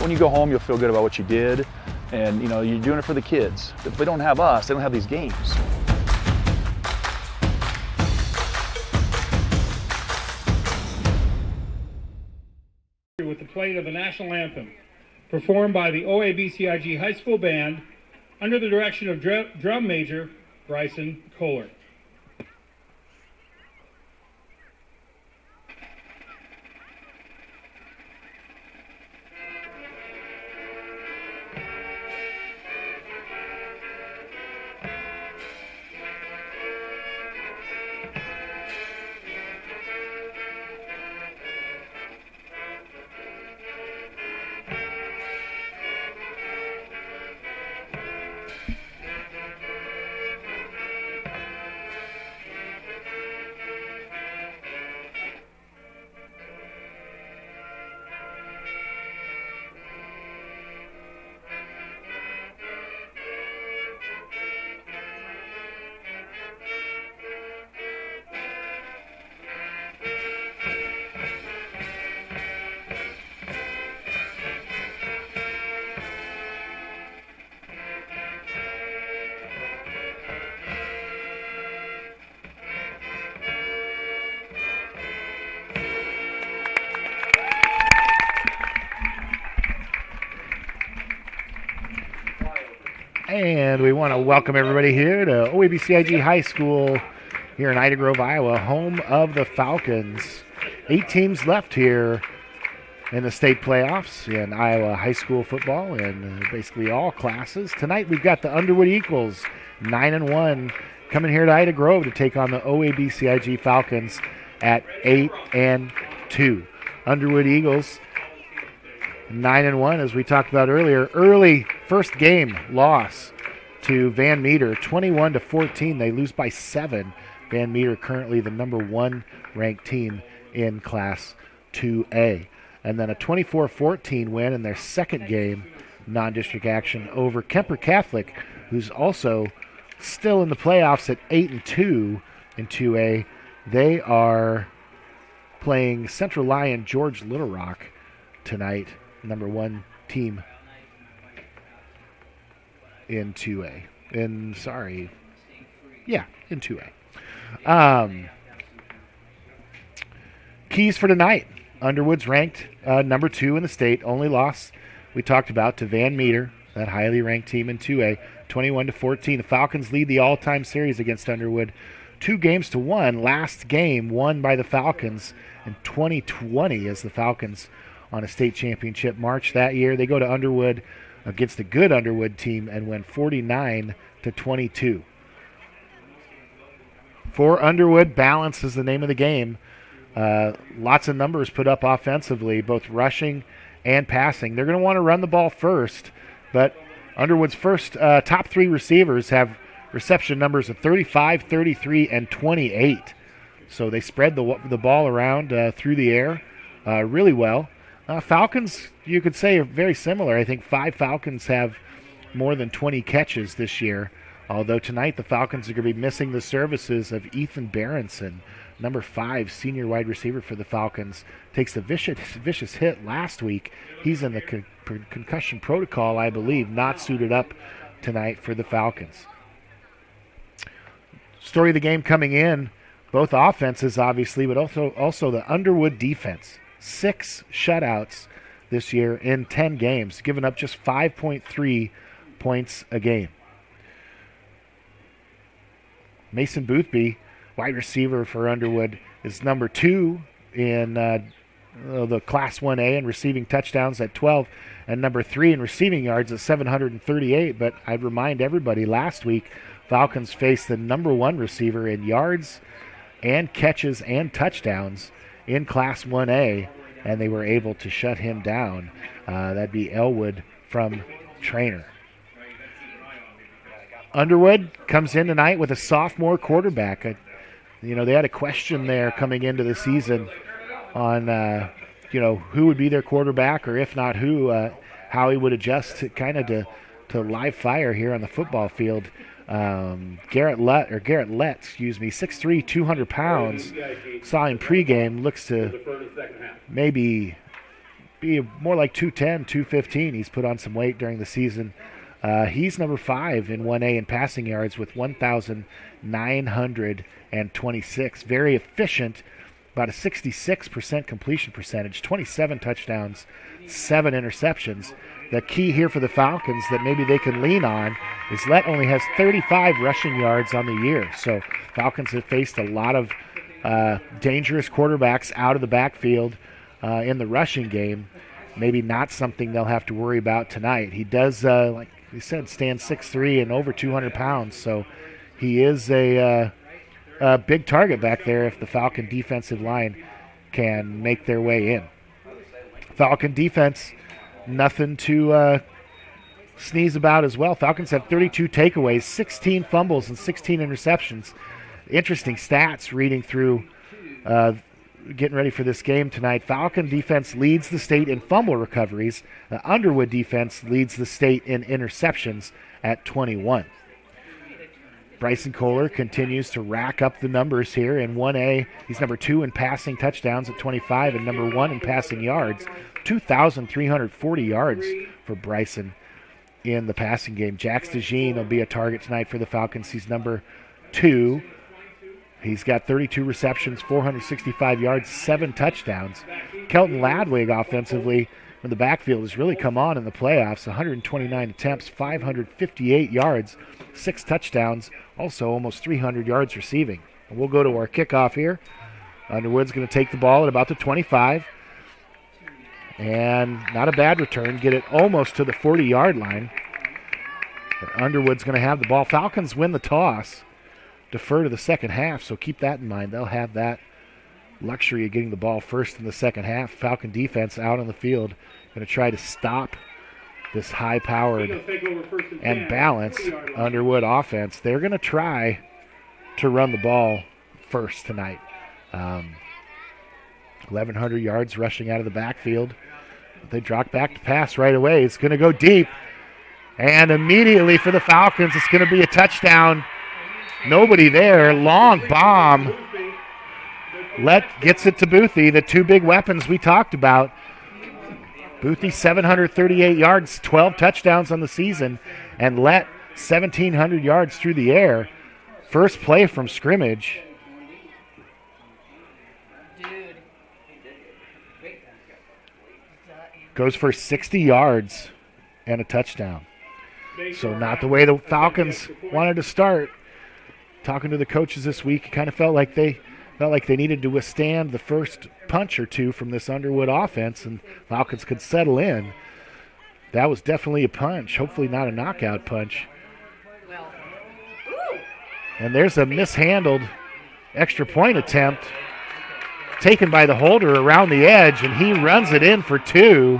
when you go home, you'll feel good about what you did. And, you're doing it for the kids. If they don't have us, they don't have these games. With the playing of the national anthem, performed by the OABCIG High School Band under the direction of drum major Bryson Kohler. And we want to welcome everybody here to OABCIG High School here in Ida Grove, Iowa, home of the Falcons. 8 teams left here in the state playoffs in Iowa high school football and basically all classes. Tonight we've got the Underwood Eagles, 9-1, coming here to Ida Grove to take on the OABCIG Falcons at 8-2. Underwood Eagles 9-1, as we talked about earlier. Early first game loss to Van Meter, 21-14. They lose by 7. Van Meter currently the number 1 ranked team in Class 2A. And then a 24-14 win in their second game, non-district action, over Kemper Catholic, who's also still in the playoffs at 8-2 in 2A. They are playing Central Lyon George Little Rock tonight. Number 1 team in 2A. In 2A. Keys for tonight. Underwood's ranked number 2 in the state. Only loss we talked about to Van Meter, that highly ranked team in 2A, 21-14. The Falcons lead the all-time series against Underwood 2-1. Last game won by the Falcons in 2020 as the Falcons on a state championship march that year. They go to Underwood against a good Underwood team and win 49-22. For Underwood, balance is the name of the game. Lots of numbers put up offensively, both rushing and passing. They're going to want to run the ball first, but Underwood's first top 3 receivers have reception numbers of 35, 33, and 28. So they spread the ball around through the air really well. Falcons, you could say, are very similar. I think 5 Falcons have more than 20 catches this year, although tonight the Falcons are going to be missing the services of Ethan Berenson, number 5 senior wide receiver for the Falcons. Takes the vicious hit last week. He's in the concussion protocol, I believe, not suited up tonight for the Falcons. Story of the game coming in, both offenses obviously, but also the Underwood defense. 6 shutouts this year in 10 games, giving up just 5.3 points a game. Mason Boothby, wide receiver for Underwood, is number 2 in the Class 1A in receiving touchdowns at 12, and number 3 in receiving yards at 738. But I'd remind everybody, last week Falcons faced the number 1 receiver in yards and catches and touchdowns in Class 1A, and they were able to shut him down. That'd be Elwood from Trainer. Underwood comes in tonight with a sophomore quarterback. They had a question there coming into the season on, who would be their quarterback, or if not who, how he would adjust to live fire here on the football field. Garrett Lett, 6'3", 200 pounds. Saw him pregame, looks to maybe be more like 210, 215. He's put on some weight during the season. He's number 5 in 1A in passing yards with 1,926. Very efficient, about a 66% completion percentage, 27 touchdowns, 7 interceptions. The key here for the Falcons that maybe they can lean on is Lett only has 35 rushing yards on the year. So Falcons have faced a lot of dangerous quarterbacks out of the backfield in the rushing game. Maybe not something they'll have to worry about tonight. He does, like we said, stand 6'3" and over 200 pounds. So he is a big target back there if the Falcon defensive line can make their way in. Falcon defense, nothing to sneeze about as well. Falcons have 32 takeaways, 16 fumbles, and 16 interceptions. Interesting stats reading through, getting ready for this game tonight. Falcon defense leads the state in fumble recoveries. The Underwood defense leads the state in interceptions at 21. Bryson Kohler continues to rack up the numbers here in 1A. He's number 2 in passing touchdowns at 25 and number 1 in passing yards. 2,340 yards for Bryson in the passing game. Jax DeJean will be a target tonight for the Falcons. He's number 2. He's got 32 receptions, 465 yards, 7 touchdowns. Kelton Ladwig offensively in the backfield has really come on in the playoffs. 129 attempts, 558 yards, 6 touchdowns, also almost 300 yards receiving. And we'll go to our kickoff here. Underwood's going to take the ball at about the 25. And not a bad return. Get it almost to the 40-yard line. But Underwood's going to have the ball. Falcons win the toss. Defer to the second half, so keep that in mind. They'll have that luxury of getting the ball first in the second half. Falcon defense out on the field. Going to try to stop this high-powered and balanced Underwood offense. They're going to try to run the ball first tonight. 1,100 yards rushing out of the backfield. They drop back to pass right away. It's going to go deep. And immediately for the Falcons, it's going to be a touchdown. Nobody there. Long bomb. Lett gets it to Boothie, the 2 big weapons we talked about. Boothie, 738 yards, 12 touchdowns on the season. And Lett, 1,700 yards through the air. First play from scrimmage. Goes for 60 yards and a touchdown. So not the way the Falcons wanted to start. Talking to the coaches this week, it kind of felt like they needed to withstand the first punch or two from this Underwood offense, and Falcons could settle in. That was definitely a punch, hopefully not a knockout punch. And there's a mishandled extra point attempt taken by the holder around the edge, and he runs it in for 2.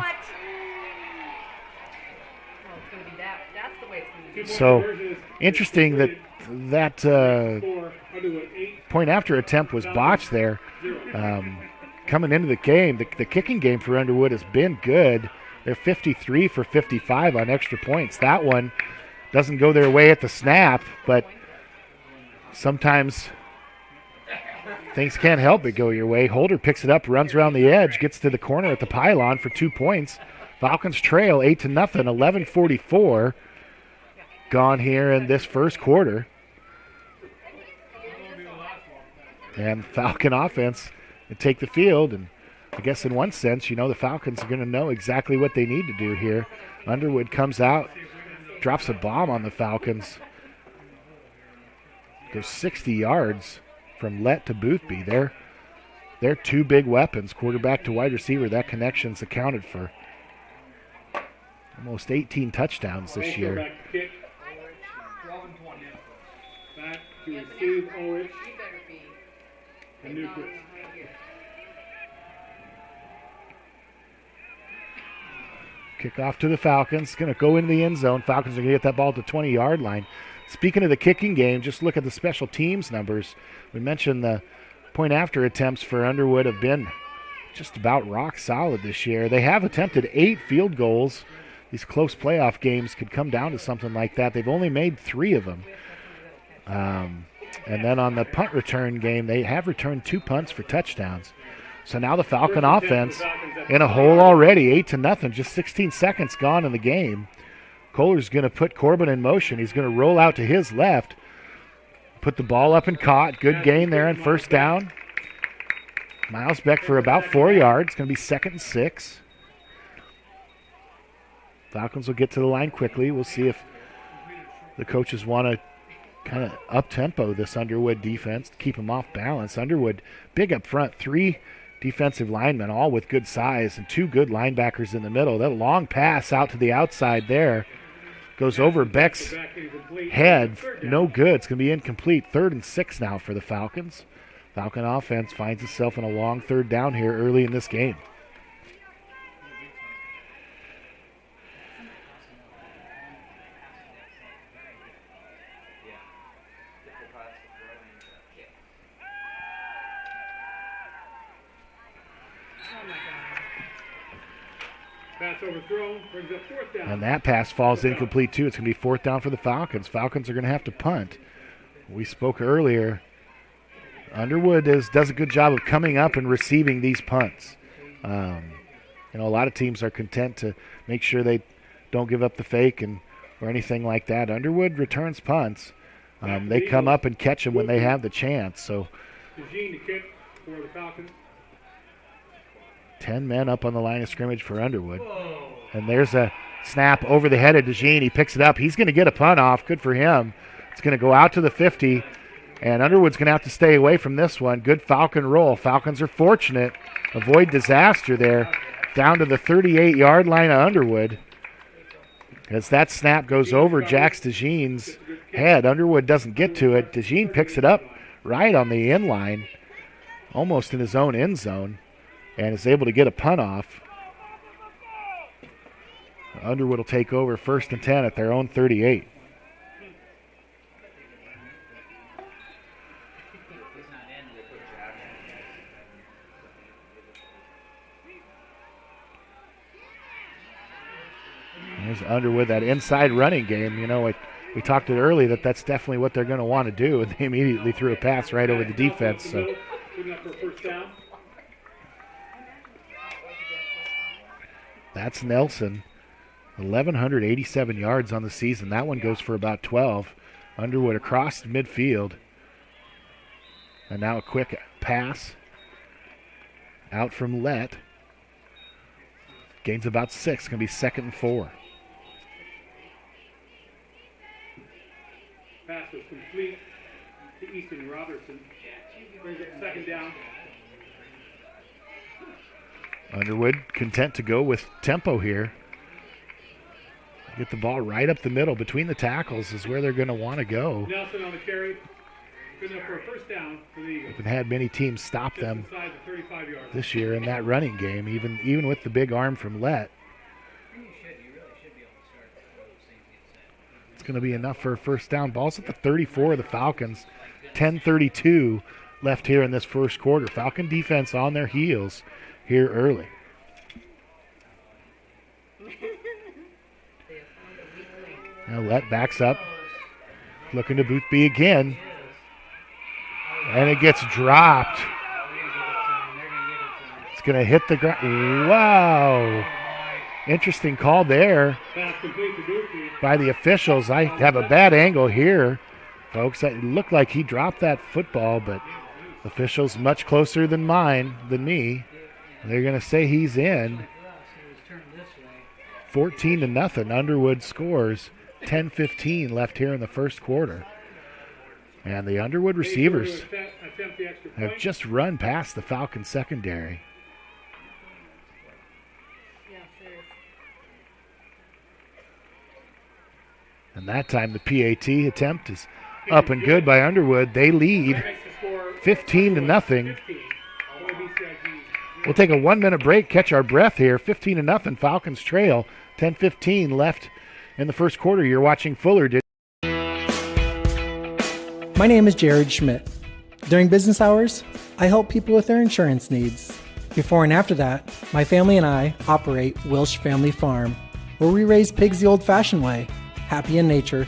So interesting that point after attempt was botched there. Coming into the game, the kicking game for Underwood has been good. They're 53 for 55 on extra points. That one doesn't go their way at the snap, but sometimes things can't help but go your way. Holder picks it up, runs around the edge, gets to the corner at the pylon for 2 points. Falcons trail 8-0, 11:44 gone here in this first quarter. And Falcon offense can take the field, and I guess in one sense, the Falcons are going to know exactly what they need to do here. Underwood comes out, drops a bomb on the Falcons. Goes 60 yards from Lett to Boothby. They're 2 big weapons, quarterback to wide receiver. That connection's accounted for almost 18 touchdowns this year. Back to Steve Ulrich. Kickoff to the Falcons. Going to go into the end zone. Falcons are going to get that ball to the 20-yard line. Speaking of the kicking game, just look at the special teams numbers. We mentioned the point after attempts for Underwood have been just about rock solid this year. They have attempted 8 field goals. These close playoff games could come down to something like that. They've only made 3 of them. And then on the punt return game, they have returned 2 punts for touchdowns. So now the Falcon offense in a hole already, 8-0, just 16 seconds gone in the game. Kohler's going to put Corbin in motion. He's going to roll out to his left, put the ball up and caught. Good gain there on first down. Miles Beck for about 4 yards. It's going to be 2nd and 6. Falcons will get to the line quickly. We'll see if the coaches want to kind of up-tempo this Underwood defense to keep them off balance. Underwood, big up front, 3 defensive linemen, all with good size, and 2 good linebackers in the middle. That long pass out to the outside there goes over Beck's head. No good. It's going to be incomplete. 3rd and 6 now for the Falcons. Falcon offense finds itself in a long 3rd down here early in this game. Pass overthrown, brings up 4th down. And that pass falls incomplete too. It's going to be 4th down for the Falcons. Falcons are going to have to punt. We spoke earlier. Underwood does a good job of coming up and receiving these punts. A lot of teams are content to make sure they don't give up the fake or anything like that. Underwood returns punts. They come up and catch them when they have the chance. So, DeJean to kick for the Falcons. 10 men up on the line of scrimmage for Underwood. And there's a snap over the head of DeJean. He picks it up. He's going to get a punt off. Good for him. It's going to go out to the 50. And Underwood's going to have to stay away from this one. Good Falcon roll. Falcons are fortunate. Avoid disaster there. Down to the 38-yard line of Underwood. As that snap goes over Jax DeJean's head, Underwood doesn't get to it. DeJean picks it up right on the end line, almost in his own end zone, and is able to get a punt off. Underwood will take over 1st and 10 at their own 38. There's Underwood, that inside running game. We talked it early that's definitely what they're going to want to do, and they immediately threw a pass right over the defense. So that's Nelson. 1,187 yards on the season. That one goes for about 12. Underwood across midfield. And now a quick pass out from Lett. Gains about 6. Going to be 2nd and 4. Pass was complete to Easton Robertson. Brings up 2nd down. Underwood content to go with tempo here. Get the ball right up the middle between the tackles is where they're going to want to go. Nelson on the carry. Good enough for a 1st down for the Eagles. Haven't had many teams stop Just them inside the 35-yard line. this year in that running game, even with the big arm from Lett. It's going to be enough for a 1st down. Ball's at the 34 of the Falcons. 10:32 left here in this 1st quarter. Falcon defense on their heels here early. Now Lett backs up, looking to Boothby again. And it gets dropped. It's going to hit the ground. Wow. Interesting call there by the officials. I have a bad angle here, folks. It looked like he dropped that football, but officials much closer than me. They're going to say he's in. 14-0. Underwood scores. 10:15 left here in the 1st quarter. And the Underwood receivers have just run past the Falcon secondary. And that time the PAT attempt is up and good by Underwood. They lead 15-0. We'll take a 1-minute break, catch our breath here. 15-0, Falcons trail. 10:15 left in the 1st quarter. You're watching Fuller. My name is Jared Schmidt. During business hours, I help people with their insurance needs. Before and after that, my family and I operate Welsh Family Farm, where we raise pigs the old-fashioned way, happy in nature.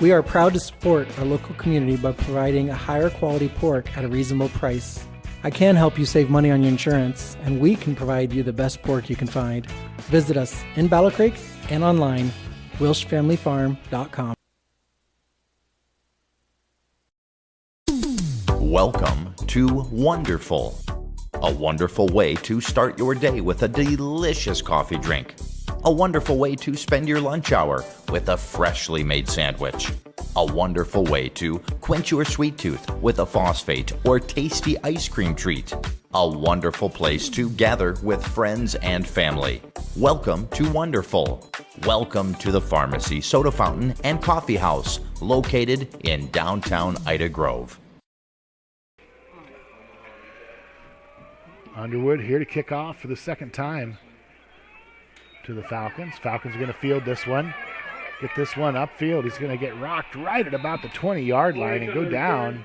We are proud to support our local community by providing a higher quality pork at a reasonable price. I can help you save money on your insurance, and we can provide you the best pork you can find. Visit us in Battle Creek and online, wilshfamilyfarm.com. Welcome to Wonderful, a wonderful way to start your day with a delicious coffee drink, a wonderful way to spend your lunch hour with a freshly made sandwich, a wonderful way to quench your sweet tooth with a phosphate or tasty ice cream treat, a wonderful place to gather with friends and family. Welcome to Wonderful. Welcome to the Pharmacy, Soda Fountain, and Coffee House, located in downtown Ida Grove. Underwood here to kick off for the second time to the Falcons. Falcons are going to field this one. Get this one upfield. He's going to get rocked right at about the 20-yard line and go down.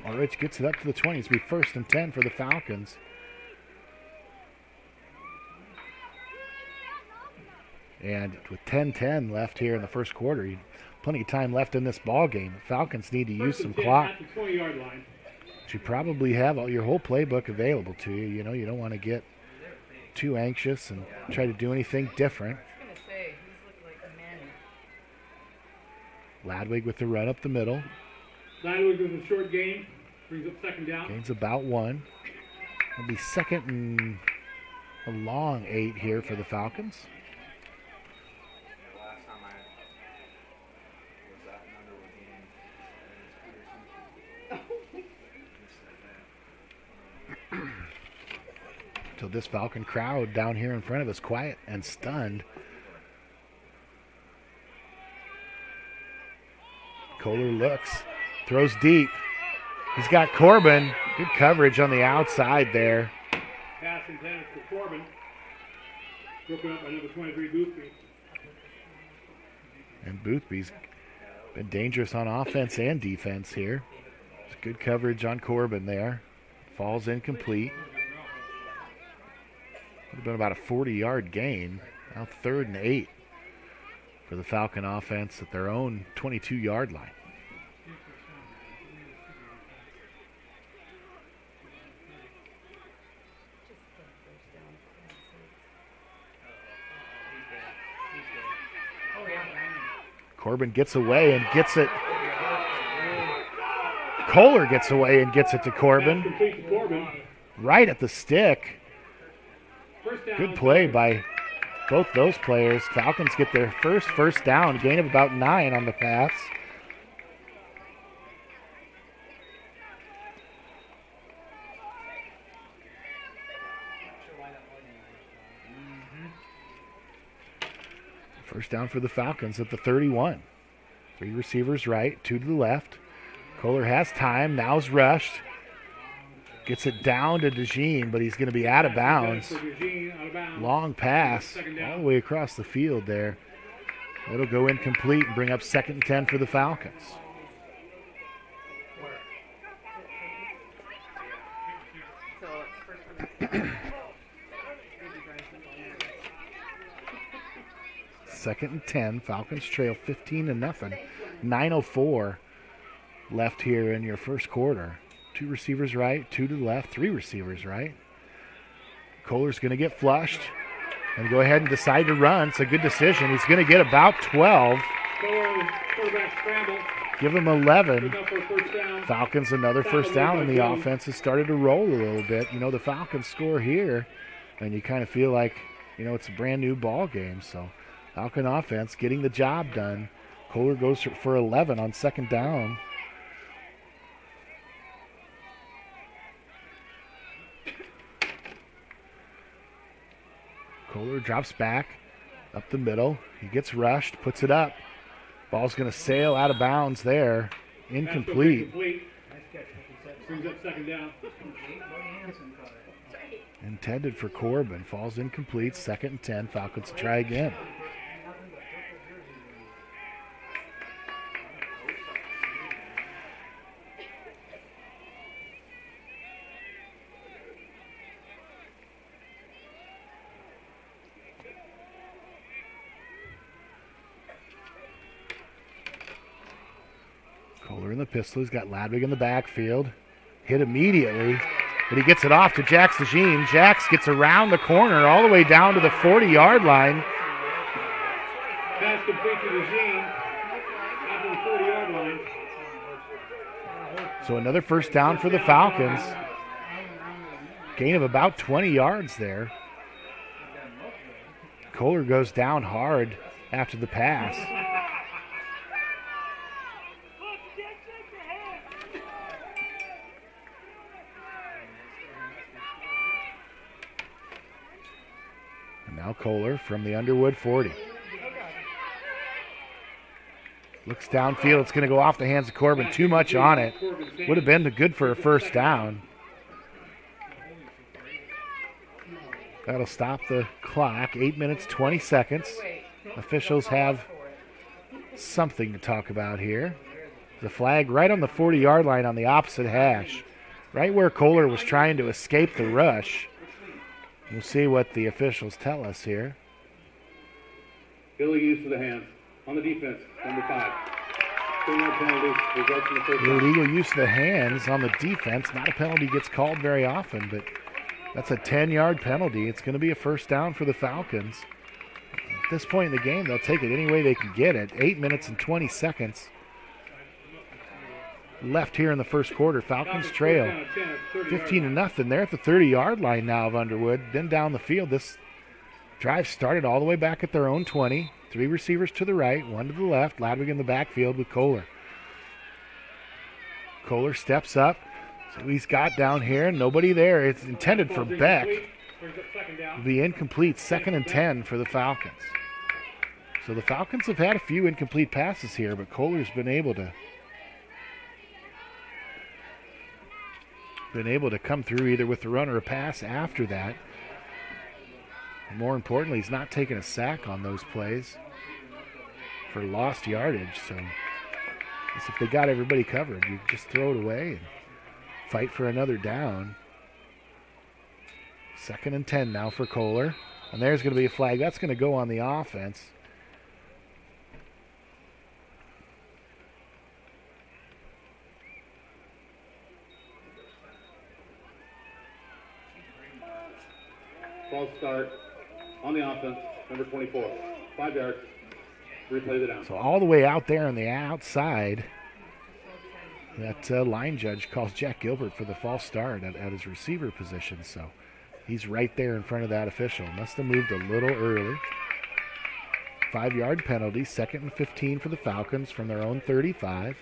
Ulrich gets it up to the 20. It's going to be 1st and 10 for the Falcons. And with 10-10 left here in the first quarter, plenty of time left in this ball game. The Falcons need to use some clock. At the 20-yard line. You probably have your whole playbook available to you. You know, you don't want to get too anxious and try to do anything different. Ladwig with the run up the middle. Ladwig with a short gain. Brings up second down. Gains about 1. It'll be 2nd and a long 8 here for the Falcons. Until this Falcon crowd down here in front of us quiet and stunned. Kohler looks, throws deep. He's got Corbin. Good coverage on the outside there. Pass intended for Corbin. Broken up by number 23, Boothby. And Boothby's been dangerous on offense and defense here. There's good coverage on Corbin there. Falls incomplete. Would have been about a 40-yard gain. Now 3rd and 8 for the Falcon offense at their own 22-yard line. Corbin gets away and gets it. Kohler gets away and gets it to Corbin. Right at the stick. Good play by both those players. Falcons get their first down, gain of about 9 on the pass. First down for the Falcons at the 31. 3 receivers right, 2 to the left. Kohler has time, now's rushed. Gets it down to DeJean, but he's going to be out of bounds. Long pass all the way across the field there. It'll go incomplete and bring up 2nd and 10 for the Falcons. Second and 10. Falcons trail 15-0. 9:04 left here in your first quarter. 2 receivers right, 2 to the left, 3 receivers right. Kohler's going to get flushed and go ahead and decide to run. It's a good decision. He's going to get about 12. Give him 11. Falcons another first down, and the offense has started to roll a little bit. You know, the Falcons score here, and you kind of feel like, you know, it's a brand new ball game. So Falcon offense getting the job done. Kohler goes for 11 on 2nd down. Kohler drops back up the middle. He gets rushed, puts it up. Ball's going to sail out of bounds there. Incomplete. Brings up 2nd down. Intended for Corbin. Falls incomplete. 2nd and 10. Falcons try again. Kohler in the pistol. He's got Ladwig in the backfield. Hit immediately, but he gets it off to Jax DeJean. Jax gets around the corner all the way down to the 40-yard line. Pass complete to DeJean after the 40-yard line. So another first down for the Falcons. Gain of about 20 yards there. Kohler goes down hard after the pass. And now Kohler from the Underwood 40. Looks downfield. It's going to go off the hands of Corbin. Too much on it. Would have been good for a first down. That'll stop the clock. 8 minutes, 20 seconds. Officials have something to talk about here. The flag right on the 40-yard line on the opposite hash, right where Kohler was trying to escape the rush. We'll see what the officials tell us here. Illegal use of the hands on the defense, number 5. 3-yard penalty results in the first down. Illegal use of the hands on the defense. Not a penalty gets called very often, but that's a 10-yard penalty. It's going to be a first down for the Falcons. At this point in the game, they'll take it any way they can get it. 8 minutes and 20 seconds left here in the first quarter. Falcons trail 15-0. They're at the 30-yard line now of Underwood. Then down the field, this drive started all the way back at their own 20. 3 receivers to the right, 1 to the left. Ladwig in the backfield with Kohler. Kohler steps up. So he's got down here, nobody there. It's intended for Beck. It'll be incomplete, 2nd and 10 for the Falcons. So the Falcons have had a few incomplete passes here, but Kohler's been able to come through either with the run or a pass after that. And more importantly, he's not taking a sack on those plays for lost yardage. So if they got everybody covered, you just throw it away and fight for another down. 2nd and 10 now for Kohler. And there's going to be a flag. That's going to go on the offense. False start on the offense, number 24. 5 yards. Replay the down. So all the way out there on the outside, that line judge calls Jack Gilbert for the false start at his receiver position. So he's right there in front of that official. Must have moved a little early. 5-yard penalty, 2nd and 15 for the Falcons from their own 35.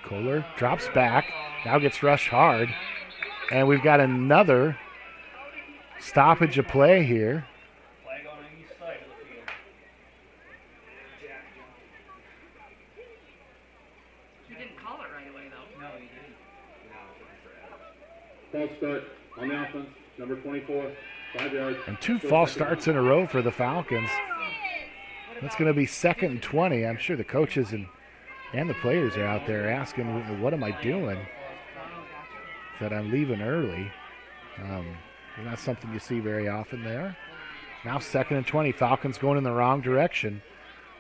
Kohler drops back, now gets rushed hard. And we've got another stoppage of play here. Flag on each side of the field. You didn't call it right away, though. No, he didn't. False start on the offense, number 24. 5 yards. And 2 false starts in a row for the Falcons. That's going to be 2nd and 20. I'm sure the coaches and the players are out there asking, what am I doing? That I'm leaving early. Not something you see very often there. Now 2nd and 20. Falcons going in the wrong direction.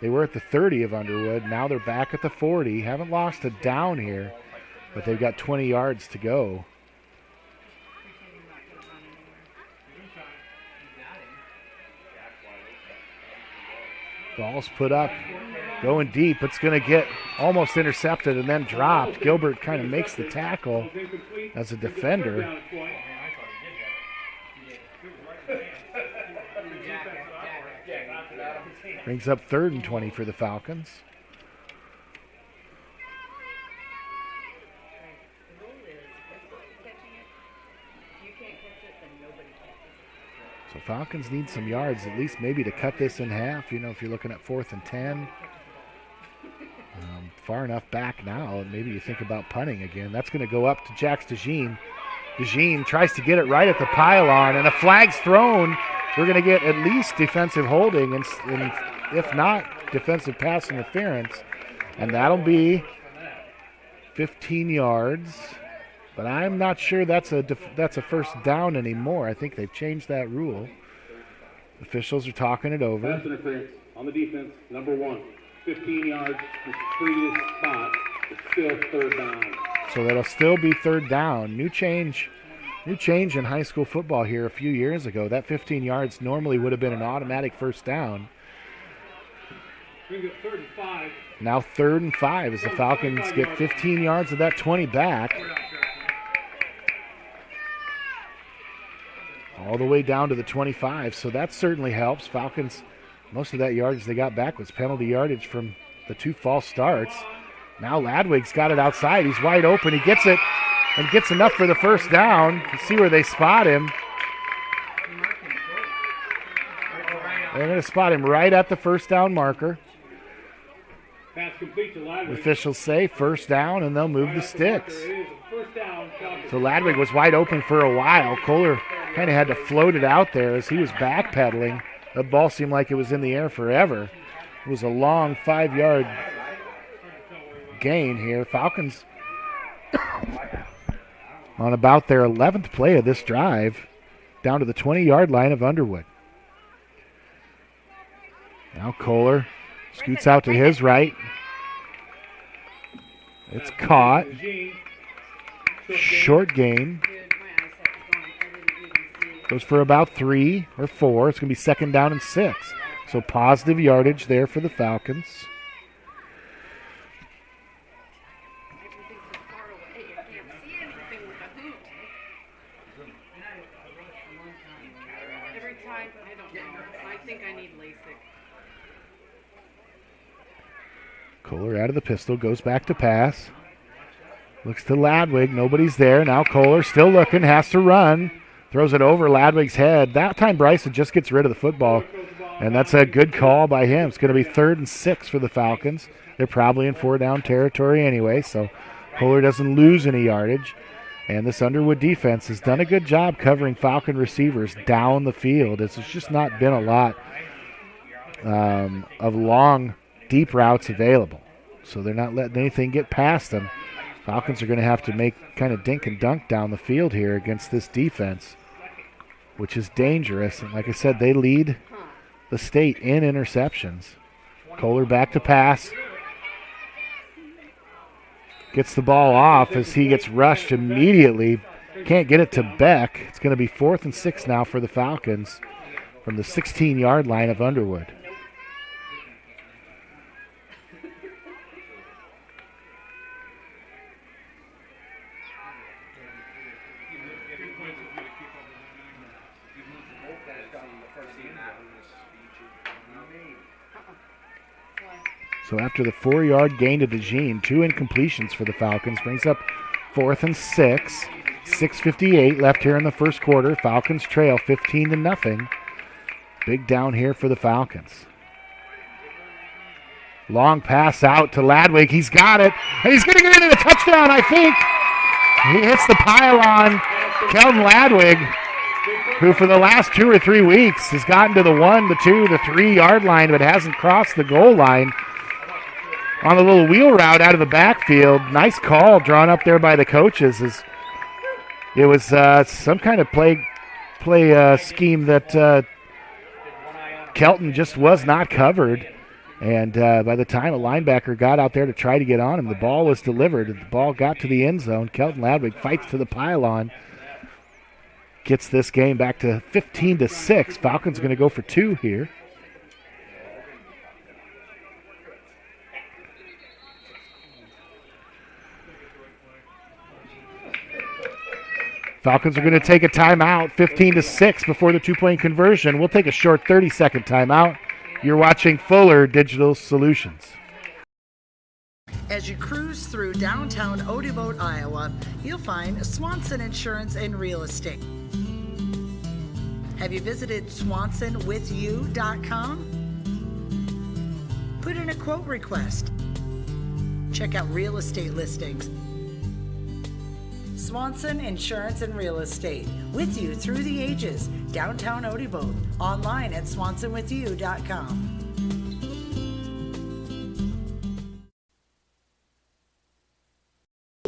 They were at the 30 of Underwood. Now they're back at the 40. Haven't lost a down here, but they've got 20 yards to go. Ball's put up, going deep. It's going to get almost intercepted and then dropped. Gilbert kind of makes the tackle as a defender. Brings up 3rd and 20 for the Falcons. So Falcons need some yards, at least maybe to cut this in half. You know, if you're looking at 4th and 10. Far enough back now, maybe you think about punting again. That's going to go up to Jax DeJean. DeJean tries to get it right at the pylon, and a flag's thrown. We're going to get at least defensive holding, and if not, defensive pass interference. And that'll be 15 yards. But I'm not sure that's a first down anymore. I think they've changed that rule. Officials are talking it over. Pass interference on the defense, number 1. 15 yards from the previous spot. It's still third down. So that'll still be third down. New change in high school football here a few years ago. That 15 yards normally would have been an automatic first down. Third and 5. Now 3rd and 5 as the Falcons get 15 yards of that 20 back. All the way down to the 25, so that certainly helps. Falcons, most of that yardage they got back was penalty yardage from the 2 false starts. Now Ladwig's got it outside. He's wide open. He gets it and gets enough for the first down. Let's see where they spot him. They're going to spot him right at the first down marker. Pass complete to Ladwig. Officials say first down, and they'll move the sticks. So Ladwig was wide open for a while. Kohler kind of had to float it out there as he was backpedaling. The ball seemed like it was in the air forever. It was a long 5-yard gain here. Falcons on about their 11th play of this drive, down to the 20-yard line of Underwood. Now Kohler scoots out to his right. It's caught. Short gain. Goes for about 3 or 4. It's going to be 2nd down and 6. So positive yardage there for the Falcons. Every time, I don't know. I think I need LASIK. Kohler out of the pistol, goes back to pass. Looks to Ladwig, nobody's there. Now Kohler still looking, has to run. Throws it over Ladwig's head. That time Bryson just gets rid of the football, and that's a good call by him. It's going to be 3rd and 6 for the Falcons. They're probably in 4-down territory anyway, so Kohler doesn't lose any yardage. And this Underwood defense has done a good job covering Falcon receivers down the field. It's just not been a lot of long, deep routes available. So they're not letting anything get past them. Falcons are going to have to make kind of dink and dunk down the field here against this defense, which is dangerous. And like I said, they lead the state in interceptions. Kohler back to pass. Gets the ball off as he gets rushed immediately. Can't get it to Beck. It's going to be 4th and 6 now for the Falcons from the 16-yard line of Underwood. So after the 4-yard gain to DeJean, 2 incompletions for the Falcons, brings up 4th and 6. 6:58 left here in the first quarter. Falcons trail 15-0. Big down here for the Falcons. Long pass out to Ladwig. He's got it. And he's going to get into the touchdown, I think. He hits the pylon. Kelton Ladwig, who for the last 2 or 3 weeks has gotten to the 1, the 2, the 3-yard line, but hasn't crossed the goal line. On a little wheel route out of the backfield. Nice call drawn up there by the coaches. It was some kind of play scheme that Kelton just was not covered. And by the time a linebacker got out there to try to get on him, the ball was delivered. The ball got to the end zone. Kelton Ladwig fights to the pylon. Gets this game back to 15-6. Falcons going to go for 2 here. Falcons are going to take a timeout, 15-6 before the 2-point conversion. We'll take a short 30-second timeout. You're watching Fuller Digital Solutions. As you cruise through downtown Underwood, Iowa, you'll find Swanson Insurance and Real Estate. Have you visited swansonwithyou.com? Put in a quote request. Check out real estate listings. Swanson Insurance and Real Estate, with you through the ages, downtown Underwood, online at swansonwithyou.com.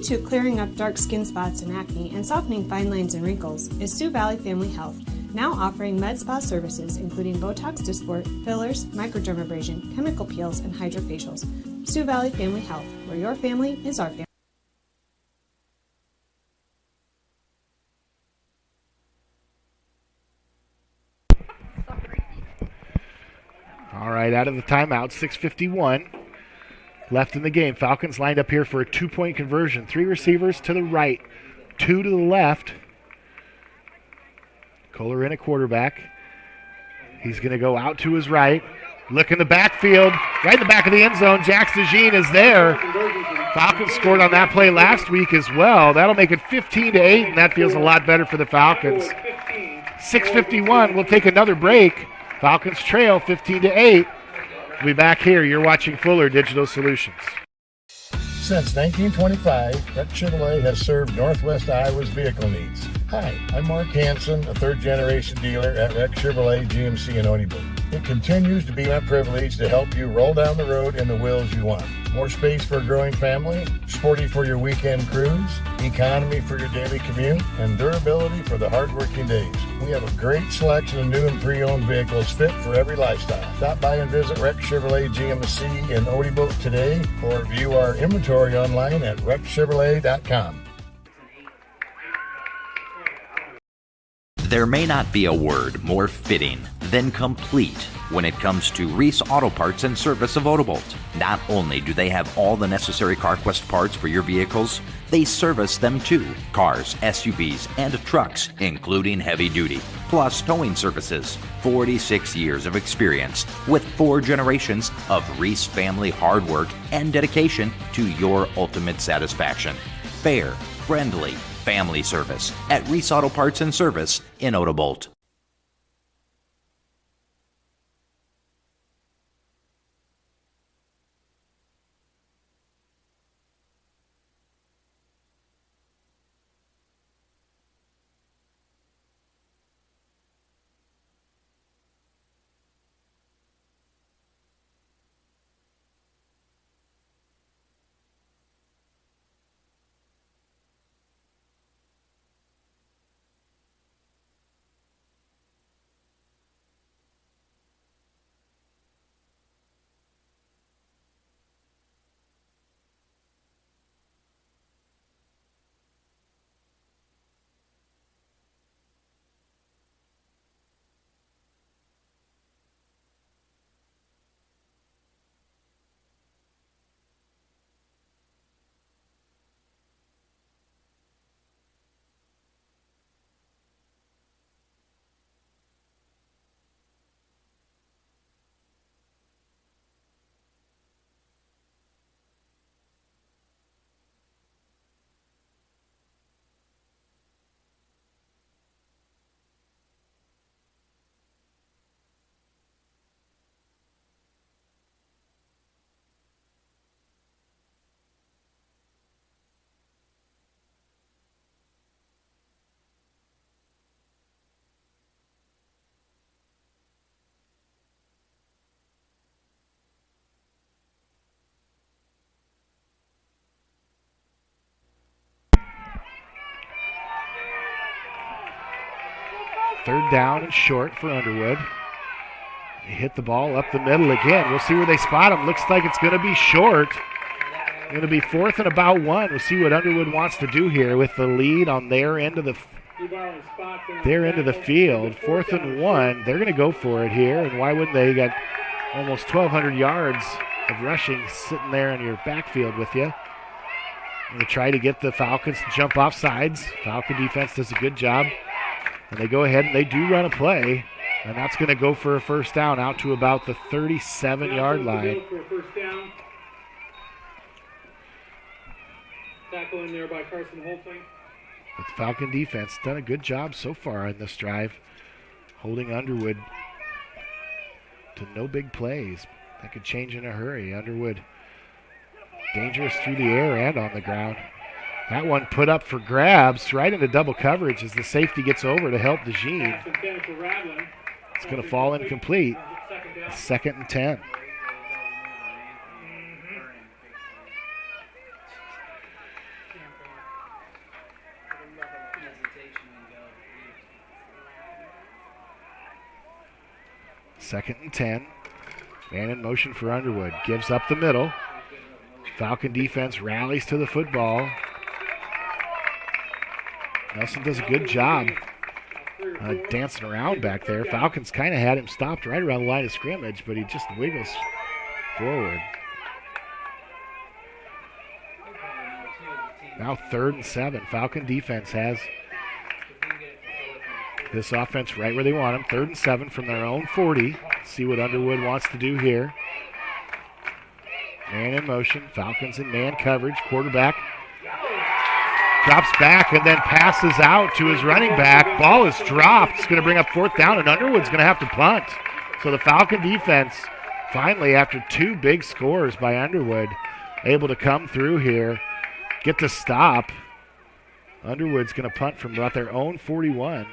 To clearing up dark skin spots and acne and softening fine lines and wrinkles is Sioux Valley Family Health. Now offering med spa services including Botox Dysport, fillers, microdermabrasion, chemical peels, and hydrofacials. Sioux Valley Family Health, where your family is our family. All right, out of the timeout, 6:51 left in the game. Falcons lined up here for a 2-point conversion. 3 receivers to the right, 2 to the left. Kohler in at quarterback. He's going to go out to his right. Look in the backfield, right in the back of the end zone. Jax DeJean is there. Falcons scored on that play last week as well. That'll make it 15-8, and that feels a lot better for the Falcons. 6:51, we'll take another break. Falcons trail 15-8. We'll be back here. You're watching Fuller Digital Solutions. Since 1925, Rex Chevrolet has served Northwest Iowa's vehicle needs. Hi, I'm Mark Hansen, a third-generation dealer at Rex Chevrolet GMC in Underwood. It continues to be my privilege to help you roll down the road in the wheels you want. More space for a growing family, sporty for your weekend cruise, economy for your daily commute, and durability for the hard-working days. We have a great selection of new and pre-owned vehicles fit for every lifestyle. Stop by and visit Rex Chevrolet GMC in Odebolt today, or view our inventory online at rexchevrolet.com. There may not be a word more fitting than complete when it comes to Reese Auto Parts and Service of Odebolt. Not only do they have all the necessary CarQuest parts for your vehicles, they service them too. Cars, SUVs, and trucks, including heavy duty, plus towing services. 46 years of experience with 4 generations of Reese family hard work and dedication to your ultimate satisfaction. Fair, friendly, family service at Reese Auto Parts and Service in Odebolt. Third down and short for Underwood. They hit the ball up the middle again. We'll see where they spot him. Looks like it's going to be short. Going to be 4th and about 1. We'll see what Underwood wants to do here with the lead on their end of the field. 4th and 1. They're going to go for it here, and why wouldn't they? You got almost 1,200 yards of rushing sitting there in your backfield with you. Going to try to get the Falcons to jump off sides. Falcon defense does a good job. And they go ahead and they do run a play, and that's going to go for a first down out to about the 37-yard line. Tackle in there by Carson Holtzing. But the Falcon defense done a good job so far in this drive, holding Underwood to no big plays. That could change in a hurry. Underwood dangerous through the air and on the ground. That one put up for grabs right into double coverage as the safety gets over to help DeJean. It's going to fall incomplete. 2nd and 10. 2nd and 10. Man in motion for Underwood. Gives up the middle. Falcon defense rallies to the football. Nelson does a good job dancing around back there. Falcons kind of had him stopped right around the line of scrimmage, but he just wiggles forward. Now 3rd and 7. Falcon defense has this offense right where they want them. 3rd and 7 from their own 40. See what Underwood wants to do here. Man in motion. Falcons in man coverage. Quarterback drops back and then passes out to his running back. Ball is dropped. It's going to bring up 4th down, and Underwood's going to have to punt. So the Falcon defense finally, after 2 big scores by Underwood, able to come through here, get the stop. Underwood's going to punt from about their own 41.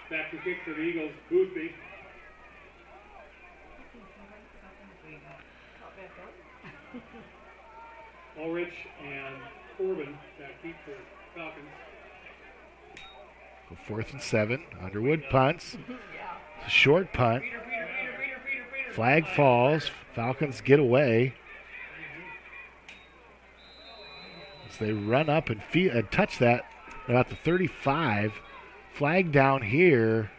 Back to kick for the Eagles, Boothby. Ulrich and Corbin back deep for Falcons. So 4th and 7. Underwood punts. It's a short punt. Flag falls. Falcons get away. As they run up and touch that about the 35. Flag down here.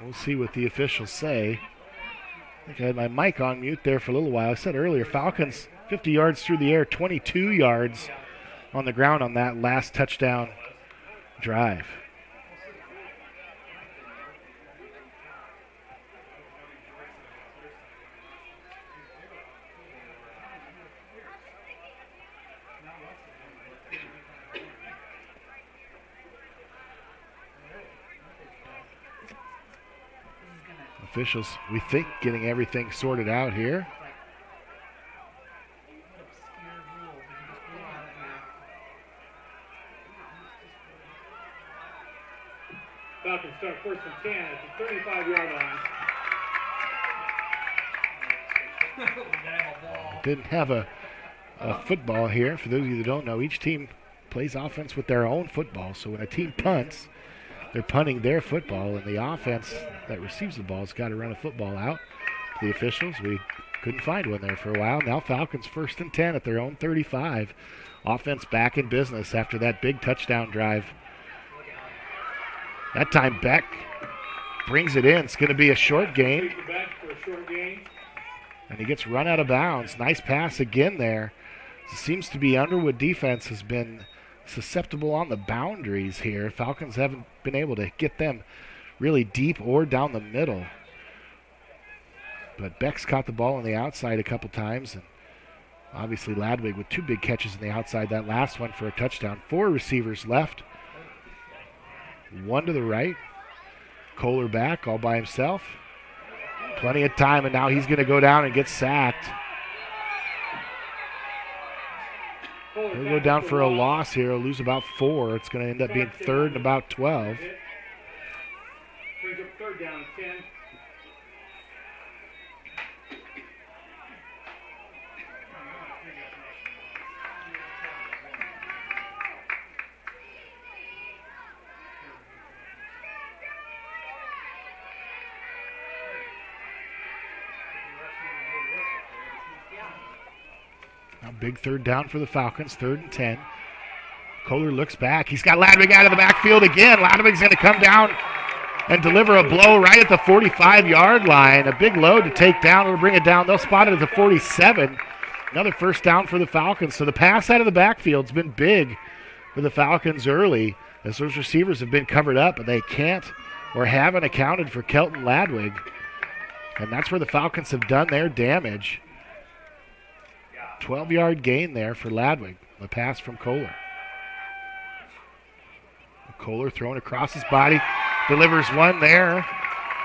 We'll see what the officials say. I think I had my mic on mute there for a little while. I said earlier, Falcons 50 yards through the air, 22 yards on the ground on that last touchdown drive. Officials, we think, getting everything sorted out here. Falcons start 1st and 10 at the 35-yard line. Didn't have a football here. For those of you that don't know, each team plays offense with their own football. So when a team punts, they're punting their football, and the offense that receives the ball has got to run a football out. The officials, we couldn't find one there for a while. Now Falcons 1st and 10 at their own 35. Offense back in business after that big touchdown drive. That time Beck brings it in. It's going to be a short gain. And he gets run out of bounds. Nice pass again there. It seems to be Underwood defense has been susceptible on the boundaries here. Falcons haven't been able to get them really deep or down the middle. But Beck's caught the ball on the outside a couple times, and obviously Ladwig with 2 big catches on the outside. That last one for a touchdown. 4 receivers left. 1 to the right. Kohler back all by himself. Plenty of time, and now he's going to go down and get sacked. He'll go down for a loss here. He'll lose about 4. It's going to end up being 3rd and about 12. Brings up 3rd down and 10. Now big 3rd down for the Falcons, 3rd and 10. Kohler looks back. He's got Ladwig out of the backfield again. Ladwig's going to come down and deliver a blow right at the 45-yard line. A big load to take down. It'll bring it down. They'll spot it at the 47. Another 1st down for the Falcons. So the pass out of the backfield's been big for the Falcons early, as those receivers have been covered up, but they can't or haven't accounted for Kelton Ladwig. And that's where the Falcons have done their damage. 12-yard gain there for Ladwig. The pass from Kohler. Kohler throwing across his body. Delivers one there.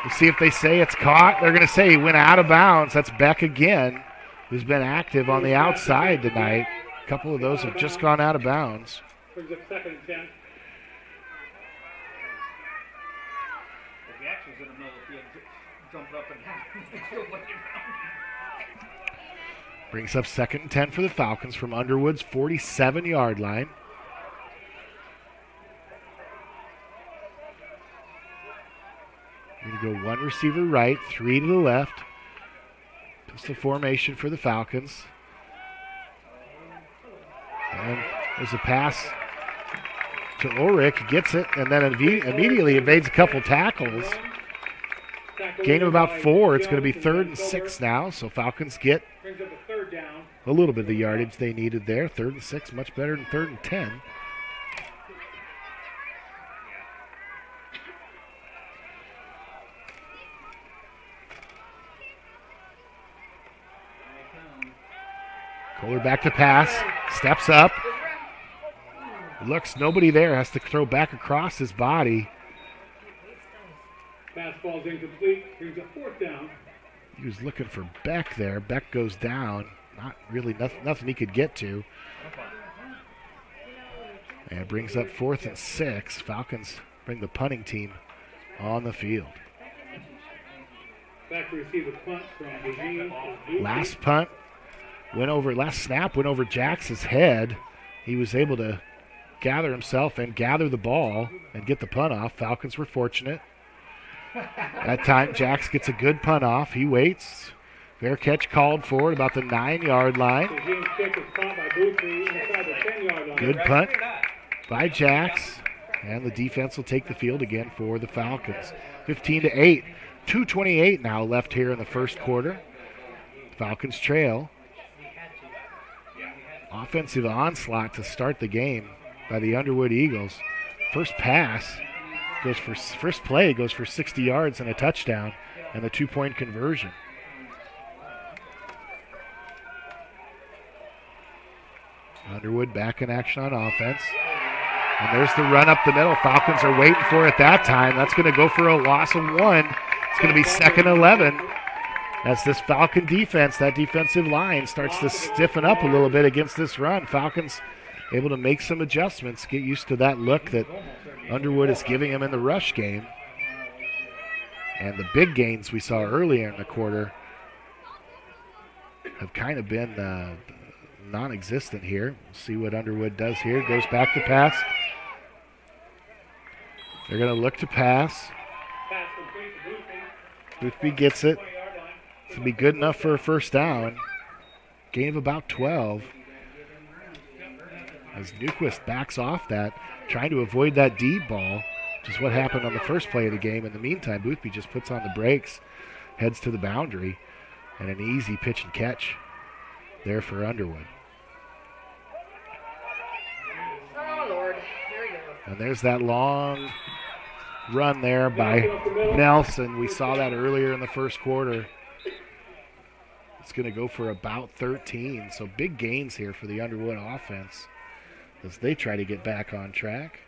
We'll see if they say it's caught. They're going to say he went out of bounds. That's Beck again, who's been active on the outside tonight. A couple of those have just gone out of bounds. Brings up 2nd and 10. The action's in the middle of the field, jumping up and down. Brings up 2nd and 10 for the Falcons from Underwood's 47-yard line. Going to go 1 receiver right, 3 to the left. Pistol formation for the Falcons. And there's a pass to Ulrich. He gets it and then immediately evades a couple tackles. Gain of about 4. It's going to be 3rd and 6 now, so Falcons get a little bit of the yardage they needed there. 3rd and 6, much better than 3rd and 10. Kohler back to pass, steps up, looks, nobody there, has to throw back across his body. Fastball's incomplete, brings a 4th down. He was looking for Beck there. Beck goes down, not really nothing he could get to. And it brings up 4th and 6. Falcons bring the punting team on the field. Back to receive a punt from Eugene. Last snap went over Jax's head. He was able to gather himself and gather the ball and get the punt off. Falcons were fortunate. That time, Jax gets a good punt off. He waits. Fair catch called for at about the 9-yard line. Good punt by Jax. And the defense will take the field again for the Falcons. 15-8. 2:28 now left here in the first quarter. Falcons trail. Offensive onslaught to start the game by the Underwood Eagles. First play goes for 60 yards and a touchdown and a 2-point conversion. Underwood back in action on offense. And there's the run up the middle. Falcons are waiting for it that time. That's going to go for a loss of 1. It's going to be 2nd and 11. As this Falcon defense, that defensive line starts to stiffen up a little bit against this run. Falcons able to make some adjustments, get used to that look that Underwood is giving them in the rush game. And the big gains we saw earlier in the quarter have kind of been non-existent here. We'll see what Underwood does here. Goes back to pass. They're going to look to pass. Boothby gets it. It's going to be good enough for a first down. Gain of about 12. As Newquist backs off that, trying to avoid that deep ball, which is what happened on the first play of the game. In the meantime, Boothby just puts on the brakes, heads to the boundary, and an easy pitch and catch there for Underwood. Oh, Lord. There we go. And there's that long run there by Nelson. We saw that earlier in the first quarter. It's going to go for about 13. So big gains here for the Underwood offense as they try to get back on track.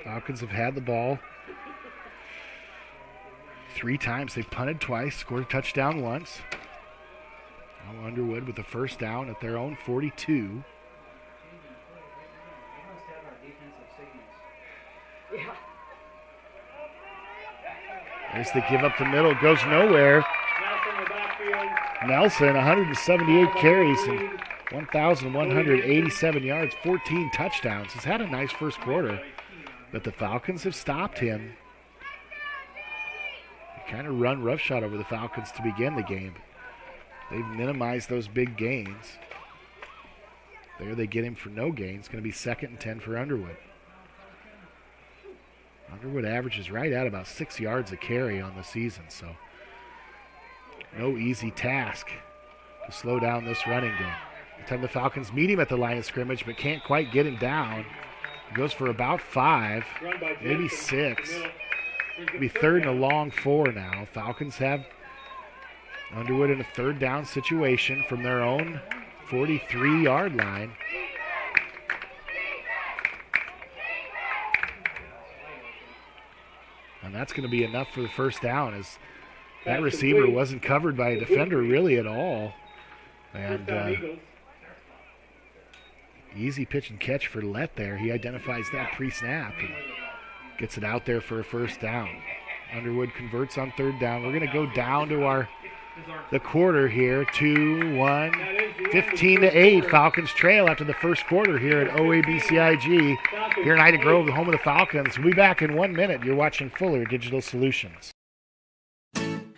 Falcons have had the ball 3 times. They've punted twice, scored a touchdown once. Now Underwood with the first down at their own 42. There's the give up the middle, goes nowhere. Nelson, 178 carries and 1,187 yards, 14 touchdowns. He's had a nice first quarter, but the Falcons have stopped him. They kind of run roughshod over the Falcons to begin the game. They've minimized those big gains. There they get him for no gain. It's going to be 2nd and 10 for Underwood. Underwood averages right at about 6 yards a carry on the season, so no easy task to slow down this running game. The time the Falcons meet him at the line of scrimmage but can't quite get him down. He goes for about 5, maybe 6. It'll be 3rd and a long 4 now. Falcons have Underwood in a 3rd down situation from their own 43-yard line. And that's going to be enough for the first down as That receiver wasn't covered by a defender really at all. And easy pitch and catch for Lett there. He identifies that pre-snap and gets it out there for a first down. Underwood converts on third down. We're going to go down to the quarter here. 2-1, 15-8. Falcons trail after the first quarter here at OABCIG here in Ida Grove, the home of the Falcons. We'll be back in 1 minute. You're watching Fuller Digital Solutions.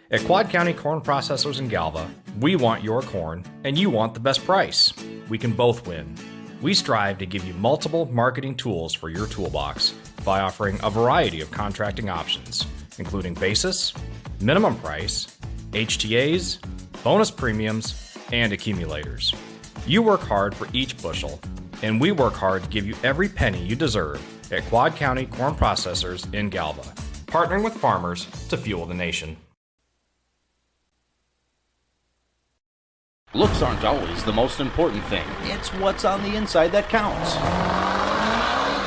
At Quad County Corn Processors in Galva, we want your corn and you want the best price. We can both win. We strive to give you multiple marketing tools for your toolbox by offering a variety of contracting options, including basis, minimum price, HTAs, bonus premiums, and accumulators. You work hard for each bushel, and we work hard to give you every penny you deserve at Quad County Corn Processors in Galva, partnering with farmers to fuel the nation. Looks aren't always the most important thing. It's what's on the inside that counts.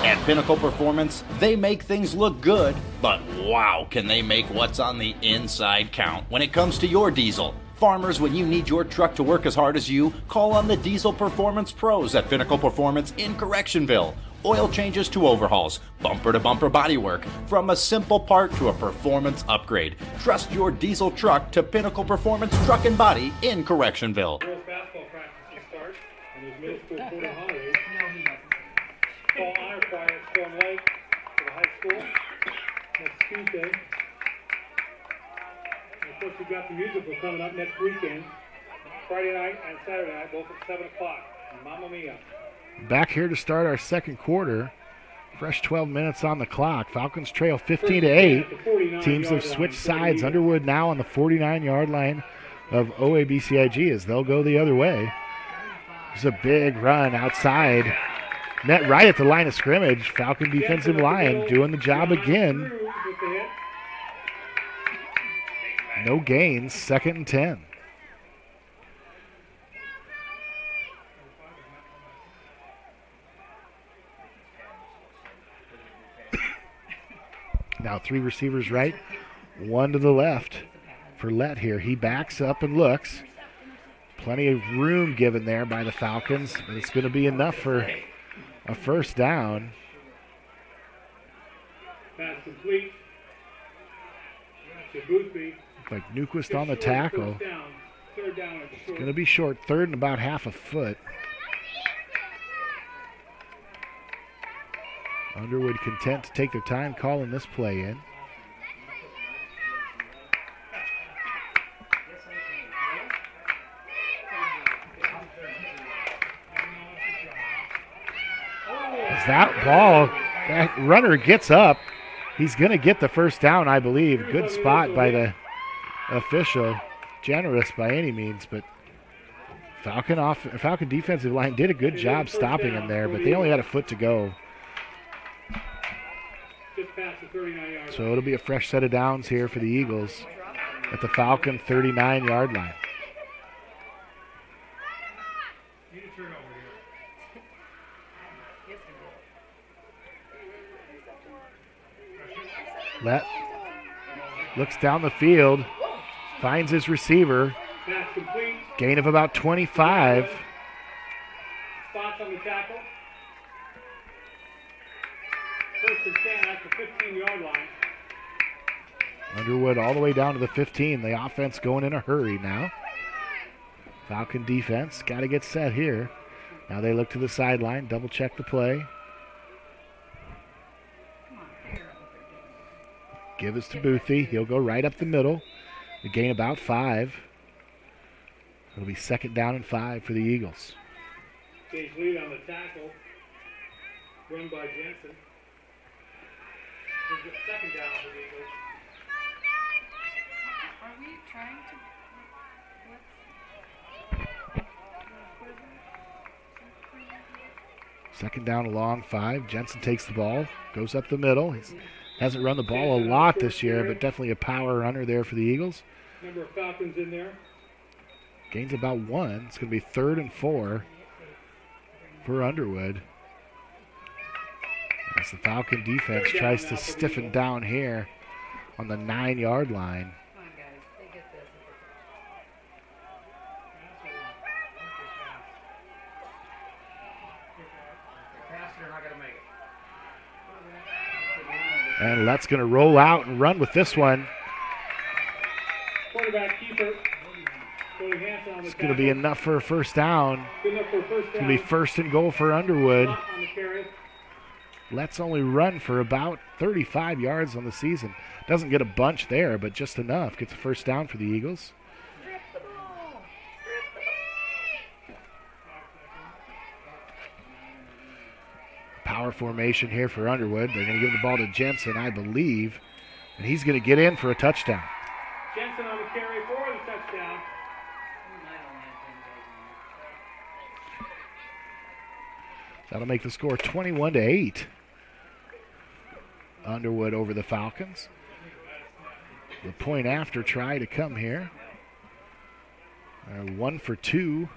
At Pinnacle Performance, they make things look good, but wow, can they make what's on the inside count when it comes to your diesel. Farmers, when you need your truck to work as hard as you, call on the Diesel Performance Pros at Pinnacle Performance in Correctionville. Oil changes to overhauls, bumper-to-bumper bodywork, from a simple part to a performance upgrade. Trust your diesel truck to Pinnacle Performance Truck and Body in Correctionville. Girls basketball practice will start, and there's middle school food and holidays. Fall honor choir at Storm Lake for the high school next Tuesday. And of course, we've got the musical coming up next weekend, Friday night and Saturday night, both at 7 o'clock. Mamma Mia. Back here to start our second quarter. Fresh 12 minutes on the clock. Falcons trail 15-8. Teams have switched sides. Underwood now on the 49-yard line of OABCIG as they'll go the other way. There's a big run outside. Net right at the line of scrimmage. Falcon defensive line doing the job again. No gains. 2nd and 10. Now 3 receivers right, 1 to the left for Lett here. He backs up and looks. Plenty of room given there by the Falcons, but it's going to be enough for a first down. Pass complete. To Boothby. Like Newquist on the tackle. Third down. It's going to be short, 3rd and about half a foot. Underwood content to take their time calling this play in. As that runner gets up, he's going to get the first down, I believe. Good spot by the official. Generous by any means, but Falcon defensive line did a good job stopping him there, but they only had a foot to go. So it'll be a fresh set of downs here for the Eagles at the Falcon 39-yard line. Lett looks down the field, finds his receiver. Gain of about 25. Spots on the tackle. First and 10 at the 15-yard line. Underwood all the way down to the 15. The offense going in a hurry now. Falcon defense got to get set here. Now they look to the sideline, double check the play. Give us to Boothby. He'll go right up the middle. The gain about 5. It'll be 2nd down and 5 for the Eagles. Gage lead on the tackle. Run by Jensen. We'll get 2nd down for the Eagles. Are we trying to... 2nd down along 5. Jensen takes the ball, goes up the middle. He hasn't run the ball a lot this year, but definitely a power runner there for the Eagles. Number of Falcons in there. Gains about 1. It's going to be 3rd and 4 for Underwood. As the Falcon defense tries to stiffen down here on the 9-yard line. And Lett's going to roll out and run with this one. Quarterback keeper. It's going to be enough for a first down. Good enough for a first It's down. going to be first and goal for Underwood. On the carry. Let's only run for about 35 yards on the season. Doesn't get a bunch there, but just enough. Gets a first down for the Eagles. Power formation here for Underwood. They're going to give the ball to Jensen, I believe, and he's going to get in for a touchdown. Jensen on the carry for the touchdown. That'll make the score 21-8. Underwood over the Falcons. The point after try to come here. 1 for 2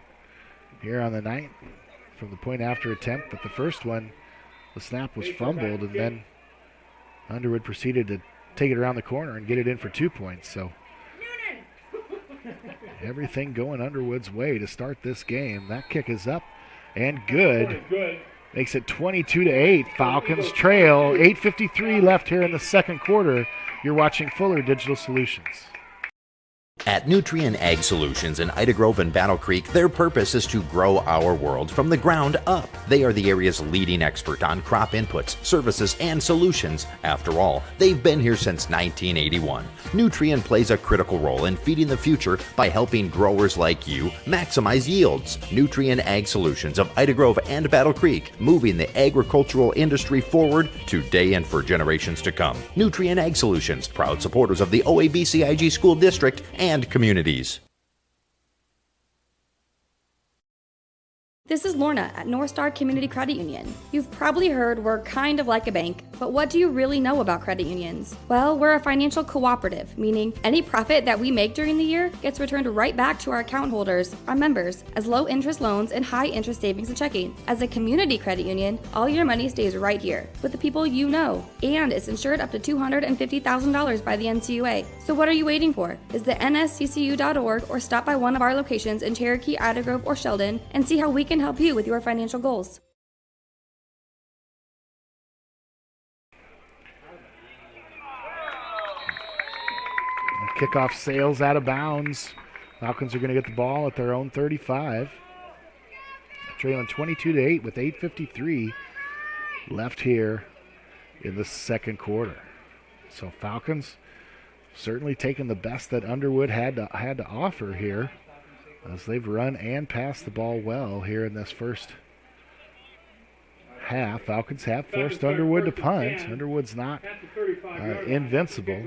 here on the night from the point after attempt, but the first one, the snap was fumbled, and then Underwood proceeded to take it around the corner and get it in for 2 points. So everything going Underwood's way to start this game. That kick is up and good. Makes it 22-8. Falcons trail. 8:53 left here in the second quarter. You're watching Fuller Digital Solutions. At Nutrien Ag Solutions in Ida Grove and Battle Creek, their purpose is to grow our world from the ground up. They are the area's leading expert on crop inputs, services, and solutions. After all, they've been here since 1981. Nutrien plays a critical role in feeding the future by helping growers like you maximize yields. Nutrien Ag Solutions of Ida Grove and Battle Creek, moving the agricultural industry forward today and for generations to come. Nutrien Ag Solutions, proud supporters of the OABCIG School District and communities. This is Lorna at North Star Community Credit Union. You've probably heard we're kind of like a bank, but what do you really know about credit unions? Well, we're a financial cooperative, meaning any profit that we make during the year gets returned right back to our account holders, our members, as low interest loans and high interest savings and checking. As a community credit union, all your money stays right here with the people you know, and it's insured up to $250,000 by the NCUA. So what are you waiting for? Visit nsccu.org or stop by one of our locations in Cherokee, Ida Grove, or Sheldon and see how we can help you with your financial goals. Kickoff sails out of bounds. Falcons are going to get the ball at their own 35. Trailing 22-8 with 8:53 left here in the second quarter. So Falcons certainly taking the best that Underwood had to offer here, as they've run and passed the ball well here in this first half. Falcons have forced Underwood to punt. Underwood's not invincible.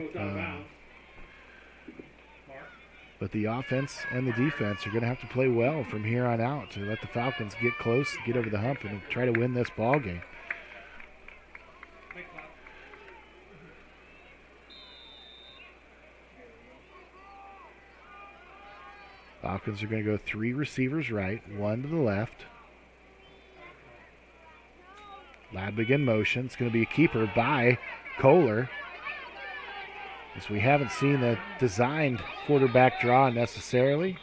But the offense and the defense are going to have to play well from here on out to let the Falcons get close, get over the hump, and try to win this ball game. Falcons are going to go 3 receivers right, 1 to the left. Ladbig in motion. It's going to be a keeper by Kohler, as we haven't seen the designed quarterback draw necessarily.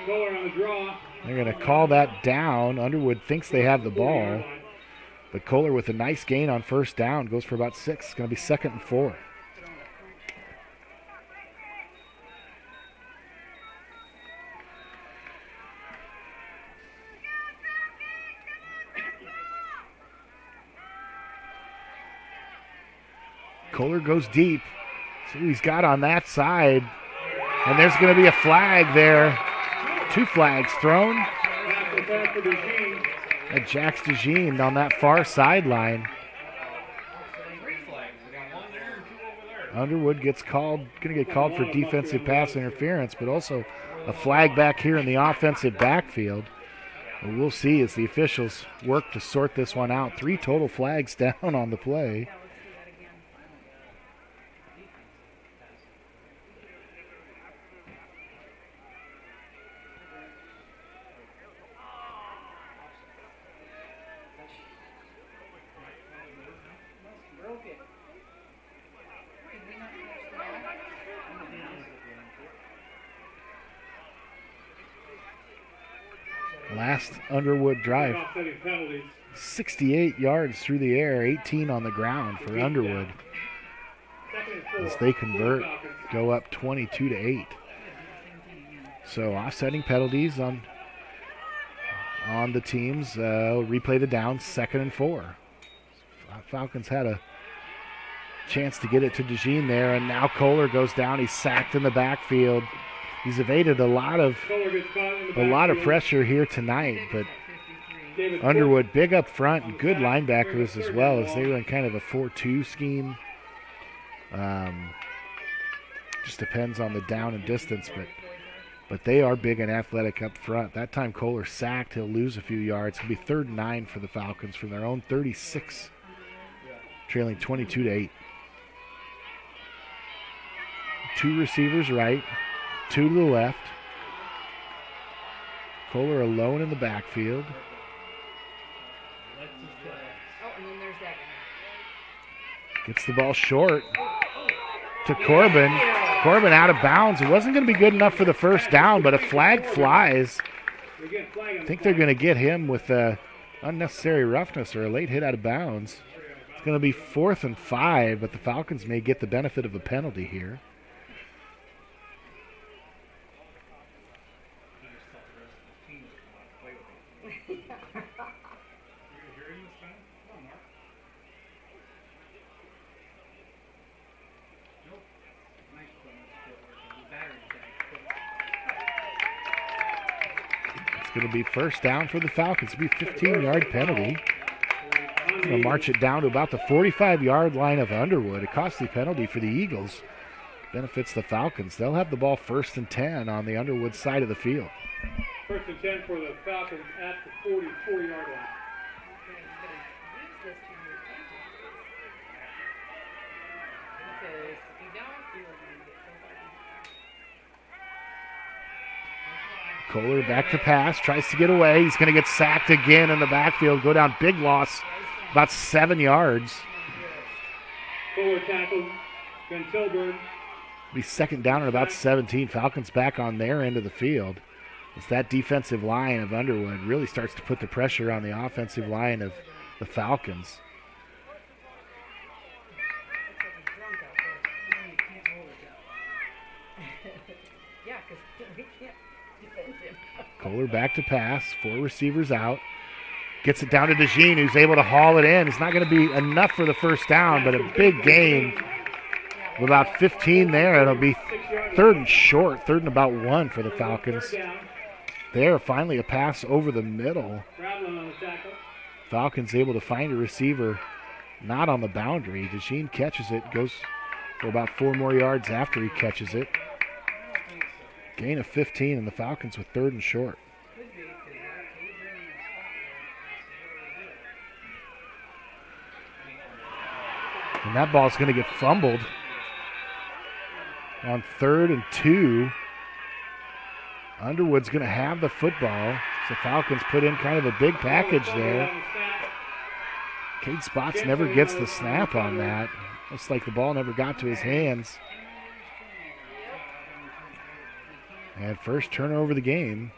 Kohler on the draw. They're going to call that down. Underwood thinks they have the ball, but Kohler with a nice gain on first down goes for about 6. It's going to be 2nd and 4. Kohler goes deep. See what he's got on that side. And there's going to be a flag there. 2 flags thrown. At Jax DeJean on that far sideline. Underwood gets called, going to get called for defensive pass interference, but also a flag back here in the offensive backfield. And we'll see as the officials work to sort this one out. 3 total flags down on the play. Last Underwood drive. Offsetting penalties. 68 yards through the air, 18 on the ground for Underwood. As they convert, go up 22-8. So offsetting penalties on the teams. Replay the down, 2nd and 4. Falcons had a chance to get it to DeJean there, and now Kohler goes down. He's sacked in the backfield. He's evaded a lot of pressure here tonight, but Underwood big up front and good linebackers as well, as they run kind of a 4-2 scheme. Just depends on the down and distance, but they are big and athletic up front. That time Kohler sacked. He'll lose a few yards. It'll be 3rd and 9 for the Falcons from their own 36, trailing 22-8. 2 receivers right, 2 to the left. Kohler alone in the backfield. Gets the ball short to Corbin. Corbin out of bounds. It wasn't going to be good enough for the first down, but a flag flies. I think they're going to get him with unnecessary roughness or a late hit out of bounds. It's going to be 4th and 5, but the Falcons may get the benefit of a penalty here. Going to be first down for the Falcons. It'll be a 15-yard penalty. Going to march it down to about the 45-yard line of Underwood. A costly penalty for the Eagles. Benefits the Falcons. They'll have the ball 1st and 10 on the Underwood side of the field. 1st and 10 for the Falcons at the 44-yard line. Kohler back to pass, tries to get away. He's going to get sacked again in the backfield. Go down, big loss, about 7 yards. Kohler tackled, Van Tilburg. Be 2nd down at about 17. Falcons back on their end of the field. As that defensive line of Underwood really starts to put the pressure on the offensive line of the Falcons. Kohler back to pass, 4 receivers out. Gets it down to DeJean, who's able to haul it in. It's not going to be enough for the first down, but a big gain of about 15 there. It'll be 3rd and short, 3rd and about 1 for the Falcons. There, finally a pass over the middle. Falcons able to find a receiver not on the boundary. DeJean catches it, goes for about 4 more yards after he catches it. Gain of 15, and the Falcons with 3rd and short. And that ball's going to get fumbled on 3rd and 2. Underwood's going to have the football. So Falcons put in kind of a big package there. Cade Spots never gets the snap on that. Looks like the ball never got to his hands. And first turnover of the game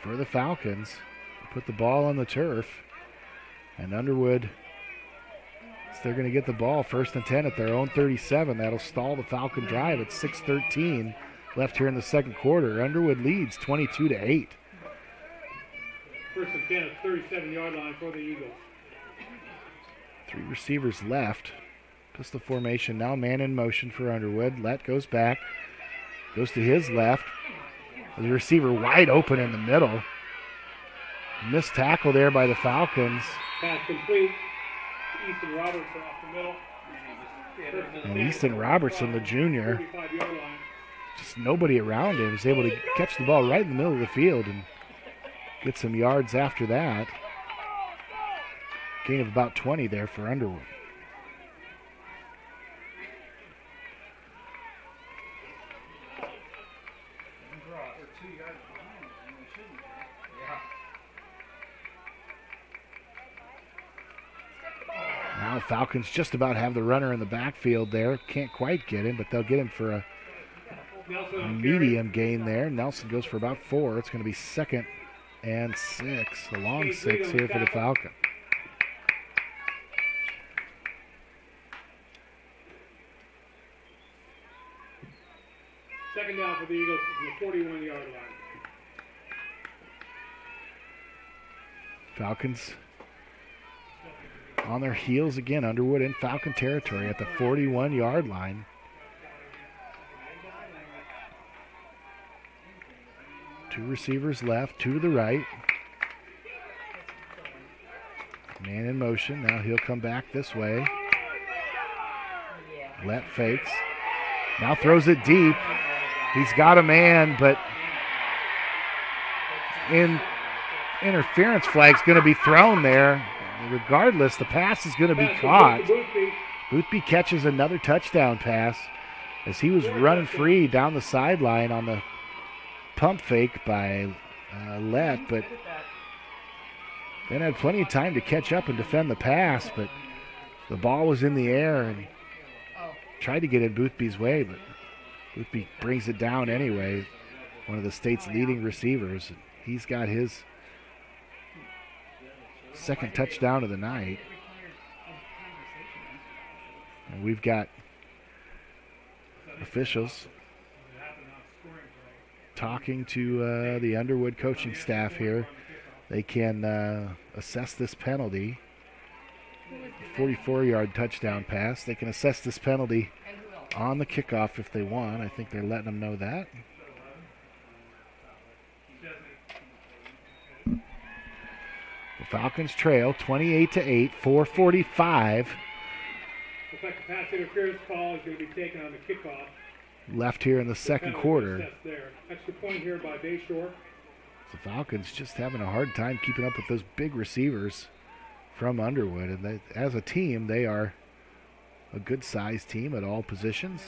for the Falcons. Put the ball on the turf. And Underwood, they're going to get the ball 1st and 10 at their own 37. That'll stall the Falcon drive at 6:13 left here in the 2nd quarter. Underwood leads 22-8. 1st and 10 at 37-yard line for the Eagles. 3 receivers left. Pistol formation now, man in motion for Underwood. Lett goes back. Goes to his left. The receiver wide open in the middle. Missed tackle there by the Falcons. Pass complete. Easton Robertson off the middle. And Easton Robertson, the junior, just nobody around him, was able to catch the ball right in the middle of the field and get some yards after that. Gain of about 20 there for Underwood. Now Falcons just about have the runner in the backfield there. Can't quite get him, but they'll get him for a medium gain there. Nelson goes for about 4. It's going to be 2nd and 6. A long 6 here for the Falcons. Second down for the Eagles from the 41-yard line. Falcons on their heels again. Underwood in Falcon territory at the 41-yard line. Two receivers left, two to the right. Man in motion. Now he'll come back this way. Let fakes. Now throws it deep. He's got a man, but interference flag's going to be thrown there. Regardless, the pass is going to be caught. Boothby catches another touchdown pass as he was running free down the sideline on the pump fake by Lett, but then had plenty of time to catch up and defend the pass, but the ball was in the air and tried to get in Boothby's way, but Boothby brings it down anyway. One of the state's leading receivers. He's got his second touchdown of the night. And we've got officials talking to the Underwood coaching staff here. They can assess this penalty. 44-yard touchdown pass. They can assess this penalty on the kickoff if they want. I think they're letting them know that. The Falcons trail 28-8, 4:45. Looks like the pass interference call is going to be taken on the kickoff. Left here in the second quarter. Extra point here by Bayshore. The Falcons just having a hard time keeping up with those big receivers from Underwood. And as a team, they are a good-sized team at all positions.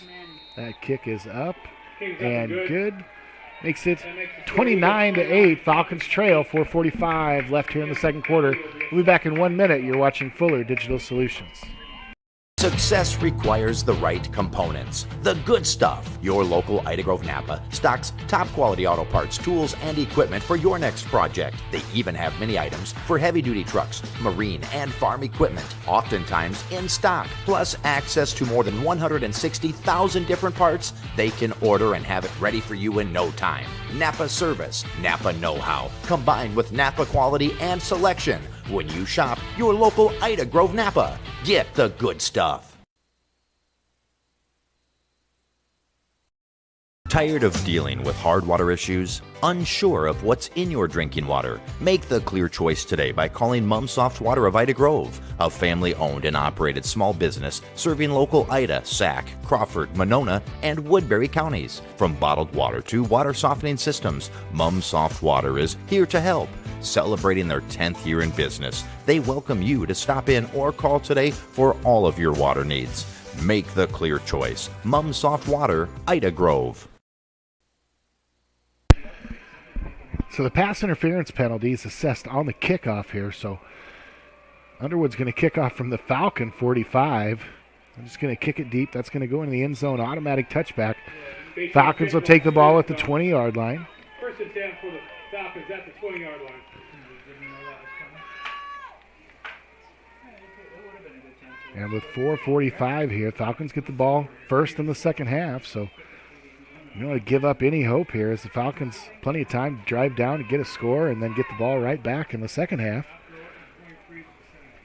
That kick is up and good. Makes it 29-8. Falcons trail, 4:45 left here in the second quarter. We'll be back in 1 minute. You're watching Fuller Digital Solutions. Success requires the right components. The Good Stuff. Your local Ida Grove Napa stocks top quality auto parts, tools, and equipment for your next project. They even have many items for heavy duty trucks, marine, and farm equipment, oftentimes in stock. Plus access to more than 160,000 different parts they can order and have it ready for you in no time. Napa service, Napa know-how, combined with Napa quality and selection. When you shop your local Ida Grove Napa, get the good stuff. Tired of dealing with hard water issues? Unsure of what's in your drinking water? Make the clear choice today by calling Mum Soft Water of Ida Grove, a family-owned and operated small business serving local Ida, Sac, Crawford, Monona, and Woodbury counties. From bottled water to water softening systems, Mum Soft Water is here to help. Celebrating their 10th year in business, they welcome you to stop in or call today for all of your water needs. Make the clear choice. Mum Soft Water, Ida Grove. So the pass interference penalty is assessed on the kickoff here. So Underwood's going to kick off from the Falcon 45. I'm just going to kick it deep. That's going to go into the end zone. Automatic touchback. Falcons will take the ball at the 20-yard line. First and 10 for the Falcons at the 20-yard line. And with 4:45 here, Falcons get the ball first in the second half. So you don't want to give up any hope here as the Falcons plenty of time to drive down and get a score and then get the ball right back in the second half.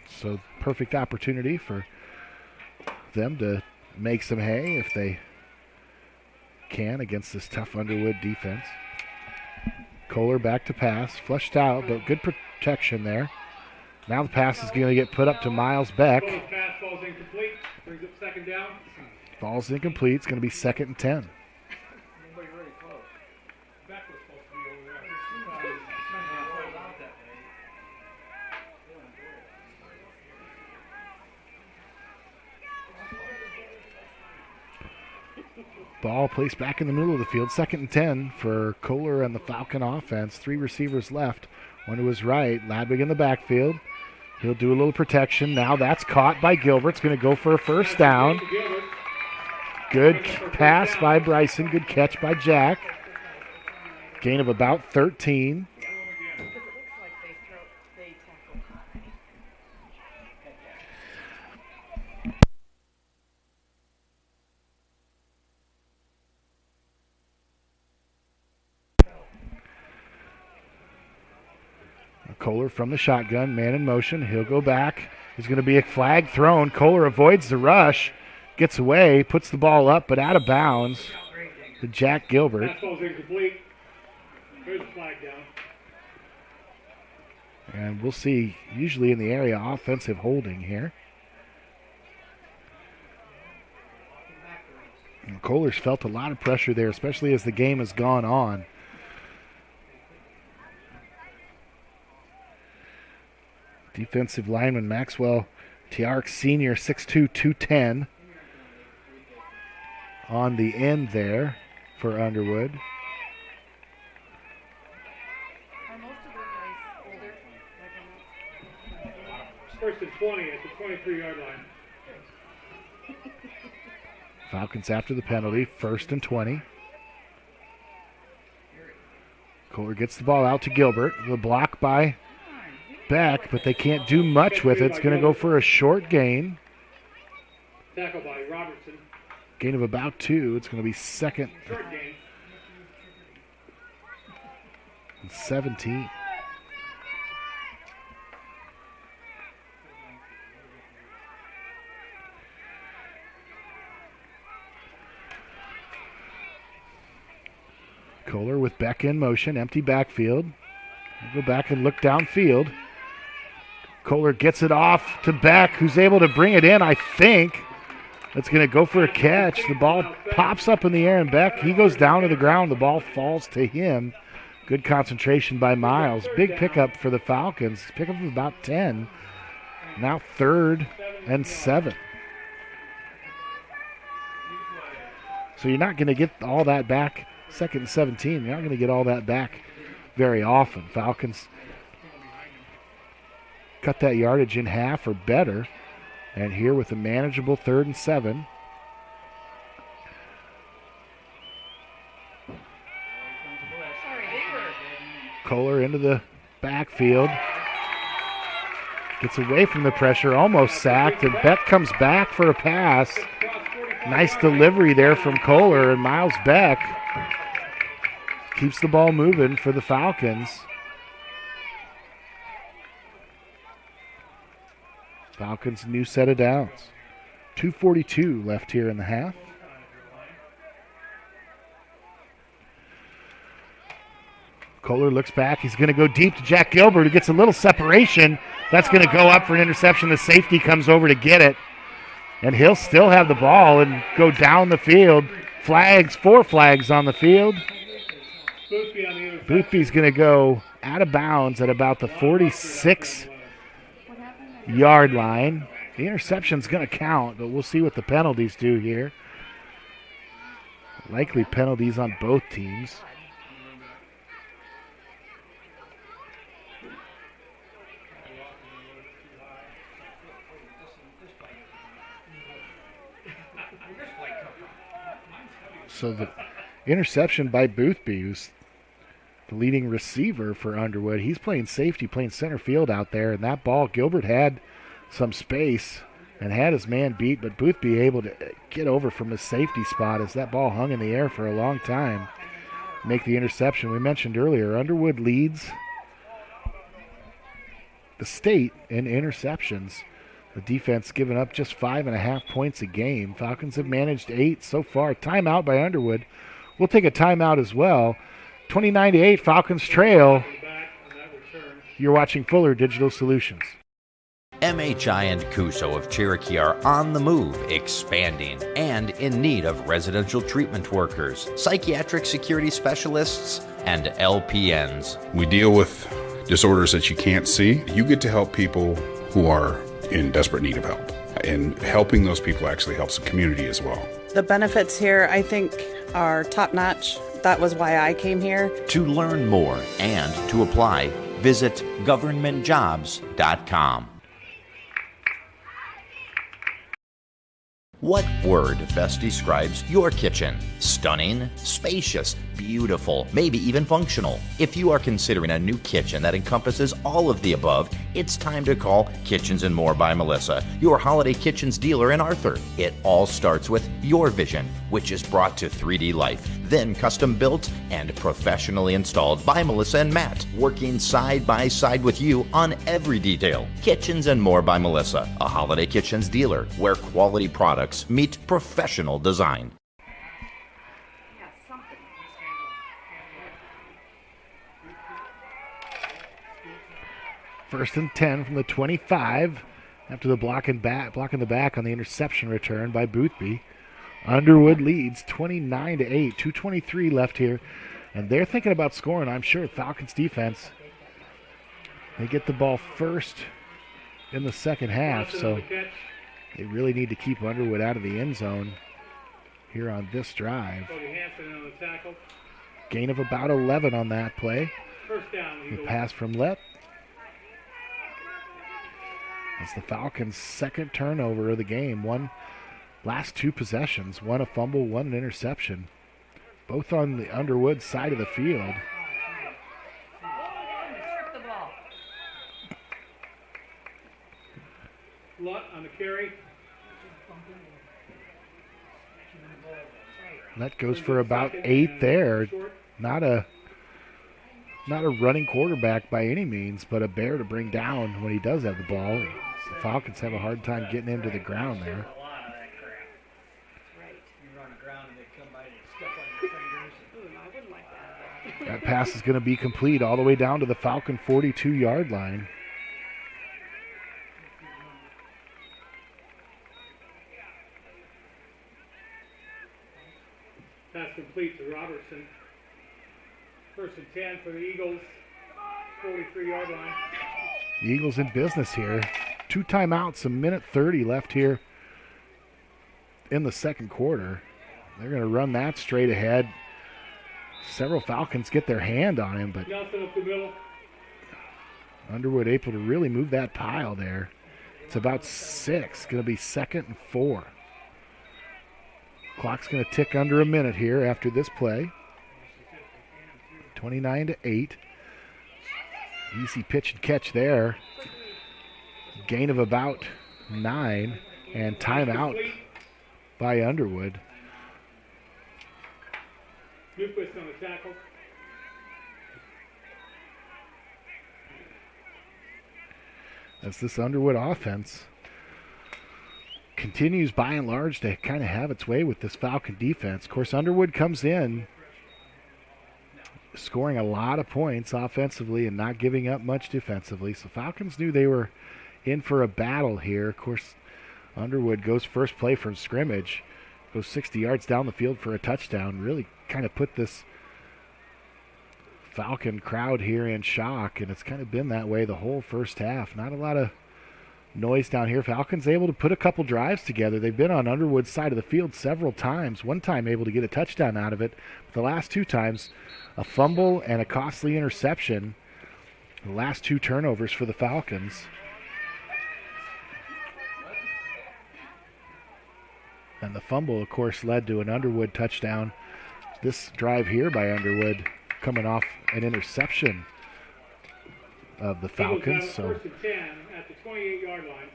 So perfect opportunity for them to make some hay if they can against this tough Underwood defense. Kohler back to pass, flushed out, but good protection there. Now the pass is going to get put up to Miles Beck. Pass falls incomplete, brings up second down. Falls incomplete. It's going to be 2nd and 10. Ball placed back in the middle of the field. 2nd and 10 for Kohler and the Falcon offense. 3 receivers left. One to his right. Ladwig in the backfield. He'll do a little protection. Now that's caught by Gilbert. It's going to go for a first down. Good pass by Bryson. Good catch by Jack. Gain of about 13. Kohler from the shotgun, man in motion. He'll go back. There's going to be a flag thrown. Kohler avoids the rush, gets away, puts the ball up, but out of bounds to Jack Gilbert. Fastball's incomplete. There's the flag down. And we'll see, usually in the area, offensive holding here. And Kohler's felt a lot of pressure there, especially as the game has gone on. Defensive lineman Maxwell Tiark Sr., 6'2", 210 on the end there for Underwood. First and 20 at the 23-yard line. Falcons after the penalty, 1st and 20. Kohler gets the ball out to Gilbert. The block by Beck, but they can't do much with it. It's going to go for a short gain. Tackle by Robertson. Gain of about 2. It's going to be second Short gain. and 17. Kohler with Beck in motion, empty backfield. We'll go back and look downfield. Kohler gets it off to Beck, who's able to bring it in, I think. It's going to go for a catch. The ball pops up in the air, and Beck, he goes down to the ground. The ball falls to him. Good concentration by Miles. Big pickup for the Falcons. Pickup of about 10. Now 3rd and 7. So you're not going to get all that back. 2nd and 17. You're not going to get all that back very often. Falcons cut that yardage in half or better. And here with a manageable 3rd and 7. Kohler into the backfield. Gets away from the pressure, almost sacked, and Beck comes back for a pass. Nice delivery there from Kohler, and Miles Beck keeps the ball moving for the Falcons. Falcons' new set of downs. 2:42 left here in the half. Kohler looks back. He's going to go deep to Jack Gilbert, who gets a little separation. That's going to go up for an interception. The safety comes over to get it. And he'll still have the ball and go down the field. Flags, 4 flags on the field. Boothby's going to go out of bounds at about the 46-yard line. The interception's going to count, but we'll see what the penalties do here. Likely penalties on both teams. So the interception by Boothby, who's the leading receiver for Underwood, he's playing safety, playing center field out there, and that ball, Gilbert had some space and had his man beat, but Boothby able to get over from his safety spot as that ball hung in the air for a long time. Make the interception. We mentioned earlier, Underwood leads the state in interceptions. The defense giving up just 5.5 points a game. Falcons have managed 8 so far. Timeout by Underwood. We'll take a timeout as well. 29-8, Falcons trail. You're watching Fuller Digital Solutions. MHI and Cuso of Cherokee are on the move, expanding, and in need of residential treatment workers, psychiatric security specialists, and LPNs. We deal with disorders that you can't see. You get to help people who are in desperate need of help. And helping those people actually helps the community as well. The benefits here, I think, are top-notch. That was why I came here. To learn more and to apply, visit governmentjobs.com. What word best describes your kitchen? Stunning, spacious, beautiful, maybe even functional. If you are considering a new kitchen that encompasses all of the above, it's time to call Kitchens and More by Melissa, your holiday kitchens dealer in Arthur. It all starts with your vision, which is brought to 3D life, then custom built and professionally installed by Melissa and Matt, working side by side with you on every detail. Kitchens and More by Melissa, a holiday kitchens dealer where quality products meet professional design. First and 10 from the 25 after the blocking the back on the interception return by Boothby. Underwood leads 29-8, 2:23 left here, and they're thinking about scoring, I'm sure. Falcons defense, they get the ball first in the second half, so they really need to keep Underwood out of the end zone here on this drive. Gain of about 11 on that play. The pass from Lett. That's the Falcons' second turnover of the game. Last two possessions, one a fumble, one an interception. Both on the Underwood side of the field. Lutt on the carry. That goes for about 8 there. Not a running quarterback by any means, but a bear to bring down when he does have the ball. The Falcons have a hard time getting him to the ground there. That pass is going to be complete all the way down to the Falcon 42-yard line. Pass complete to Robertson. First and 10 for the Eagles, 43-yard line. The Eagles in business here. 2 timeouts, a minute 30 left here in the second quarter. They're going to run that straight ahead. Several Falcons get their hand on him, but Nelson up the middle. Underwood able to really move that pile there. It's about 6. Going to be 2nd and 4. Clock's going to tick under a minute here after this play. 29-8. Easy pitch and catch there. Gain of about 9, and timeout by Underwood. Newquist on the tackle. As this Underwood offense continues by and large to kind of have its way with this Falcon defense. Of course, Underwood comes in scoring a lot of points offensively and not giving up much defensively. So Falcons knew they were in for a battle here. Of course, Underwood goes first play from scrimmage, goes 60 yards down the field for a touchdown. Really kind of put this Falcon crowd here in shock, and it's kind of been that way the whole first half. Not a lot of noise down here. Falcons able to put a couple drives together. They've been on Underwood's side of the field several times. One time able to get a touchdown out of it. But the last 2 times, a fumble and a costly interception. The last 2 turnovers for the Falcons. And the fumble, of course, led to an Underwood touchdown. This drive here by Underwood coming off an interception of the Falcons. So First and 10 at the 28-yard line.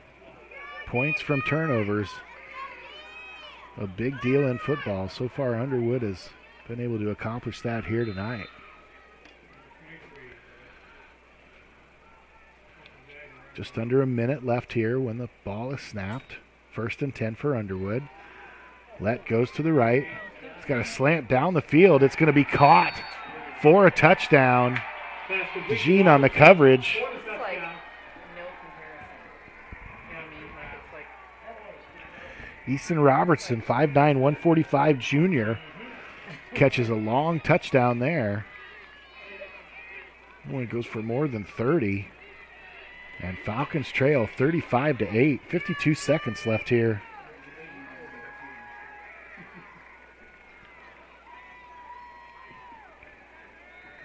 Points from turnovers, a big deal in football. So far, Underwood has been able to accomplish that here tonight. Just under a minute left here when the ball is snapped. First and 10 for Underwood. Lett goes to the right. It's got a slant down the field. It's going to be caught for a touchdown. Jean on the coverage. Easton Robertson, 5'9", 145 junior, catches a long touchdown there. One goes for more than 30. And Falcons trail 35-8. 52 seconds left here.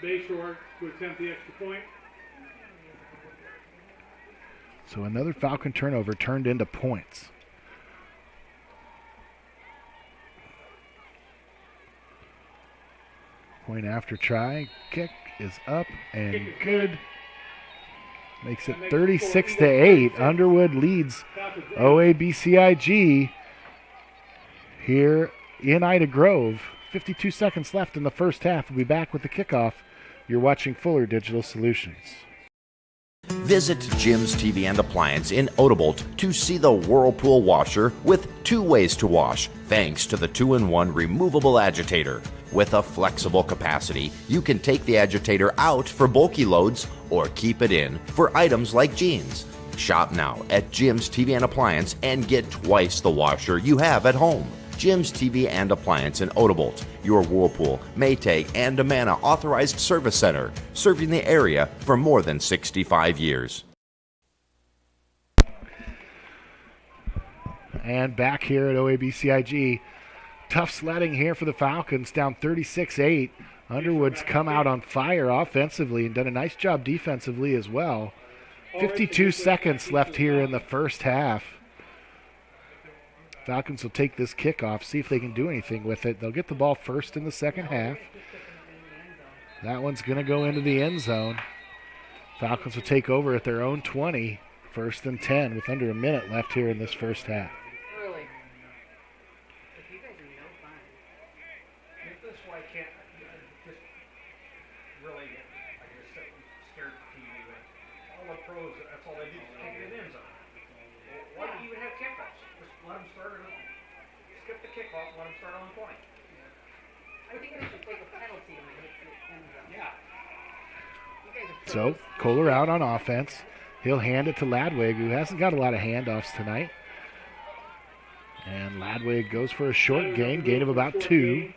Bayshore to attempt the extra point. So another Falcon turnover turned into points. Point after try. Kick is up and good. Makes it 36-8. Underwood leads OABCIG here in Ida Grove. 52 seconds left in the first half. We'll be back with the kickoff. You're watching Fuller Digital Solutions. Visit Jim's TV and Appliance in Odebolt to see the Whirlpool washer with 2 ways to wash, thanks to the 2-in-1 removable agitator. With a flexible capacity, you can take the agitator out for bulky loads or keep it in for items like jeans. Shop now at Jim's TV and Appliance and get twice the washer you have at home. Jim's TV and Appliance in Odebolt, your Whirlpool, Maytag, and Amana authorized service center, serving the area for more than 65 years. And back here at OABCIG, tough sledding here for the Falcons, down 36-8. Underwood's come out on fire offensively and done a nice job defensively as well. 52 seconds left here in the first half. Falcons will take this kickoff, see if they can do anything with it. They'll get the ball first in the second half. That one's going to go into the end zone. Falcons will take over at their own 20, 1st and 10, with under a minute left here in this first half. Really? If you guys are no fun. This is why I can't just really, I just sit and stare at the TV. All the pros, that's all they do, is kick it in the end zone. Why do you even have kickoffs? Just let them start it. Skip the kickoff, let them start on point. I think they should take a penalty when it hits the end zone. Yeah. So, Kohler out on offense. He'll hand it to Ladwig, who hasn't got a lot of handoffs tonight. And Ladwig goes for a short gain of about 2.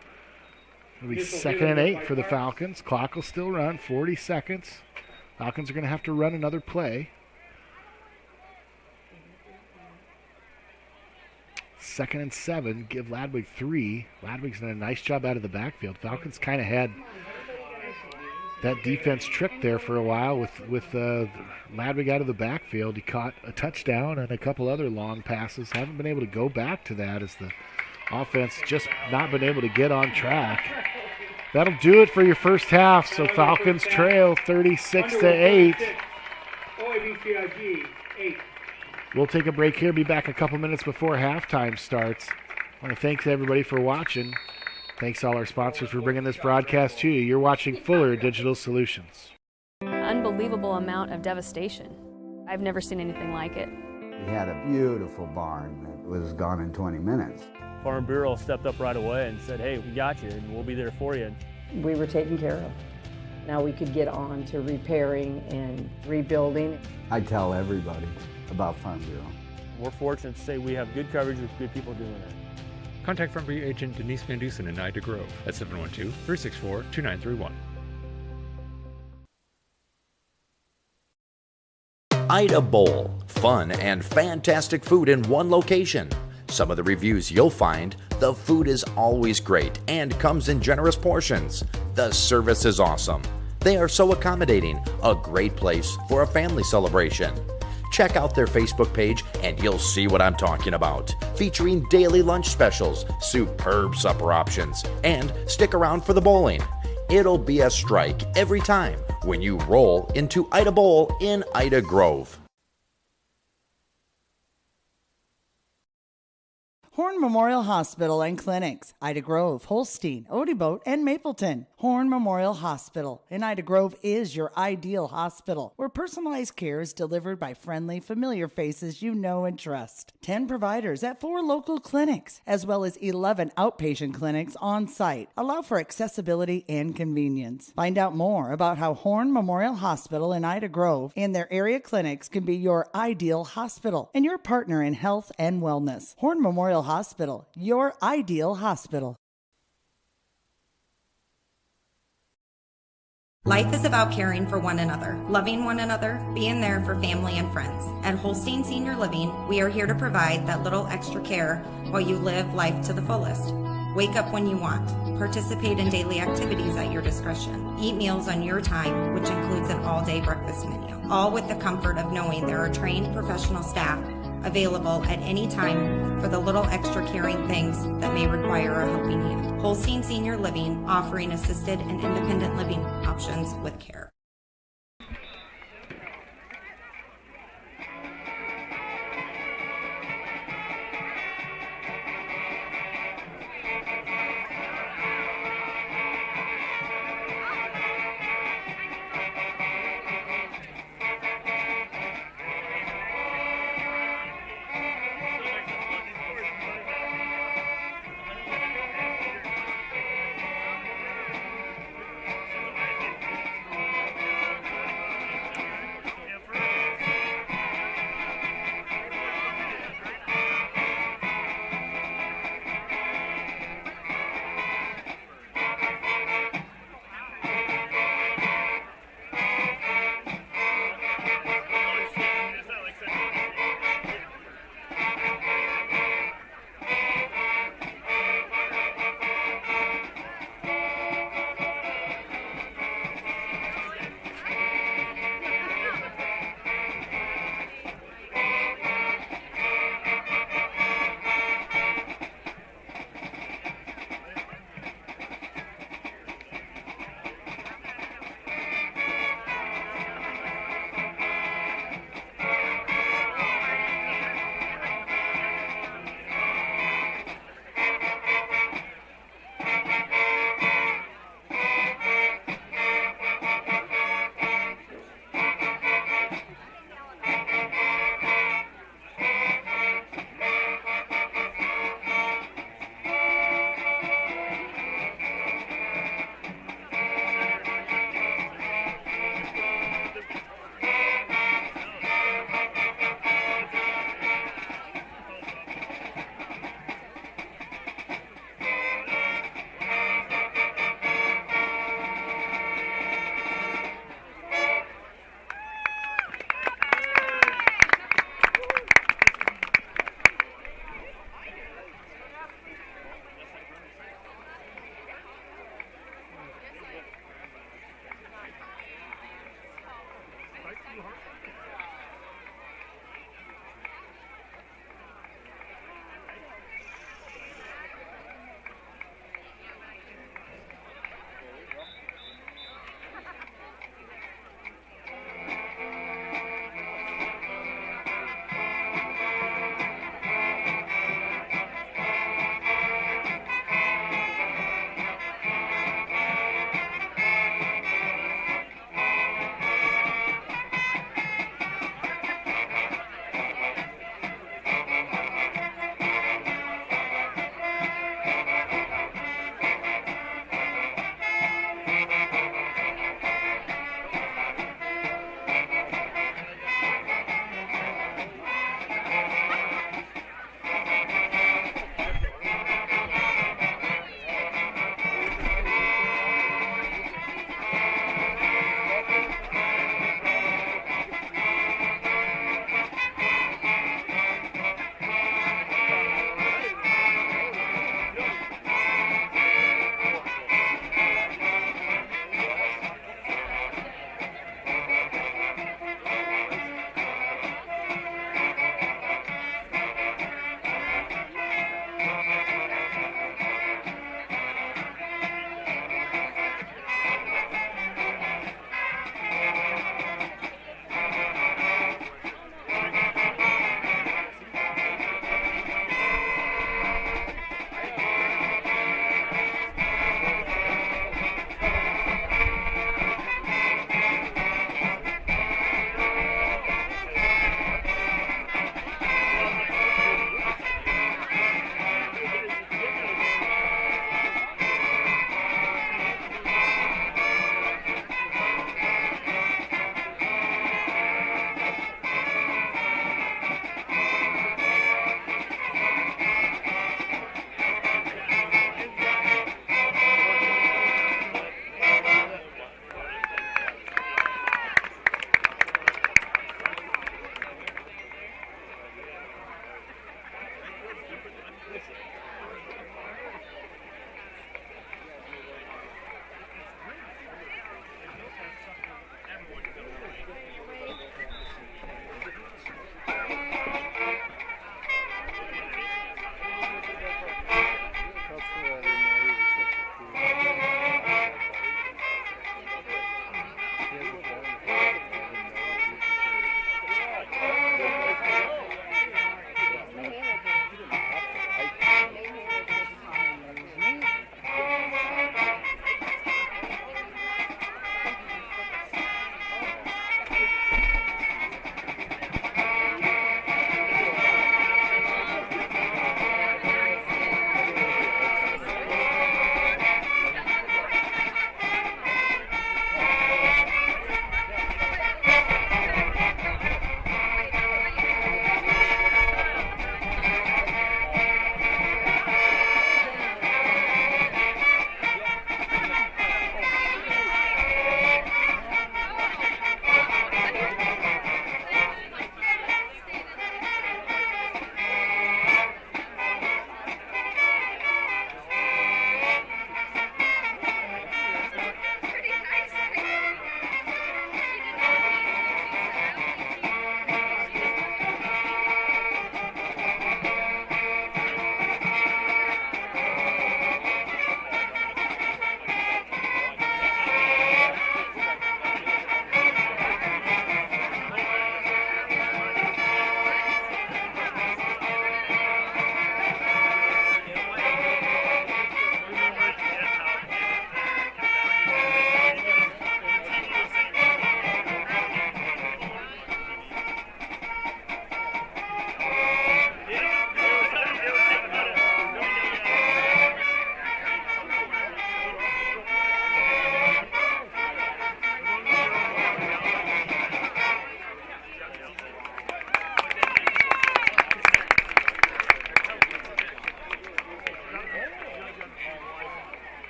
It'll be 2nd and 8 for the Falcons. Clock will still run, 40 seconds. Falcons are going to have to run another play. 2nd and 7, give Ladwig 3. Ladwig's done a nice job out of the backfield. Falcons kind of had that defense tricked there for a while with Ladwig out of the backfield. He caught a touchdown and a couple other long passes. Haven't been able to go back to that as the offense just not been able to get on track. That'll do it for your first half. So Falcons trail 36-8. OABCIG 8. We'll take a break here, be back a couple minutes before halftime starts. I want to thank everybody for watching. Thanks to all our sponsors for bringing this broadcast to you. You're watching Fuller Digital Solutions. Unbelievable amount of devastation. I've never seen anything like it. We had a beautiful barn that was gone in 20 minutes. Farm Bureau stepped up right away and said, hey, we got you and we'll be there for you. We were taken care of. Now we could get on to repairing and rebuilding. I tell everybody about Farm Bureau. We're fortunate to say we have good coverage with good people doing it. Contact Farm Bureau agent Denise Van Dusen in Ida Grove at 712-364-2931. Ida Bowl. Fun and fantastic food in one location. Some of the reviews you'll find, the food is always great and comes in generous portions. The service is awesome. They are so accommodating, a great place for a family celebration. Check out their Facebook page and you'll see what I'm talking about. Featuring daily lunch specials, superb supper options, and stick around for the bowling. It'll be a strike every time when you roll into Ida Bowl in Ida Grove. Horn Memorial Hospital and Clinics, Ida Grove, Holstein, Odeboat, and Mapleton. Horn Memorial Hospital in Ida Grove is your ideal hospital, where personalized care is delivered by friendly, familiar faces you know and trust. 10 providers at 4 local clinics, as well as 11 outpatient clinics on site, allow for accessibility and convenience. Find out more about how Horn Memorial Hospital in Ida Grove and their area clinics can be your ideal hospital and your partner in health and wellness. Horn Memorial Hospital, your ideal hospital. Life is about caring for one another, loving one another, being there for family and friends. At Holstein Senior Living, we are here to provide that little extra care while you live life to the fullest. Wake up when you want. Participate in daily activities at your discretion. Eat meals on your time, which includes an all-day breakfast menu. All with the comfort of knowing there are trained professional staff available at any time for the little extra caring things that may require a helping hand. Holstein Senior Living, offering assisted and independent living options with care.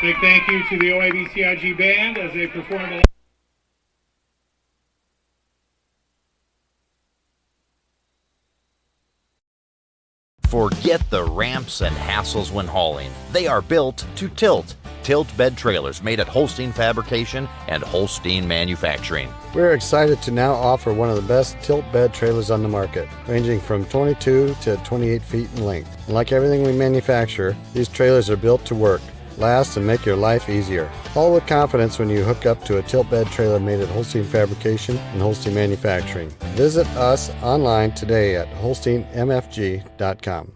Big thank you to the OABCIG band as they performed. Forget the ramps and hassles when hauling. They are built to tilt. Tilt bed trailers made at Holstein Fabrication and Holstein Manufacturing. We're excited to now offer one of the best tilt bed trailers on the market, ranging from 22 to 28 feet in length. And like everything we manufacture, these trailers are built to work, last, and make your life easier. All with confidence when you hook up to a tilt bed trailer made at Holstein Fabrication and Holstein Manufacturing. Visit us online today at holsteinmfg.com.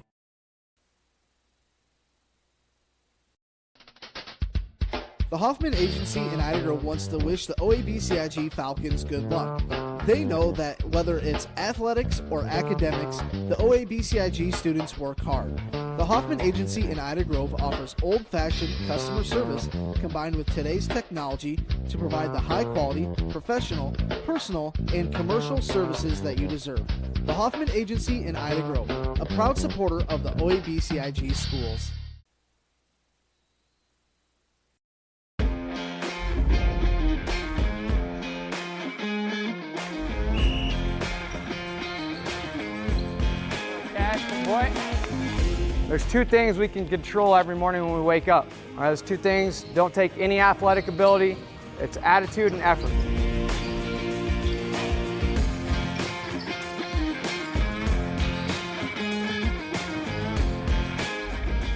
The Hoffman Agency in Ida Grove wants to wish the OABCIG Falcons good luck. They know that whether it's athletics or academics, the OABCIG students work hard. The Hoffman Agency in Ida Grove offers old-fashioned customer service combined with today's technology to provide the high-quality, professional, personal, and commercial services that you deserve. The Hoffman Agency in Ida Grove, a proud supporter of the OABCIG schools. Boy, there's two things we can control every morning when we wake up. All right, those two things don't take any athletic ability. It's attitude and effort.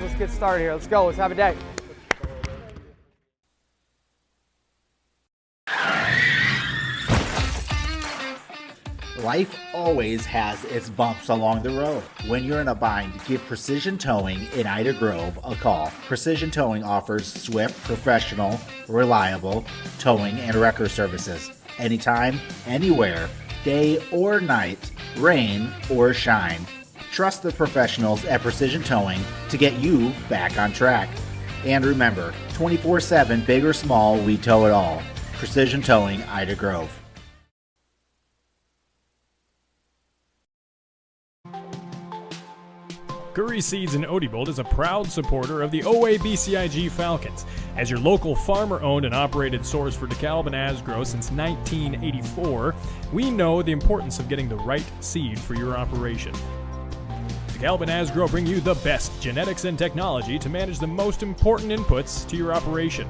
Let's get started here. Let's go. Let's have a day. Life always has its bumps along the road. When you're in a bind, give Precision Towing in Ida Grove a call. Precision Towing offers swift, professional, reliable towing and wrecker services. Anytime, anywhere, day or night, rain or shine. Trust the professionals at Precision Towing to get you back on track. And remember, 24/7, big or small, we tow it all. Precision Towing, Ida Grove. Curry Seeds in Odebolt is a proud supporter of the OABCIG Falcons. As your local farmer-owned and operated source for DeKalb and Asgrow since 1984, we know the importance of getting the right seed for your operation. DeKalb and Asgrow bring you the best genetics and technology to manage the most important inputs to your operation.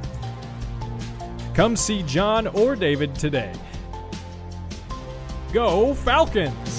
Come see John or David today. Go Falcons!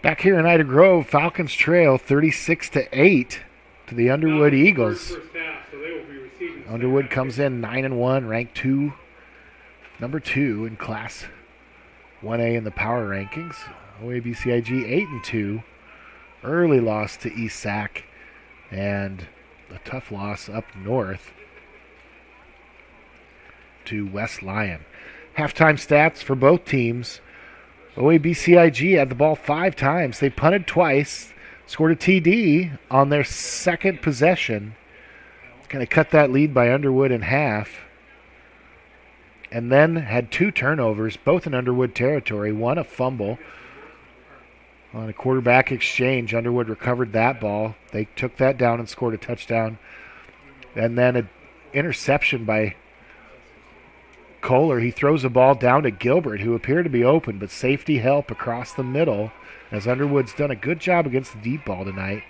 Back here in Ida Grove, Falcons trail 36-8 to the Underwood Eagles. Underwood comes in 9-1, ranked number 2 in Class 1A in the power rankings. OABCIG 8-2. Early loss to East Sac and a tough loss up north to West Lyon. Halftime stats for both teams. OABCIG had the ball 5 times. They punted twice, scored a TD on their second possession. Kind of cut that lead by Underwood in half. And then had 2 turnovers, both in Underwood territory. One a fumble on a quarterback exchange. Underwood recovered that ball. They took that down and scored a touchdown. And then an interception by Kohler. He throws a ball down to Gilbert, who appeared to be open, but safety help across the middle, as Underwood's done a good job against the deep ball tonight.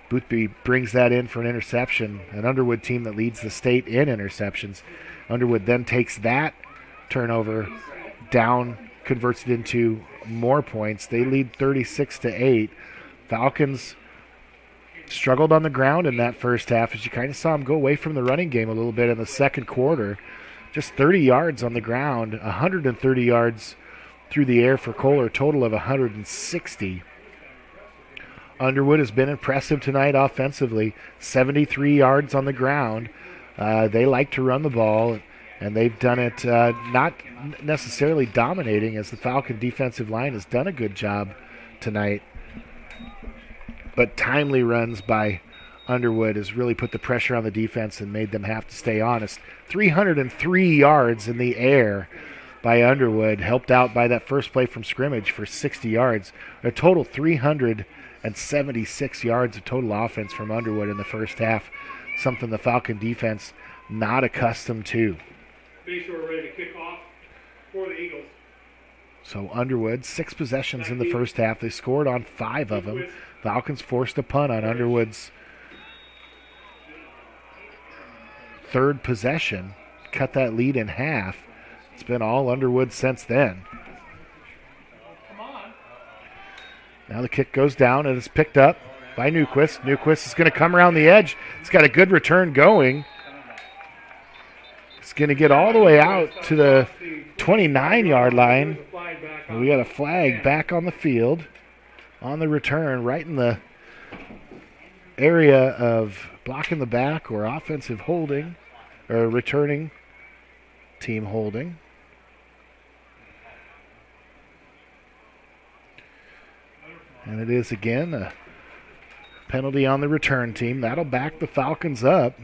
Boothby brings that in for an interception, an Underwood team that leads the state in interceptions. Underwood then takes that turnover down, converts it into more points. They lead 36-8. Falcons struggled on the ground in that first half, as you kind of saw them go away from the running game a little bit in the second quarter. Just 30 yards on the ground, 130 yards through the air for Kohler, a total of 160. Underwood has been impressive tonight offensively, 73 yards on the ground. They like to run the ball, and they've done it not necessarily dominating, as the Falcon defensive line has done a good job tonight. But timely runs by Underwood has really put the pressure on the defense and made them have to stay honest. 303 yards in the air by Underwood, helped out by that first play from scrimmage for 60 yards. A total 376 yards of total offense from Underwood in the first half, something the Falcon defense not accustomed to. Bayshore ready to kick off for the Eagles. So Underwood, 6 possessions in the first half. They scored on 5 of them. Falcons forced a punt on Underwood's third possession, cut that lead in half. It's been all Underwood since then. Now the kick goes down and it's picked up by Newquist. Newquist is going to come around the edge. He's got a good return going. It's going to get all the way out to the 29-yard line. And we got a flag back on the field on the return, right in the area of blocking the back or offensive holding, or returning team holding. And it is again a penalty on the return team. That'll back the Falcons up.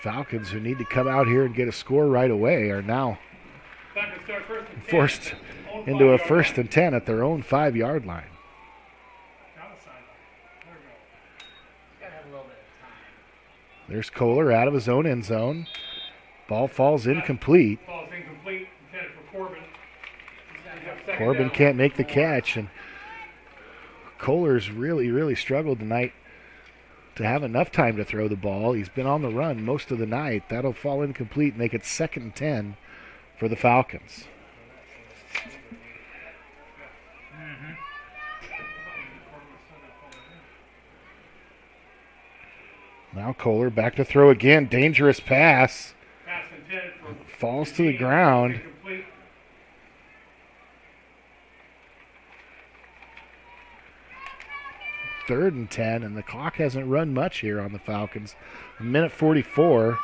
Falcons, who need to come out here and get a score right away, are now forced into a 1st and 10 at their own 5-yard line. There's Kohler out of his own end zone. Ball falls incomplete. Intended for Corbin. Corbin can't make the catch, and Kohler's really struggled tonight to have enough time to throw the ball. He's been on the run most of the night. That'll fall incomplete, make it 2nd and 10 for the Falcons. Now Kohler back to throw again. Dangerous pass. Falls to the ground. Third and 10, and the clock hasn't run much here on the Falcons. 1:44.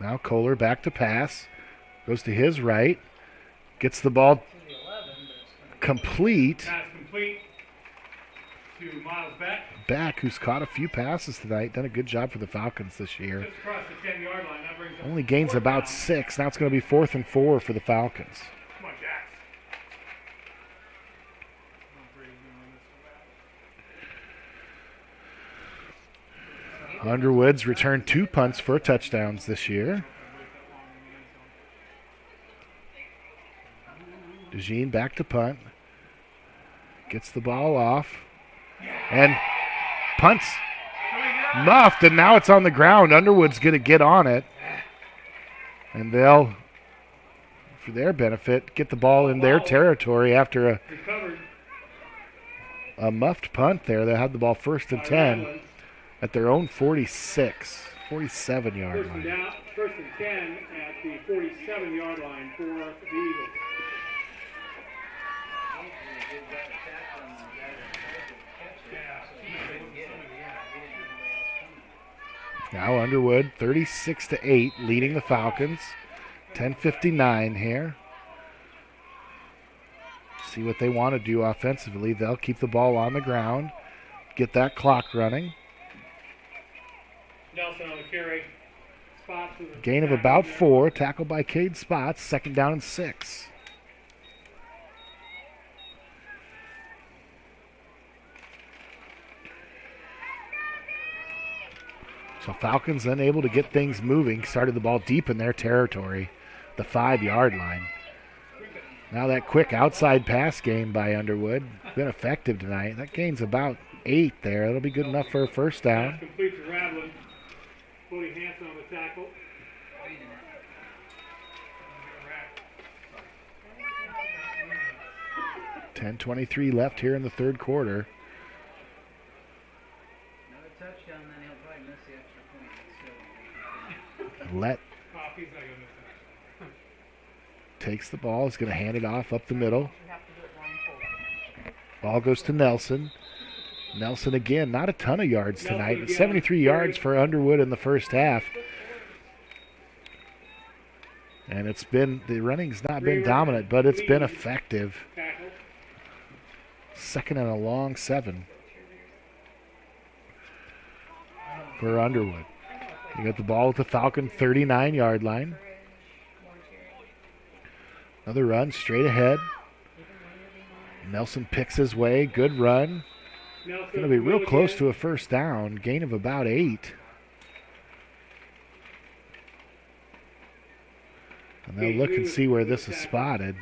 Now Kohler back to pass. Goes to his right. Gets the ball complete. Pass complete to Miles Beck, who's caught a few passes tonight. Done a good job for the Falcons this year. Just across the 10-yard line. That brings up Only gains about 6. Now it's going to be 4th and 4 for the Falcons. Come on, Jax. Underwood's returned 2 punts for touchdowns this year. DeJean back to punt. Gets the ball off. And punts. Muffed, and now it's on the ground. Underwood's going to get on it. And they'll, for their benefit, get the ball in their territory after a muffed punt there. They had the ball 1st and 10 at their own 47-yard line. First and 10 at the 47-yard line for the Eagles. Now Underwood, 36-8, leading the Falcons. 10:59 here. See what they want to do offensively. They'll keep the ball on the ground, get that clock running. Nelson on the carry. Spots with a Gain of about 4, tackled by Cade Spots, 2nd down and 6. So Falcons unable to get things moving, started the ball deep in their territory, the 5-yard line. Now that quick outside pass game by Underwood, been effective tonight. That gain's about 8 there. That'll be good enough for a first down. Complete to Radlin. Cody Hanson on the tackle. 10:23 left here in the third quarter. Let takes the ball, is going to hand it off up the middle. Ball goes to Nelson. Nelson again, not a ton of yards tonight, but 73 yards for Underwood in the first half. And it's been, the running's not been dominant, but it's been effective. 2nd and a long 7 for Underwood. You got the ball at the Falcon 39-yard line. Another run straight ahead. Nelson picks his way. Good run. Going to be real close to a first down. Gain of about 8. And they'll look and see where this is spotted.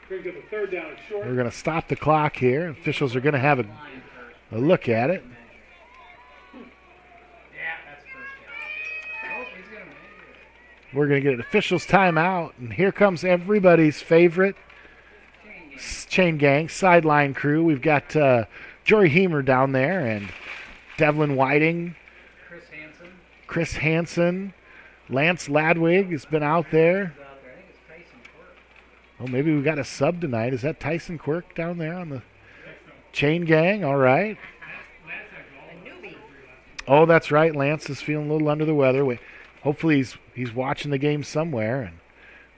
We're going to stop the clock here. Officials are going to have a look at it. We're going to get an official's timeout, and here comes everybody's favorite chain gang, sideline crew. We've got Jory Heemer down there and Devlin Whiting, Chris Hansen, Lance Ladwig has been out there. Oh, maybe we got a sub tonight. Is that Tyson Quirk down there on the chain gang? All right. Oh, that's right. Lance is feeling a little under the weather. Hopefully he's watching the game somewhere, and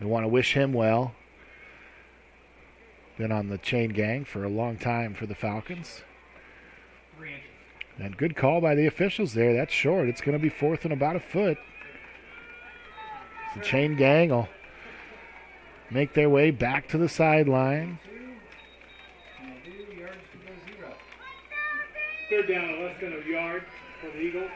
we want to wish him well. Been on the chain gang for a long time for the Falcons. And good call by the officials there. That's short. It's going to be 4th and about a foot. The chain gang will make their way back to the sideline. 3rd down, less than a yard for the Eagles.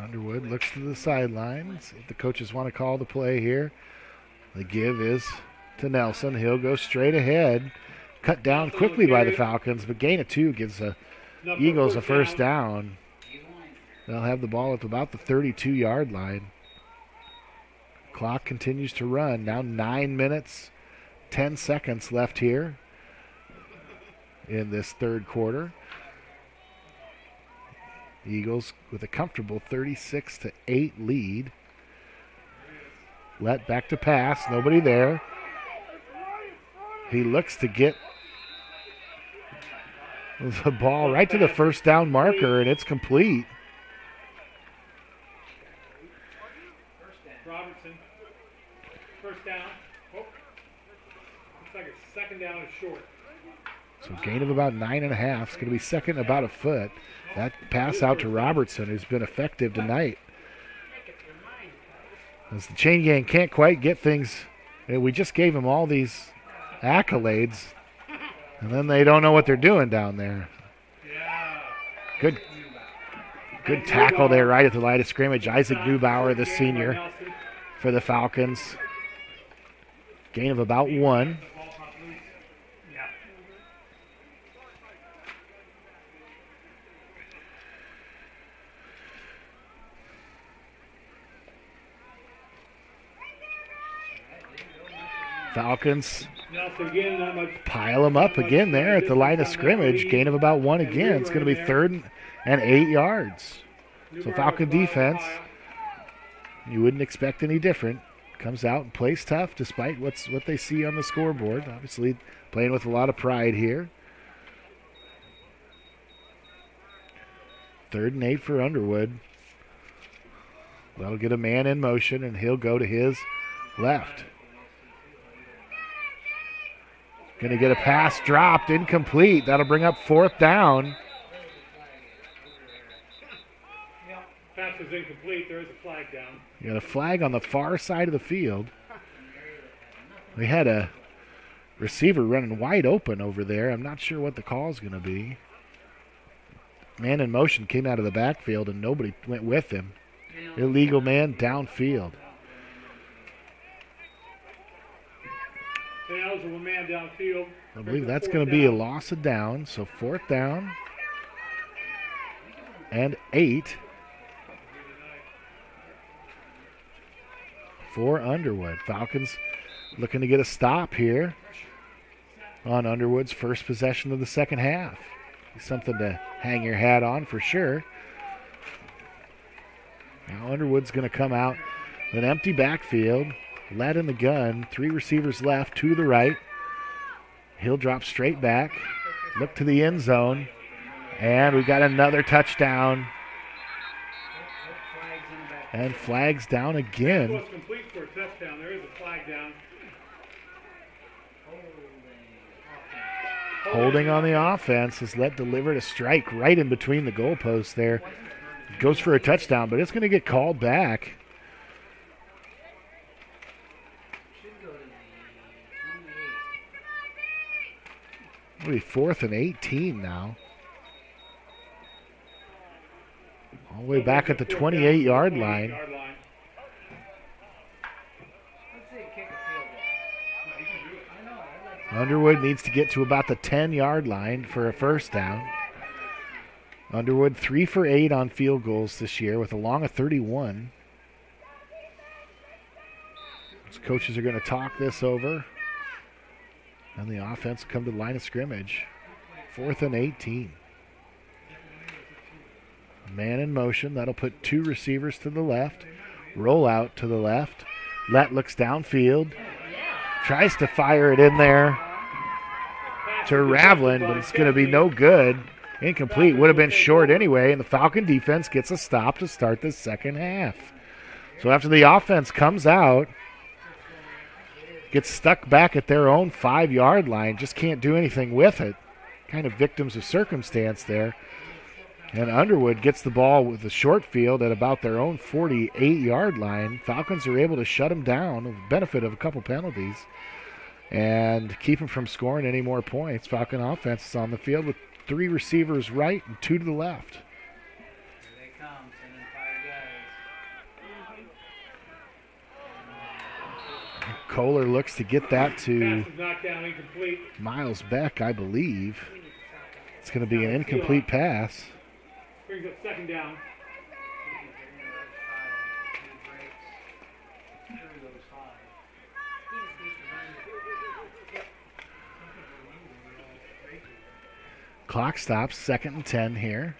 Underwood looks to the sidelines. If the coaches want to call the play here, the give is to Nelson. He'll go straight ahead. Cut down quickly by the Falcons, but gain of 2 gives the Eagles a first down. They'll have the ball at about the 32-yard line. Clock continues to run. Now 9 minutes, 10 seconds left here in this third quarter. Eagles with a comfortable 36-8 lead. Let back to pass. Nobody there. He looks to get the ball right to the first down marker, and it's complete. Robertson, first down. Oh, looks like it's 2nd down and short. So gain of about 9.5. It's going to be 2nd and about a foot. That pass out to Robertson has been effective tonight. As the chain gang can't quite get things, we just gave them all these accolades, and then they don't know what they're doing down there. Good tackle there right at the line of scrimmage. Isaac Neubauer, the senior for the Falcons. Gain of about 1. Falcons pile them up again there at the line of scrimmage. Gain of about 1 again. It's going to be 3rd and 8 yards. So Falcon defense, you wouldn't expect any different. Comes out and plays tough despite what they see on the scoreboard. Obviously playing with a lot of pride here. 3rd and 8 for Underwood. That'll get a man in motion, and he'll go to his left. Going to get a pass dropped, incomplete. That'll bring up 4th down. Pass is incomplete. There is a flag down. You got a flag on the far side of the field. We had a receiver running wide open over there. I'm not sure what the call is going to be. Man in motion came out of the backfield, and nobody went with him. Illegal man downfield. Eligible man downfield. I believe that's going to be a loss of down, so 4th down and 8 for Underwood. Falcons looking to get a stop here on Underwood's first possession of the second half. Something to hang your hat on for sure. Now Underwood's going to come out with an empty backfield. Led in the gun, 3 receivers left, 2 to the right. He'll drop straight back, look to the end zone, and we got another touchdown. And flags down again. Was complete for a touchdown. There is a flag down. Holding on the offense has let delivered a strike right in between the goalposts there. Goes for a touchdown, but it's going to get called back. It'll be 4th and 18 now. All the way back at the 28-yard line. Underwood needs to get to about the 10-yard line for a first down. Underwood 3 for 8 on field goals this year with a long of 31. Those coaches are going to talk this over. And the offense come to the line of scrimmage. 4th and 18. Man in motion. That'll put 2 receivers to the left. Roll out to the left. Lett looks downfield. Tries to fire it in there to Ravlin, but it's going to be no good. Incomplete. Would have been short anyway, and the Falcon defense gets a stop to start the second half. So after the offense comes out, gets stuck back at their own 5-yard line, just can't do anything with it. Kind of victims of circumstance there. And Underwood gets the ball with the short field at about their own 48-yard line. Falcons are able to shut them down with the benefit of a couple penalties and keep them from scoring any more points. Falcon offense is on the field with 3 receivers right and 2 to the left. Kohler looks to get that to Miles Beck, I believe. It's going to be an incomplete pass. Brings up 2nd down. Clock stops, 2nd and 10 here.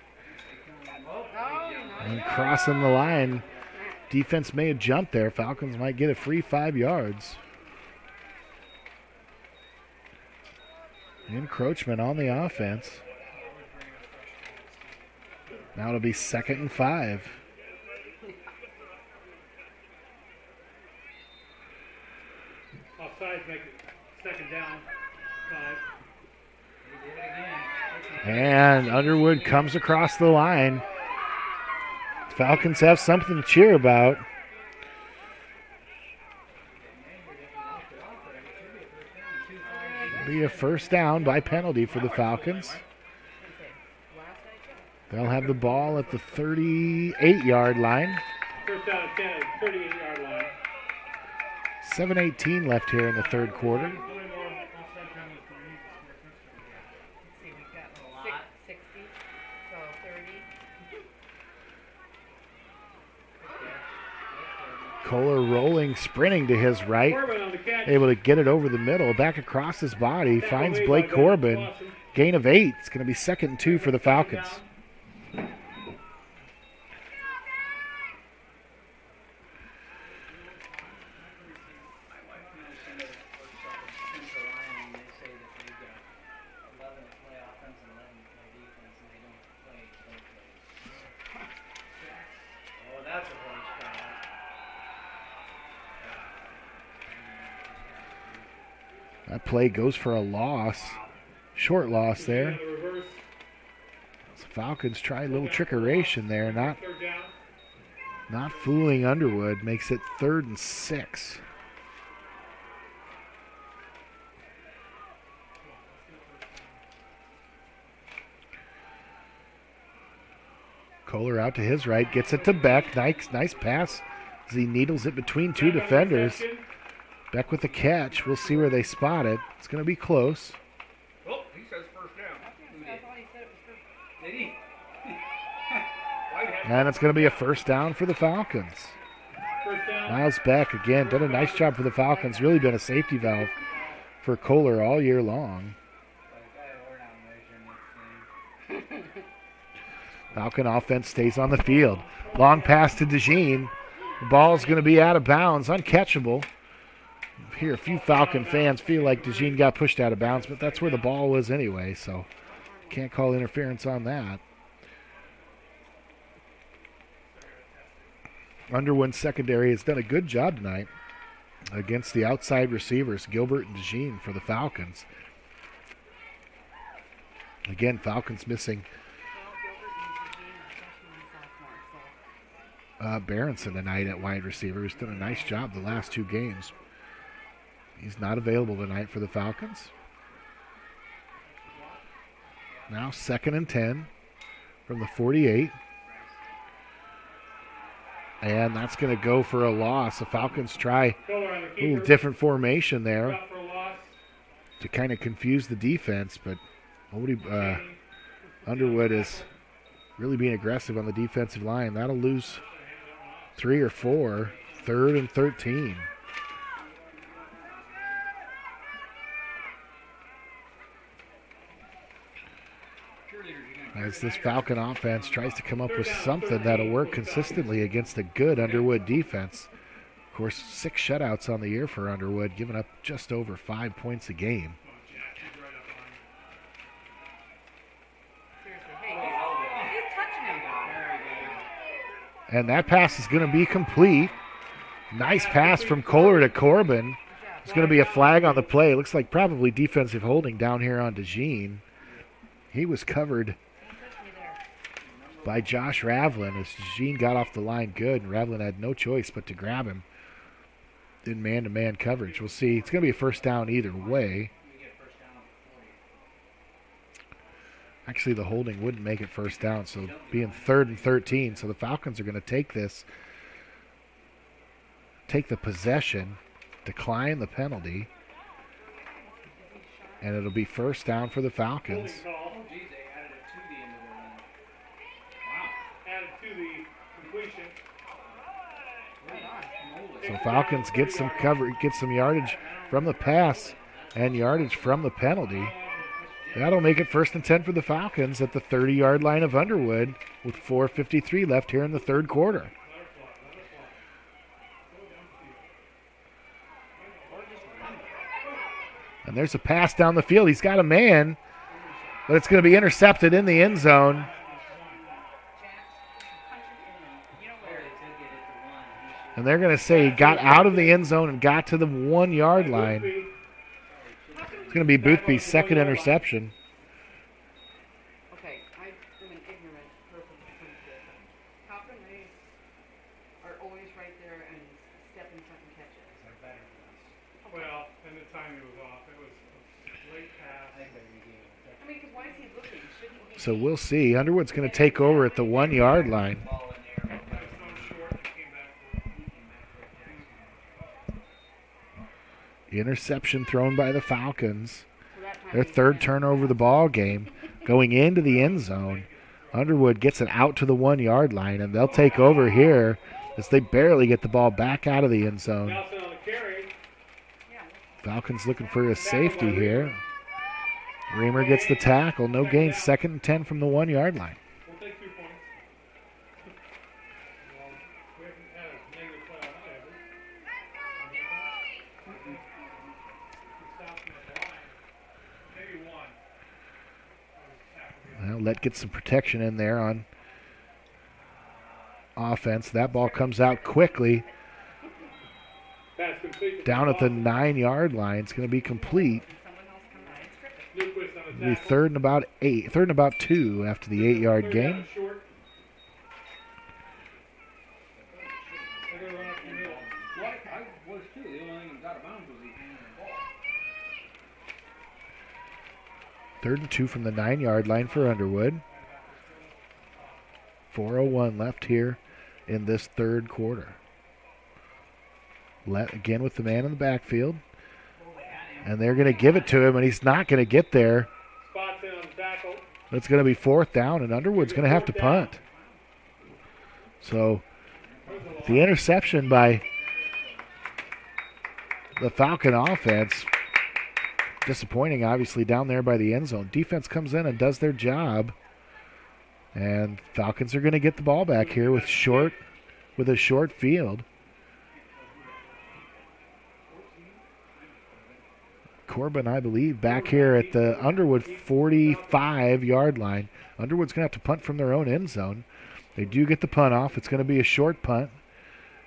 And crossing the line. Defense may have jumped there. Falcons might get a free 5 yards. Encroachment on the offense. Now it'll be 2nd and 5. Offside, make it 2nd down. 5. And Underwood comes across the line. Falcons have something to cheer about. It'll be a first down by penalty for the Falcons. They'll have the ball at the 38-yard line. First down and 10 at the 38-yard line. 7:18 left here in the third quarter. Kohler rolling, sprinting to his right, able to get it over the middle, back across his body, finds Blake Corbin. Gain of 8. It's going to be 2nd and 2 for the Falcons. That play goes for a loss. Short loss there. So Falcons try a little trickeration there. Not fooling Underwood. Makes it 3rd and 6. Kohler out to his right. Gets it to Beck. Nice pass as he needles it between two defenders. Beck with the catch. We'll see where they spot it. It's going to be close. Oh, he says first down. I thought he said it was first. Did he? And it's going to be a first down for the Falcons. Miles Beck, again, done a nice job for the Falcons. Really been a safety valve for Kohler all year long. Falcon offense stays on the field. Long pass to DeJean. The ball's going to be out of bounds, uncatchable. Here, a few Falcon fans feel like DeJean got pushed out of bounds, but that's where the ball was anyway, so can't call interference on that. Underwood secondary has done a good job tonight against the outside receivers, Gilbert and DeJean for the Falcons. Again, Falcons missing Berenson tonight at wide receiver, who's done a nice job the last 2 games. He's not available tonight for the Falcons. Now 2nd and 10 from the 48. And that's going to go for a loss. The Falcons try a little different formation there to kind of confuse the defense, but Underwood is really being aggressive on the defensive line. That'll lose 3 or 4, 3rd and 13. As this Falcon offense tries to come up with something that'll work consistently against a good Underwood defense. Of course, 6 shutouts on the year for Underwood, giving up just over 5 points a game. And that pass is going to be complete. Nice pass from Kohler to Corbin. There's going to be a flag on the play. It looks like probably defensive holding down here on DeJean. He was covered by Josh Ravlin as DeJean got off the line good, and Ravlin had no choice but to grab him in man-to-man coverage. We'll see. It's going to be a first down either way. Actually, the holding wouldn't make it first down, so being 3rd and 13. So the Falcons are going to take the possession, decline the penalty, and it'll be first down for the Falcons. So Falcons get some cover, get some yardage from the pass and yardage from the penalty. That'll make it 1st and 10 for the Falcons at the 30-yard line of Underwood with 4:53 left here in the third quarter. And there's a pass down the field. He's got a man, but it's going to be intercepted in the end zone. And they're going to say he got out of the end zone and got to the 1-yard line. It's going to be Boothby's second interception. Okay, I'm an ignorant person when it comes to this. How come they are always right there and step in front and catch it? They're better than us. Well, and the timing was off. It was a late pass. I think they regained it. So we'll see. Underwood's going to take over at the 1 yard line. Interception thrown by the Falcons. Their third turnover of the ball game, going into the end zone. Underwood gets it out to the 1 yard line, and they'll take over here as they barely get the ball back out of the end zone. Falcons looking for a safety here. Reamer gets the tackle. No gain. 2nd and 10 from the 1 yard line. Well, Let gets some protection in there on offense. That ball comes out quickly. Down at the 9 yard line. It's going to be complete. It'll be third and about 2 after the 8 yard gain. Third and 2 from the 9 yard line for Underwood. 4:01 left here in this third quarter. Let again with the man in the backfield. And they're going to give it to him, and he's not going to get there. It's going to be 4th down, and Underwood's going to have to punt. So the interception by the Falcon offense, disappointing, obviously, down there by the end zone. Defense comes in and does their job, and Falcons are going to get the ball back here with a short field. Corbin, I believe, back here at the Underwood 45 yard line. Underwood's going to have to punt from their own end zone. They do get the punt off. It's going to be a short punt.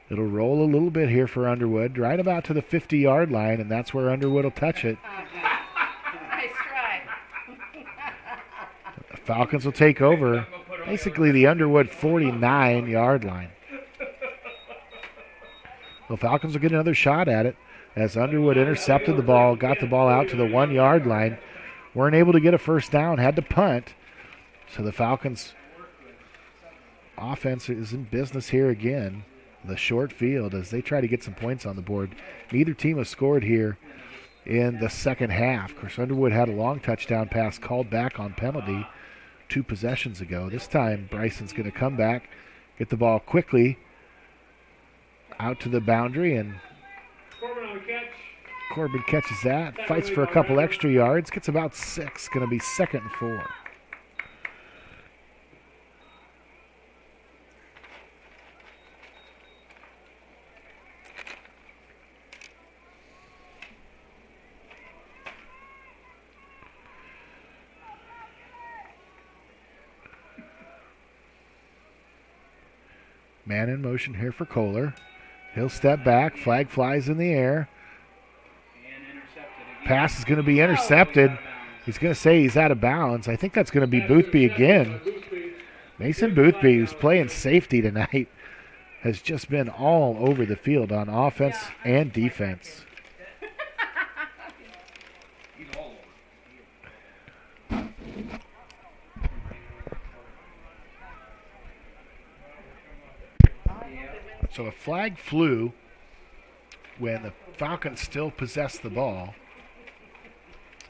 It'll roll a little bit here for Underwood, right about to the 50 yard line, and that's where Underwood will touch it. Nice try. The Falcons will take over basically the Underwood 49 yard line. The Falcons will get another shot at it as Underwood intercepted the ball, got the ball out to the 1 yard line. Weren't able to get a first down, had to punt. So the Falcons offense is in business here again. The short field as they try to get some points on the board. Neither team has scored here in the second half. Of course, Underwood had a long touchdown pass called back on penalty 2 possessions ago. This time, Bryson's going to come back, get the ball quickly out to the boundary, and Corbin catches that, fights for a couple extra yards, gets about 6, going to be 2nd and 4. Man in motion here for Kohler. He'll step back. Flag flies in the air. Pass is going to be intercepted. He's going to say he's out of bounds. I think that's going to be Boothby again. Mason Boothby, who's playing safety tonight, has just been all over the field on offense and defense. So a flag flew when the Falcons still possessed the ball.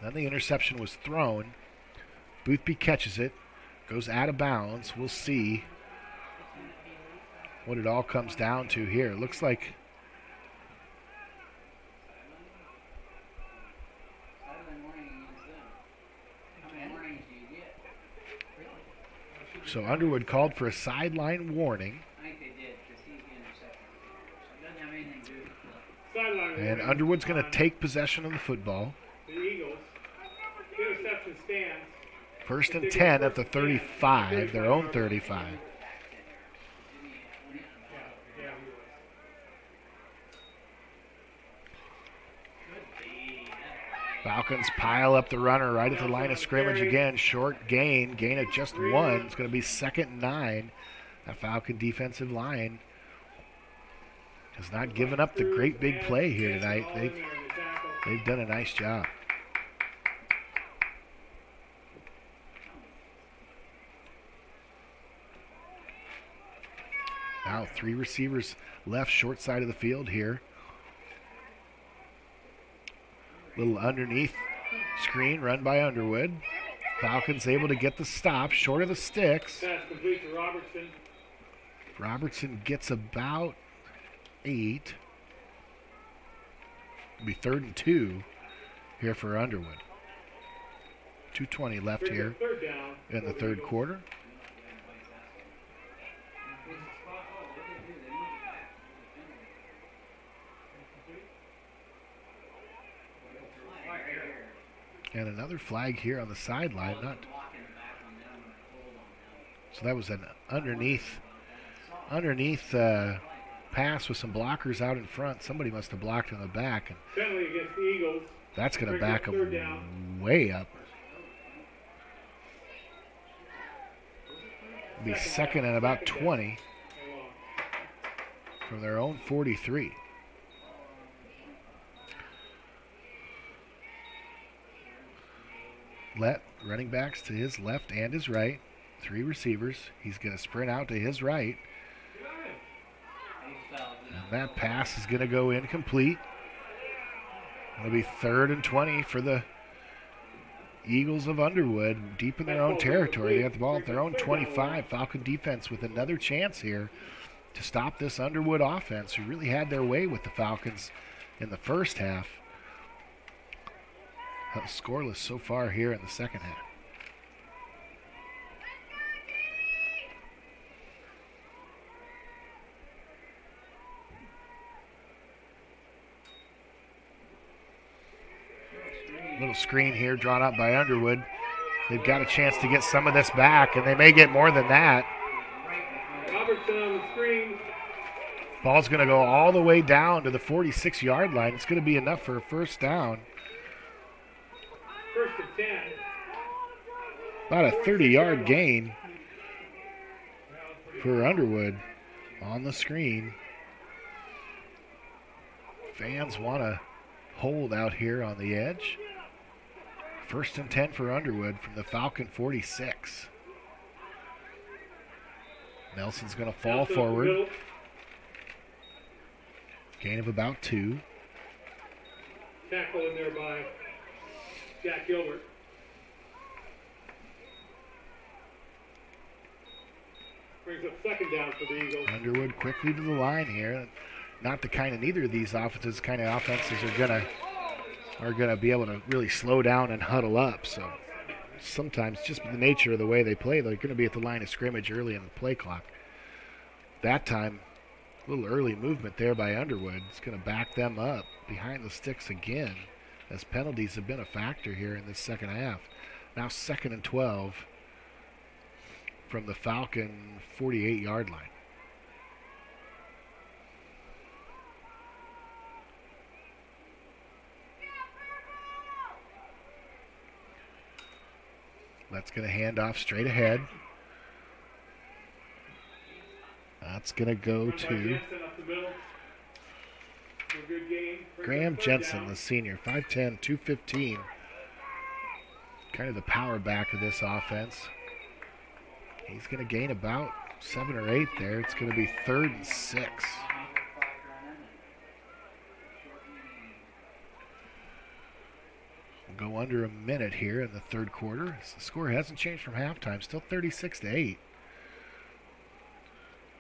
Then the interception was thrown. Boothby catches it, goes out of bounds. We'll see what it all comes down to here. It looks like so Underwood called for a sideline warning. And Underwood's going to take possession of the football. The Eagles. Interception stands. 1st and 10 at the 35, their own 35. Falcons pile up the runner right at the line of scrimmage again. Short gain of just 1. It's going to be 2nd and 9. That Falcon defensive line has not given up the great big play here tonight. They've done a nice job. Now 3 receivers left, short side of the field here. Little underneath screen run by Underwood. Falcons able to get the stop, short of the sticks. Pass complete to Robertson. Robertson gets about 8. It'll be 3rd and 2 here for Underwood. 2:20 left here in the third quarter. And another flag here on the sideline. So that was an underneath pass with some blockers out in front. Somebody must have blocked in the back. And Penalty against the Eagles. that's going to back them way up. It'll be 2nd and about 20 from their own 43. Running backs to his left and his right. 3 receivers. He's going to sprint out to his right. And that pass is going to go incomplete. It'll be 3rd and 20 for the Eagles of Underwood, deep in their own territory. They got the ball at their own 25. Falcon defense with another chance here to stop this Underwood offense, who really had their way with the Falcons in the first half. Scoreless so far here in the second half. Little screen here drawn up by Underwood. They've got a chance to get some of this back, and they may get more than that. Robertson on the screen. Ball's going to go all the way down to the 46-yard line. It's going to be enough for a first down. 1st and 10. About a 30-yard gain for Underwood on the screen. Fans want to hold out here on the edge. 1st and 10 for Underwood from the Falcon 46. Nelson's going to fall forward. Gain of about 2. Tackle in there by Jack Gilbert. Brings up 2nd down for the Eagles. Underwood quickly to the line here. Not the kind of neither of these offenses are gonna be able to really slow down and huddle up. So sometimes just the nature of the way they play, they're going to be at the line of scrimmage early in the play clock. That time, a little early movement there by Underwood. It's going to back them up behind the sticks again, as penalties have been a factor here in this second half. Now 2nd and 12 from the Falcon 48-yard line. That's going to hand off straight ahead. That's going to go to Graham Jensen, the senior, 5'10", 215. Kind of the power back of this offense. He's going to gain about 7 or 8 there. It's going to be 3rd and 6. We'll go under a minute here in the third quarter. The score hasn't changed from halftime. Still 36-8. This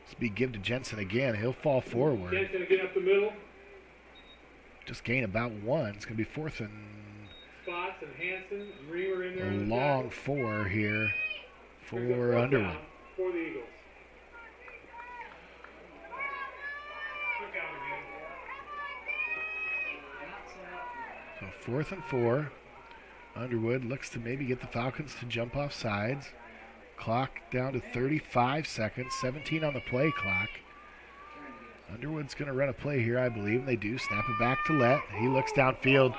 will be give to Jensen again. He'll fall forward. Jensen to get up the middle. Just gain about 1. It's going to be 4th and Spots and Hanson and Reamer in there. a long 4 here for Underwood. For the Eagles. So 4th and 4. Underwood looks to maybe get the Falcons to jump off sides. Clock down to 35 seconds, 17 on the play clock. Underwood's going to run a play here, I believe, and they do. Snap it back to Lett. He looks downfield.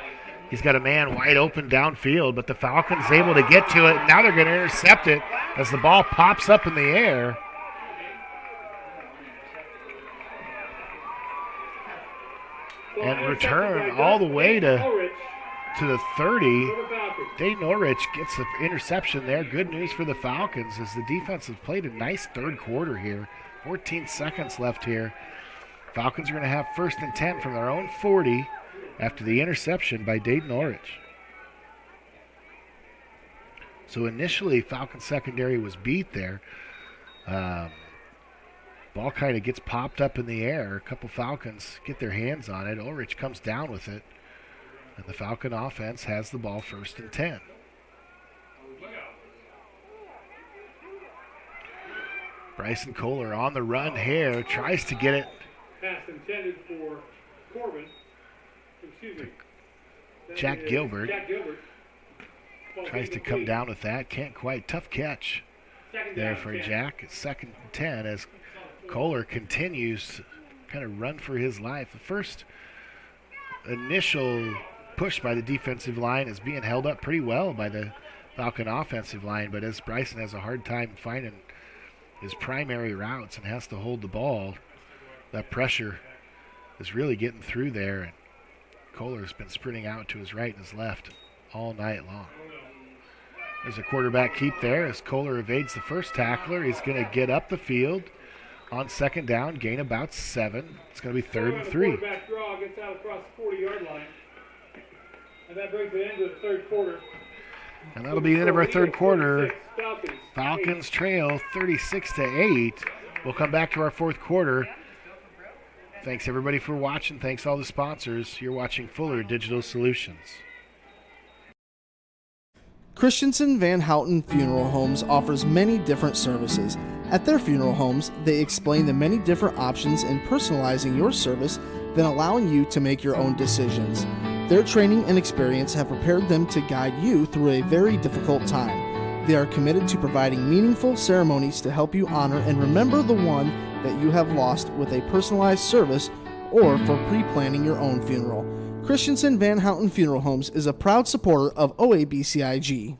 He's got a man wide open downfield, but the Falcons able to get to it. Now they're going to intercept it as the ball pops up in the air. And return all the way to to the 30. Dayton Ulrich gets the interception there. Good news for the Falcons as the defense has played a nice third quarter here. 14 seconds left here. Falcons are going to have 1st and 10 from their own 40 after the interception by Dayton Ulrich. So initially, Falcon secondary was beat there. Ball kind of gets popped up in the air. A couple Falcons get their hands on it. Ulrich comes down with it. And the Falcon offense has the ball 1st and 10. Bryson Kohler on the run here. Tries to get it. Pass intended for Corbin. Excuse me. Jack Gilbert. Jack Gilbert. Tries to come down with that. Can't quite. Tough catch there for Jack. It's 2nd and 10 as Kohler continues to kind of run for his life. The first initial push by the defensive line is being held up pretty well by the Falcon offensive line, but as Bryson has a hard time finding his primary routes and has to hold the ball, that pressure is really getting through there, and Kohler's been sprinting out to his right and his left all night long. There's a quarterback keep there as Kohler evades the first tackler. He's going to get up the field on 2nd down, gain about 7. It's going to be 3rd and 3. Quarterback draw gets out across the 40-yard line. And that brings the end of the third quarter. And that'll be the end of our third quarter. Falcons trail 36-8. We'll come back to our fourth quarter. Thanks everybody for watching. Thanks all the sponsors. You're watching Fuller Digital Solutions. Christensen Van Houten Funeral Homes offers many different services. At their funeral homes, they explain the many different options in personalizing your service, then allowing you to make your own decisions. Their training and experience have prepared them to guide you through a very difficult time. They are committed to providing meaningful ceremonies to help you honor and remember the one that you have lost with a personalized service or for pre-planning your own funeral. Christensen Van Houten Funeral Homes is a proud supporter of OABCIG.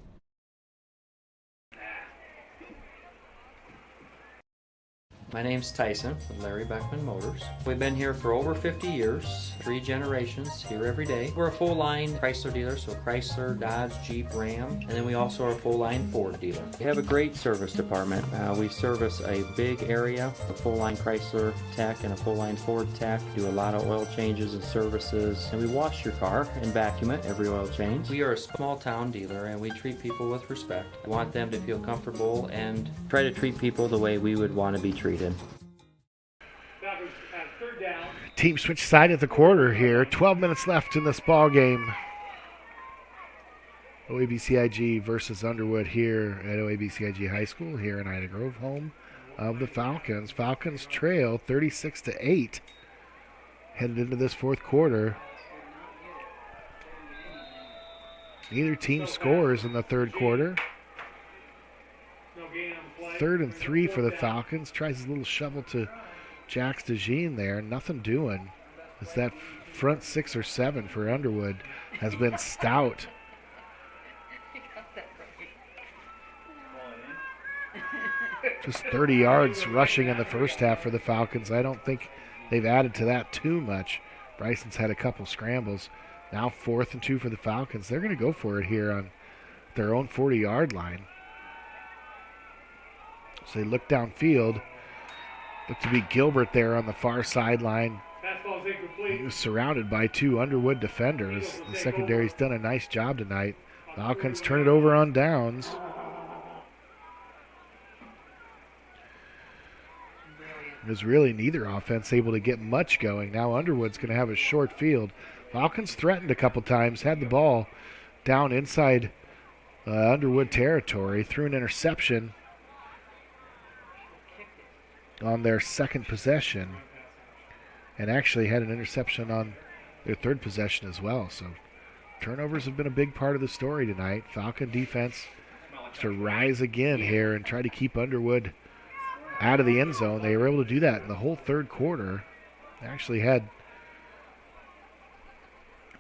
My name's Tyson with Larry Beckman Motors. We've been here for over 50 years, 3 generations, here every day. We're a full-line Chrysler dealer, so Chrysler, Dodge, Jeep, Ram, and then we also are a full-line Ford dealer. We have a great service department. We service a big area, a full-line Chrysler tech and a full-line Ford tech, do a lot of oil changes and services, and we wash your car and vacuum it every oil change. We are a small-town dealer, and we treat people with respect. We want them to feel comfortable and try to treat people the way we would want to be treated. Team switch side at the quarter here. 12 minutes left in this ball game. OABCIG versus Underwood here at OABCIG High School here in Ida Grove, home of the Falcons. Falcons trail 36-8 headed into this fourth quarter. Neither team scores in the third quarter. 3rd and 3 for the Falcons. Tries his little shovel to Jax DeJean there. Nothing doing. As that front 6 or 7 for Underwood has been stout. Just 30 yards rushing in the first half for the Falcons. I don't think they've added to that too much. Bryson's had a couple scrambles. Now 4th and 2 for the Falcons. They're going to go for it here on their own 40-yard line. So they look downfield. Look to be Gilbert there on the far sideline. He was surrounded by 2 Underwood defenders. The secondary's done a nice job tonight. Falcons turn it over on downs. There's really neither offense able to get much going. Now Underwood's going to have a short field. Falcons threatened a couple times, had the ball down inside Underwood territory, threw an interception on their second possession, and actually had an interception on their third possession as well. So turnovers have been a big part of the story tonight. Falcon defense to rise again here and try to keep Underwood out of the end zone. They were able to do that in the whole third quarter. They actually had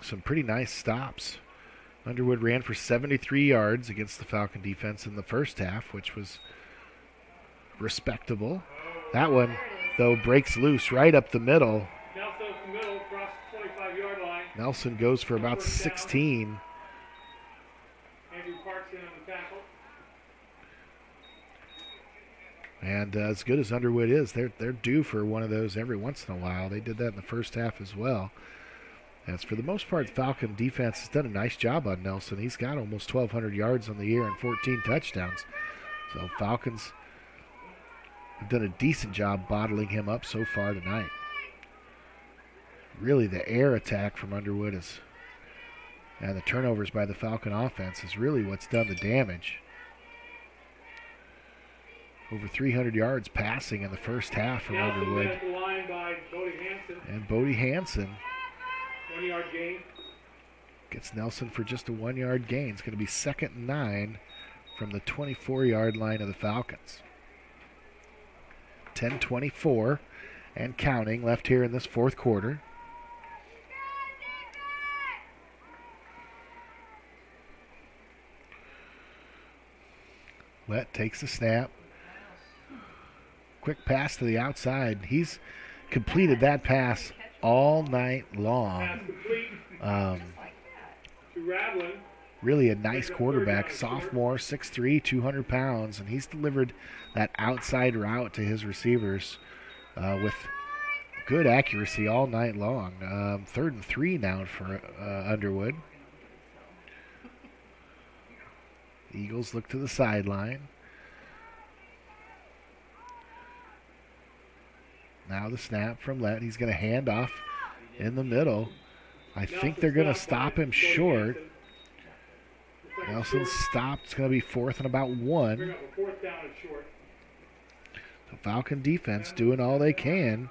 some pretty nice stops. Underwood ran for 73 yards against the Falcon defense in the first half, which was respectable. That one, though, breaks loose right up the middle. Now so from the middle, across the 25-yard line. Nelson goes for about 16. Andrew Parks in on the tackle. And as good as Underwood is, they're due for one of those every once in a while. They did that in the first half as well. As for the most part, the Falcon defense has done a nice job on Nelson. He's got almost 1,200 yards on the year and 14 touchdowns. So Falcons have done a decent job bottling him up so far tonight. Really, the air attack from Underwood and the turnovers by the Falcon offense is really what's done the damage. Over 300 yards passing in the first half from Underwood. At the line by Bodie Hansen. And Bodie Hansen 1 yard gain. gets Nelson for just a 1 yard gain. It's going to be 2nd and 9 from the 24-yard line of the Falcons. 10:24 and counting left here in this fourth quarter. Lett takes the snap. Quick pass to the outside. He's completed that pass all night long. Really a nice quarterback. Sophomore, 6'3", 200 pounds, and he's delivered that outside route to his receivers with good accuracy all night long. 3rd and 3 now for Underwood. The Eagles look to the sideline. Now the snap from Lett. He's going to hand off in the middle. I think they're going to stop him short. Nelson stopped. It's going to be 4th and about 1. So Falcon defense doing all they can.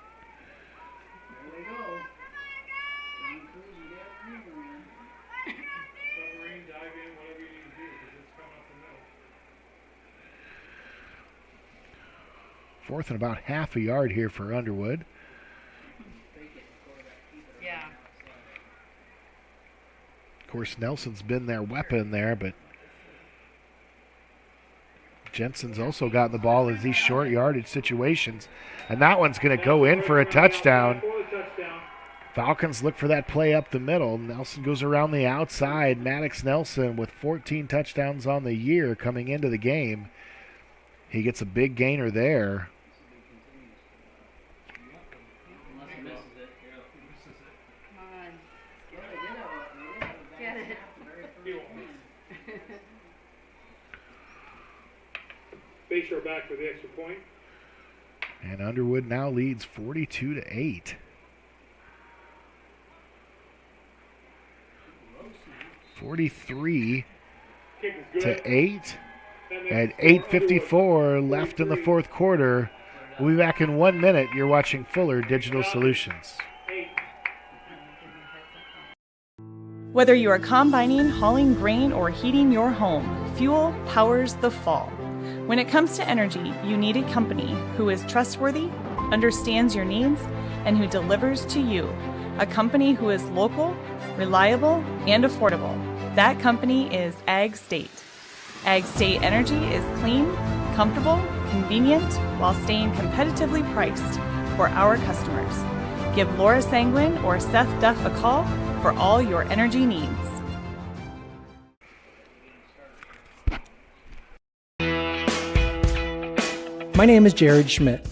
Fourth and about half a yard here for Underwood. Yeah. Of course, Nelson's been their weapon there, but Jensen's also gotten the ball in these short yardage situations, and that one's going to go in for a touchdown. Falcons look for that play up the middle. Nelson goes around the outside. Maddox Nelson with 14 touchdowns on the year coming into the game. He gets a big gainer there. Bayshore back for the extra point. And Underwood now leads 42-8. 43-8. And 8:54 left in the fourth quarter. We'll be back in 1 minute. You're watching Fuller Digital Solutions. Whether you are combining, hauling grain, or heating your home, fuel powers the fall. When it comes to energy, you need a company who is trustworthy, understands your needs, and who delivers to you. A company who is local, reliable, and affordable. That company is Ag State. Ag State Energy is clean, comfortable, convenient, while staying competitively priced for our customers. Give Laura Sanguin or Seth Duff a call for all your energy needs. My name is Jared Schmidt.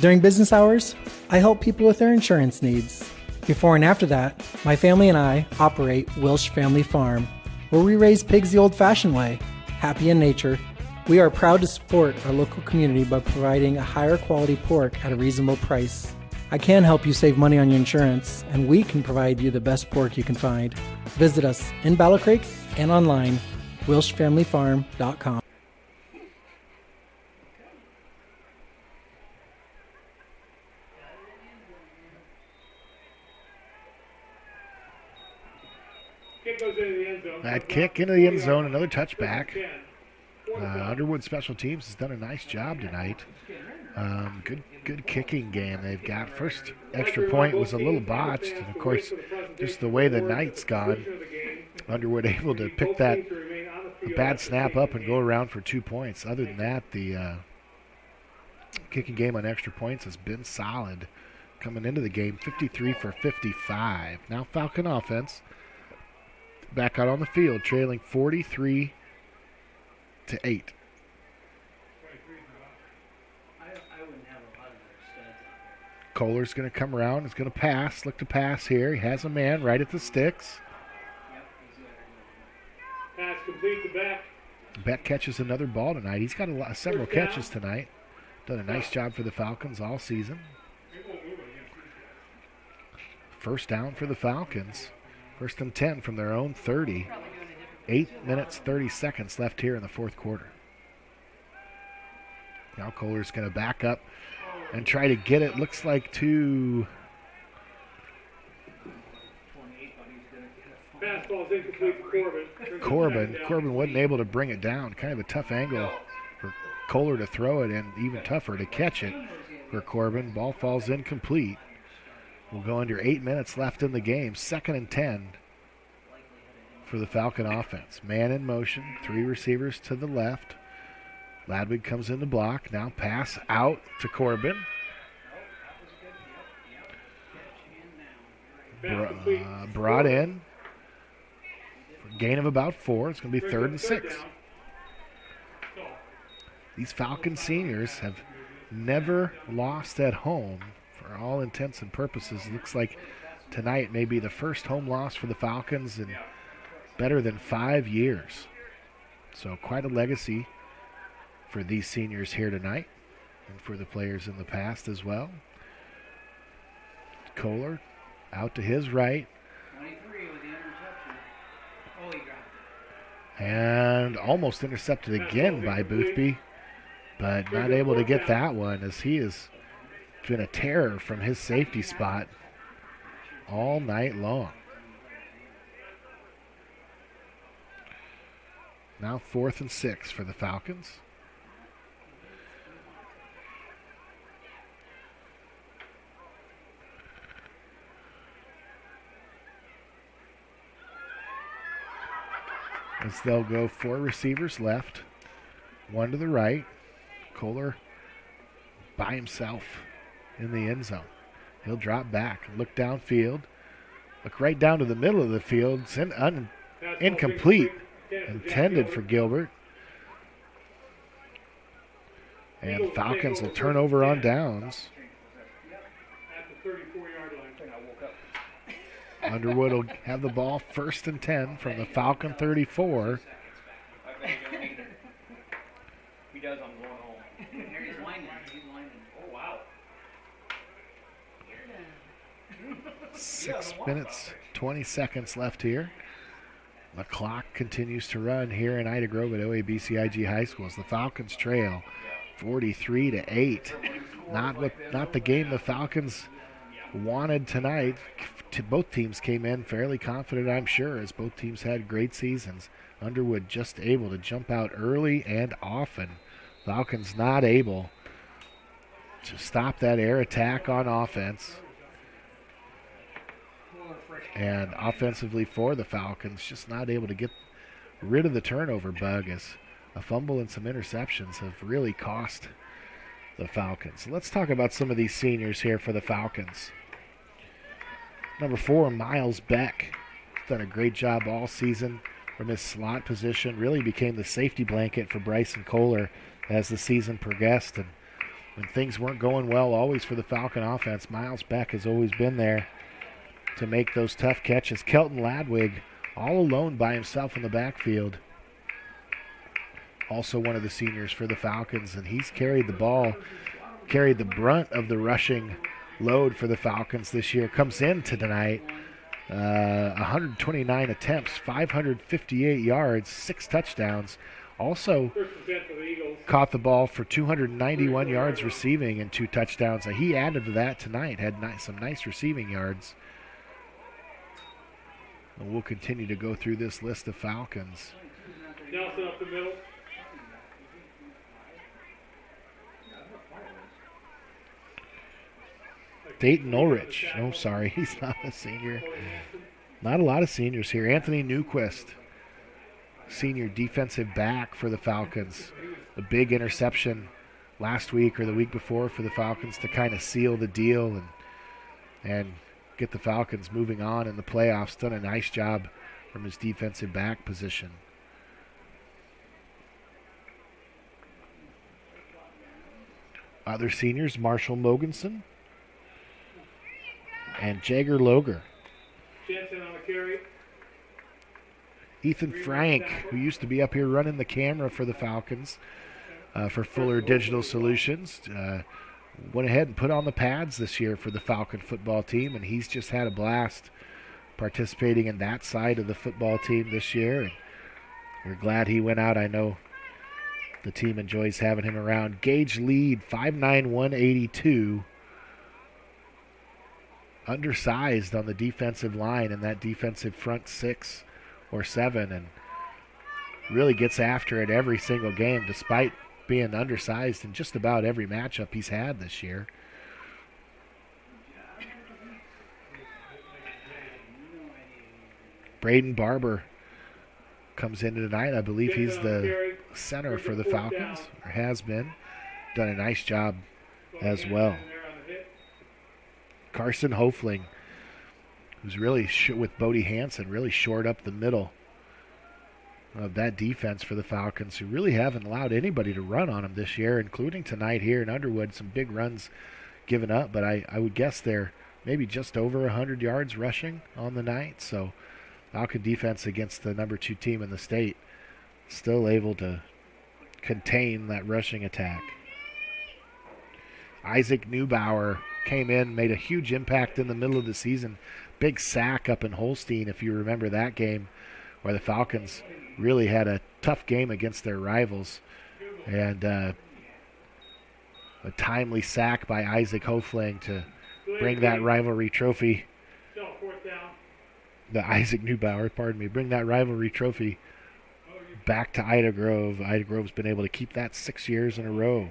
During business hours, I help people with their insurance needs. Before and after that, my family and I operate Wilsh Family Farm, where we raise pigs the old-fashioned way, happy in nature. We are proud to support our local community by providing a higher quality pork at a reasonable price. I can help you save money on your insurance, and we can provide you the best pork you can find. Visit us in Battle Creek and online, WilshFamilyFarm.com. That kick into the end zone, another touchback. Underwood Special Teams has done a nice job tonight. Good kicking game they've got. First extra point was a little botched, and of course, just the way the night's gone, Underwood able to pick that bad snap up and go around for 2 points. Other than that, the kicking game on extra points has been solid coming into the game, 53 for 55. Now Falcon offense back out on the field, trailing 43-8. Kohler's going to come around. He's going to pass. Look to pass here. He has a man right at the sticks. Pass complete to Beck. Beck catches another ball tonight. He's got several catches tonight. Done a nice job for the Falcons all season. First down for the Falcons. First and 10 from their own 30. 8 minutes, 30 seconds left here in the fourth quarter. Now Kohler's going to back up and try to get it. Looks like to... Fastball's incomplete to Corbin. Corbin wasn't able to bring it down. Kind of a tough angle for Kohler to throw it, and even tougher to catch it for Corbin. Ball falls incomplete. We'll go under 8 minutes left in the game. 2nd and 10 for the Falcon offense. Man in motion. 3 receivers to the left. Ladwig comes in the block. Now pass out to Corbin. Brought in. For gain of about 4. It's going to be 3rd and 6. These Falcon seniors have never lost at home for all intents and purposes. Looks like tonight may be the first home loss for the Falcons in better than 5 years. So quite a legacy for these seniors here tonight and for the players in the past as well. Kohler out to his right. 23 with the interception. Oh, he dropped it. And almost intercepted again by Boothby, but not able to get that one as he has been a terror from his safety spot all night long. Now 4th and 6 for the Falcons. As they'll go 4 receivers left, 1 to the right. Kohler by himself in the end zone. He'll drop back, look downfield, look right down to the middle of the field. It's incomplete, intended for Gilbert. And Falcons will turn over on downs. At the 34-yard line. Underwood will have the ball 1st and 10 from the Falcon 34. He does, I'm going home. He's lineman. Oh, wow. 6 minutes, 20 seconds left here. The clock continues to run here in Ida Grove at OABCIG High School as the Falcons trail 43-8. Not the game the Falcons wanted tonight. Both teams came in fairly confident, I'm sure, as both teams had great seasons. Underwood just able to jump out early and often. Falcons not able to stop that air attack on offense. And offensively for the Falcons, just not able to get rid of the turnover bug as a fumble and some interceptions have really cost the Falcons. Let's talk about some of these seniors here for the Falcons. Number 4, Miles Beck. Done a great job all season from his slot position. Really became the safety blanket for Bryson Kohler as the season progressed. And when things weren't going well always for the Falcon offense, Miles Beck has always been there to make those tough catches. Kelton Ladwig all alone by himself in the backfield. Also one of the seniors for the Falcons, and he's carried the ball, carried the brunt of the rushing load for the Falcons this year. Comes in tonight, 129 attempts, 558 yards, 6 touchdowns. Also caught the ball for 291 yards receiving and 2 touchdowns. He added to that tonight, had some nice receiving yards. And we'll continue to go through this list of Falcons. Nelson up the middle. Dayton Ulrich. Oh, sorry, he's not a senior. Not a lot of seniors here. Anthony Newquist, senior defensive back for the Falcons. A big interception last week or the week before for the Falcons to kind of seal the deal. And and get the Falcons moving on in the playoffs. Done a nice job from his defensive back position. Other seniors, Marshall Mogensen and Jagger Loger. Jensen on the carry. Ethan Frank, who used to be up here running the camera for the Falcons for Fuller Digital Solutions, went ahead and put on the pads this year for the Falcon football team, and he's just had a blast participating in that side of the football team this year. And we're glad he went out. I know the team enjoys having him around. Gage Lead, 5'9", 182. Undersized on the defensive line in that defensive front 6 or 7, and really gets after it every single game despite being undersized in just about every matchup he's had this year. Braden Barber comes in tonight. I believe he's the center for the Falcons, or has been. Done a nice job as well. Carson Hofling, who's really, with Bodie Hansen, really shored up the middle of that defense for the Falcons, who really haven't allowed anybody to run on them this year, including tonight here in Underwood. Some big runs given up, but I would guess they're maybe just over 100 yards rushing on the night. So Falcon defense against the number 2 team in the state, still able to contain that rushing attack. Isaac Neubauer came in, made a huge impact in the middle of the season. Big sack up in Holstein, if you remember that game, where the Falcons really had a tough game against their rivals. And a timely sack by Isaac Hofling to bring that rivalry trophy. Isaac Neubauer, pardon me, bring that rivalry trophy back to Ida Grove. Ida Grove's been able to keep that 6 years in a row.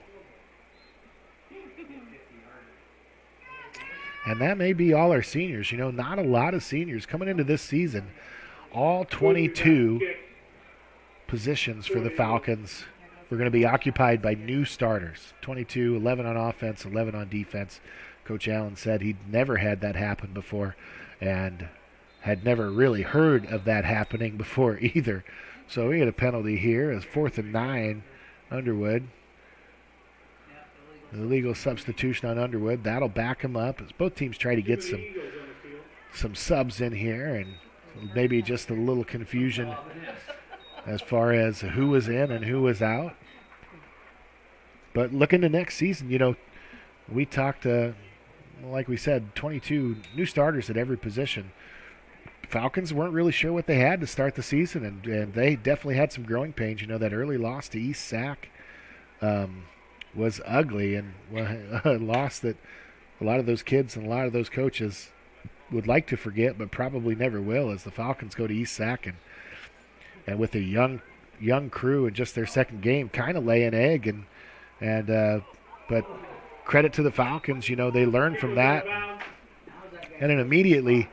And that may be all our seniors. You know, not a lot of seniors coming into this season. All 22 positions for the Falcons were going to be occupied by new starters. 22, 11 on offense, 11 on defense. Coach Allen said he'd never had that happen before and had never really heard of that happening before either. So we get a penalty here as 4th and 9, Underwood. The illegal substitution on Underwood. That'll back him up as both teams try to get some subs in here, and maybe just a little confusion as far as who was in and who was out. But looking to next season, you know, we talked, like we said, 22 new starters at every position. Falcons weren't really sure what they had to start the season, and they definitely had some growing pains. You know, that early loss to East Sac was ugly, and a loss that a lot of those kids and a lot of those coaches would like to forget, but probably never will, as the Falcons go to East Sac and with a young crew and just their second game, kind of lay an egg. But credit to the Falcons, you know, they learned from that, and an immediately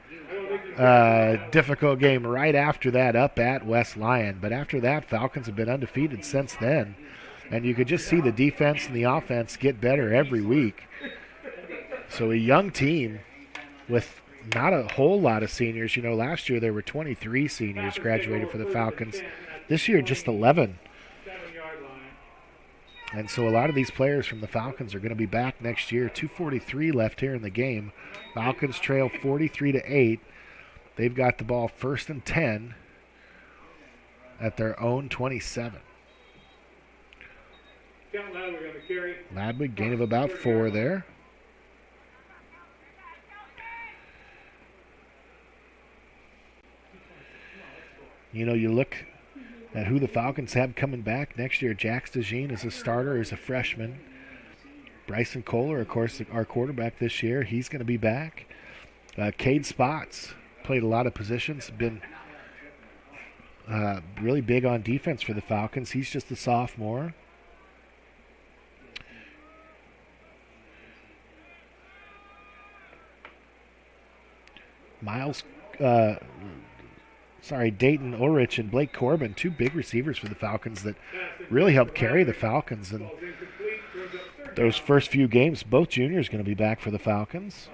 difficult game right after that up at West Lyon. But after that, Falcons have been undefeated since then. And you could just see the defense and the offense get better every week. So a young team with not a whole lot of seniors. You know, last year there were 23 seniors graduated for the Falcons. This year, just 11. And so a lot of these players from the Falcons are going to be back next year. 2:43 left here in the game. Falcons trail 43-8. They've got the ball 1st and 10 at their own 27. Ladwig, gain of about 4 there. You know, you look at who the Falcons have coming back next year. Jax DeJean is a starter, is a freshman. Bryson Kohler, of course, our quarterback this year, he's going to be back. Cade Spots played a lot of positions, been really big on defense for the Falcons. He's just a sophomore. Dayton Ulrich and Blake Corbin, 2 big receivers for the Falcons that really helped carry the Falcons. And those first few games, both juniors going to be back for the Falcons.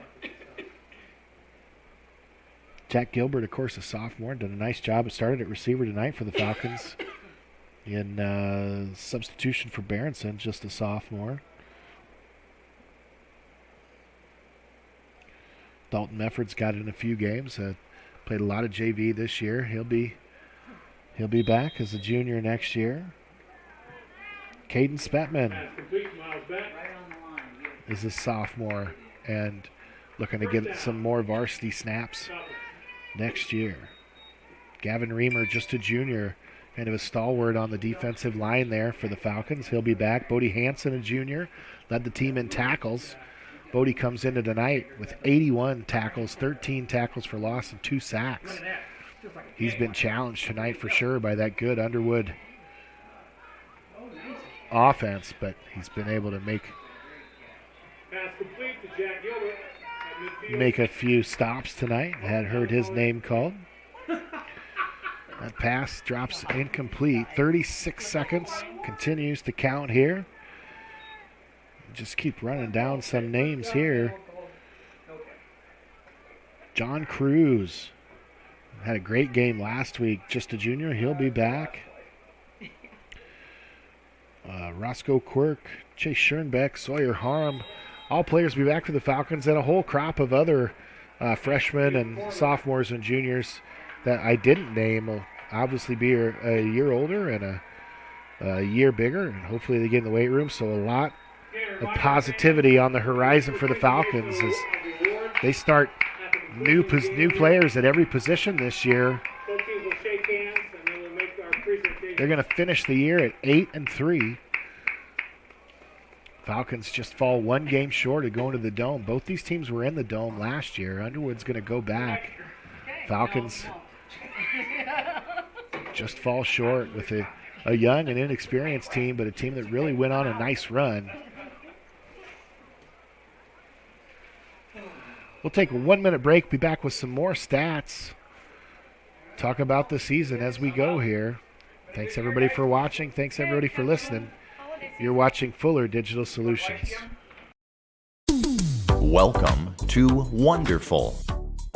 Jack Gilbert, of course, a sophomore, did a nice job. It started at receiver tonight for the Falcons in substitution for Berenson, just a sophomore. Dalton Mefford's got in a few games. Played a lot of JV this year. He'll be back as a junior next year. Caden Spetman is a sophomore and looking to get some more varsity snaps next year. Gavin Reamer, just a junior, kind of a stalwart on the defensive line there for the Falcons. He'll be back. Bodie Hansen, a junior, led the team in tackles. Bodie comes into tonight with 81 tackles, 13 tackles for loss, and 2 sacks. He's been challenged tonight for sure by that good Underwood offense, but he's been able to make a few stops tonight. Had heard his name called. That pass drops incomplete. 36 seconds. Continues to count here. Just keep running down some names here. John Cruz had a great game last week. Just a junior. He'll be back. Roscoe Quirk, Chase Schoenbeck, Sawyer Harm. All players will be back for the Falcons, and a whole crop of other freshmen and sophomores and juniors that I didn't name will obviously be a year older and a year bigger, and hopefully they get in the weight room. So a lot of positivity on the horizon for the Falcons as they start new players at every position this year. They're going to finish the year at 8-3. Falcons just fall one game short of going to the Dome. Both these teams were in the Dome last year. Underwood's going to go back. Falcons just fall short with a young and inexperienced team, but a team that really went on a nice run. We'll take a 1-minute break, be back with some more stats. Talk about the season as we go here. Thanks everybody for watching. Thanks everybody for listening. You're watching Fuller Digital Solutions. Welcome to Wonderful,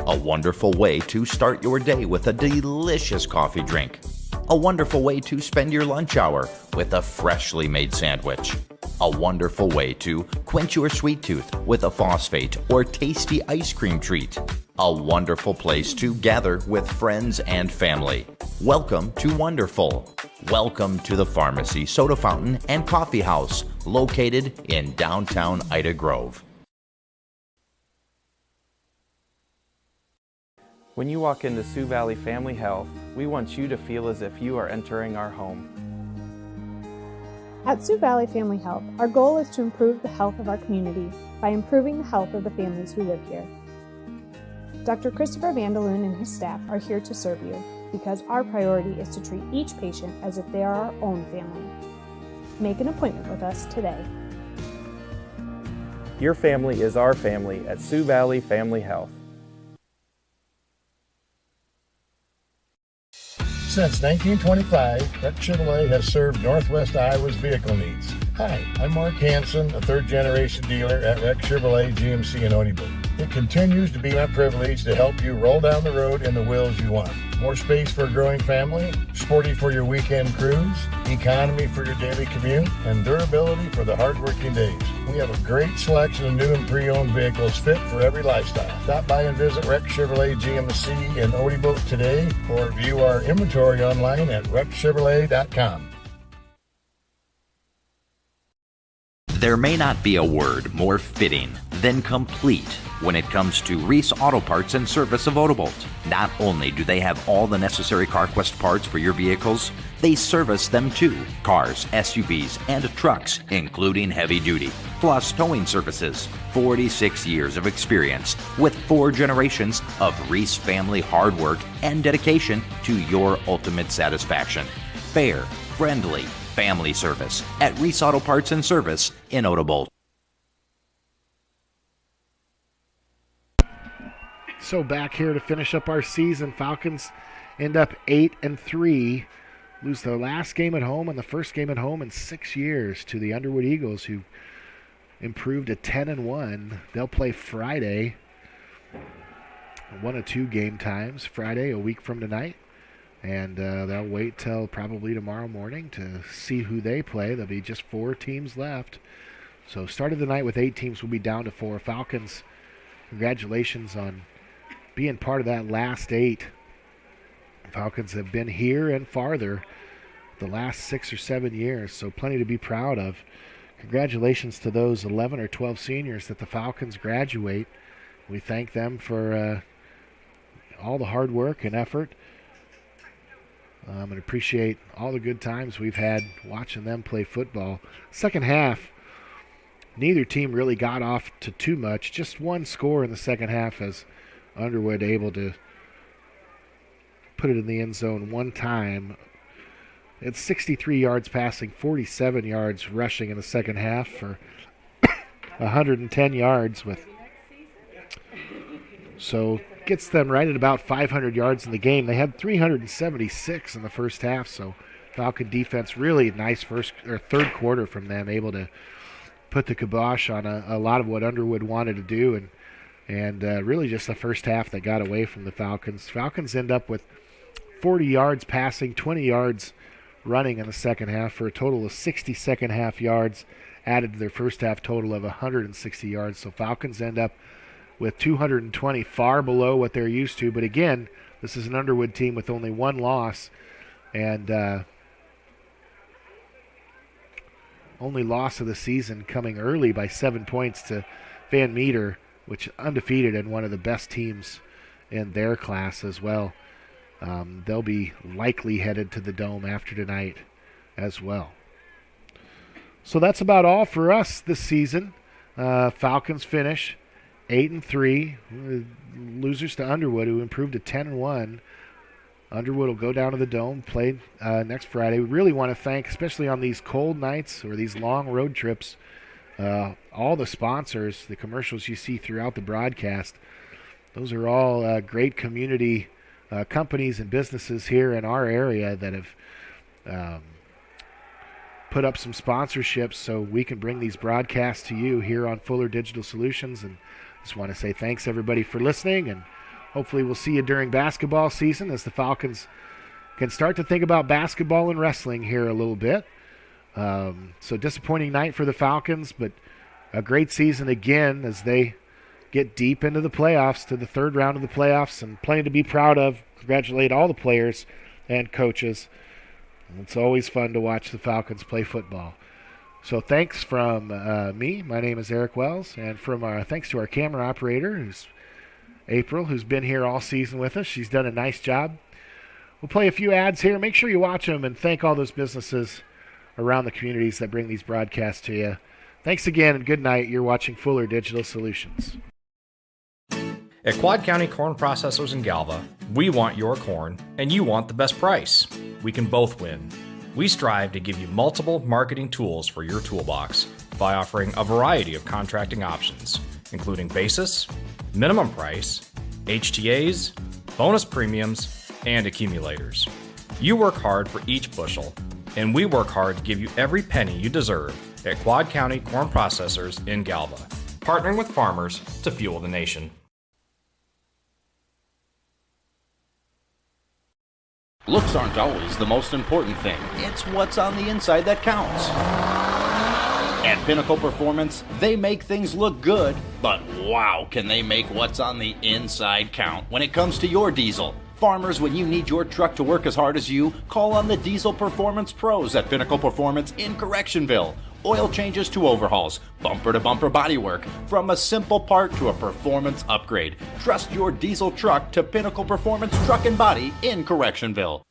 a wonderful way to start your day with a delicious coffee drink. A wonderful way to spend your lunch hour with a freshly made sandwich. A wonderful way to quench your sweet tooth with a phosphate or tasty ice cream treat. A wonderful place to gather with friends and family. Welcome to Wonderful. Welcome to the Pharmacy, Soda Fountain, and Coffee House, located in downtown Ida Grove. When you walk into Sioux Valley Family Health, we want you to feel as if you are entering our home. At Sioux Valley Family Health, our goal is to improve the health of our community by improving the health of the families who live here. Dr. Christopher Vandaloon and his staff are here to serve you because our priority is to treat each patient as if they are our own family. Make an appointment with us today. Your family is our family at Sioux Valley Family Health. Since 1925, Rex Chevrolet has served Northwest Iowa's vehicle needs. Hi, I'm Mark Hansen, a third-generation dealer at Rex Chevrolet GMC in Underwood. It continues to be my privilege to help you roll down the road in the wheels you want. More space for a growing family, sporty for your weekend cruise, economy for your daily commute, and durability for the hard-working days. We have a great selection of new and pre-owned vehicles fit for every lifestyle. Stop by and visit Rex Chevrolet GMC in Odebo today, or view our inventory online at rexchevrolet.com. There may not be a word more fitting than complete when it comes to Reese Auto Parts and Service of Odebolt. Not only do they have all the necessary CarQuest parts for your vehicles, they service them too. Cars, SUVs, and trucks, including heavy duty, plus towing services. 46 years of experience with 4 generations of Reese family hard work and dedication to your ultimate satisfaction. Fair, friendly, family service at Reese Auto Parts and Service in Odebolt. So back here to finish up our season, Falcons end up 8-3, lose their last game at home and the first game at home in 6 years to the Underwood Eagles, who improved to 10-1. They'll play Friday 1 of 2 game times Friday, a week from tonight. And they'll wait till probably tomorrow morning to see who they play. There'll be just 4 teams left. So started the night with 8 teams. We'll be down to 4. Falcons, congratulations on being part of that last 8. Falcons have been here and farther the last 6 or 7 years, so plenty to be proud of. Congratulations to those 11 or 12 seniors that the Falcons graduate. We thank them for all the hard work and effort. And appreciate all the good times we've had watching them play football. Second half, neither team really got off to too much. Just one score in the second half as Underwood able to put it in the end zone one time. It's 63 yards passing, 47 yards rushing in the second half for 110 yards with. So gets them right at about 500 yards in the game. They had 376 in the first half, so Falcon defense really nice third quarter from them, able to put the kibosh on a lot of what Underwood wanted to do, and really just the first half that got away from the Falcons. Falcons end up with 40 yards passing, 20 yards running in the second half for a total of 60 second half yards added to their first half total of 160 yards. So Falcons end up with 220, far below what they're used to. But again, this is an Underwood team with only 1 loss, and only loss of the season coming early by 7 points to Van Meter, which undefeated and one of the best teams in their class as well. They'll be likely headed to the Dome after tonight as well. So that's about all for us this season. Falcons finish 8-3, losers to Underwood, who improved to 10-1. Underwood will go down to the Dome, play next Friday. We really want to thank, especially on these cold nights or these long road trips, all the sponsors, the commercials you see throughout the broadcast. Those are all great community companies and businesses here in our area that have put up some sponsorships so we can bring these broadcasts to you here on Fuller Digital Solutions. And just want to say thanks everybody for listening, and hopefully we'll see you during basketball season as the Falcons can start to think about basketball and wrestling here a little bit. So disappointing night for the Falcons, but a great season again as they get deep into the playoffs, to the third round of the playoffs, and plenty to be proud of. Congratulate all the players and coaches. It's always fun to watch the Falcons play football. So thanks from me. My name is Eric Wells, and from thanks to our camera operator, who's April, who's been here all season with us. She's done a nice job. We'll play a few ads here. Make sure you watch them, and thank all those businesses around the communities that bring these broadcasts to you. Thanks again, and good night. You're watching Fuller Digital Solutions. At Quad County Corn Processors in Galva, we want your corn, and you want the best price. We can both win. We strive to give you multiple marketing tools for your toolbox by offering a variety of contracting options, including basis, minimum price, HTAs, bonus premiums, and accumulators. You work hard for each bushel, and we work hard to give you every penny you deserve at Quad County Corn Processors in Galva, partnering with farmers to fuel the nation. Looks aren't always the most important thing. It's what's on the inside that counts. At Pinnacle Performance, they make things look good, but wow, can they make what's on the inside count when it comes to your diesel. Farmers, when you need your truck to work as hard as you, call on the Diesel Performance Pros at Pinnacle Performance in Correctionville. Oil changes to overhauls, bumper-to-bumper bodywork, from a simple part to a performance upgrade. Trust your diesel truck to Pinnacle Performance Truck and Body in Correctionville.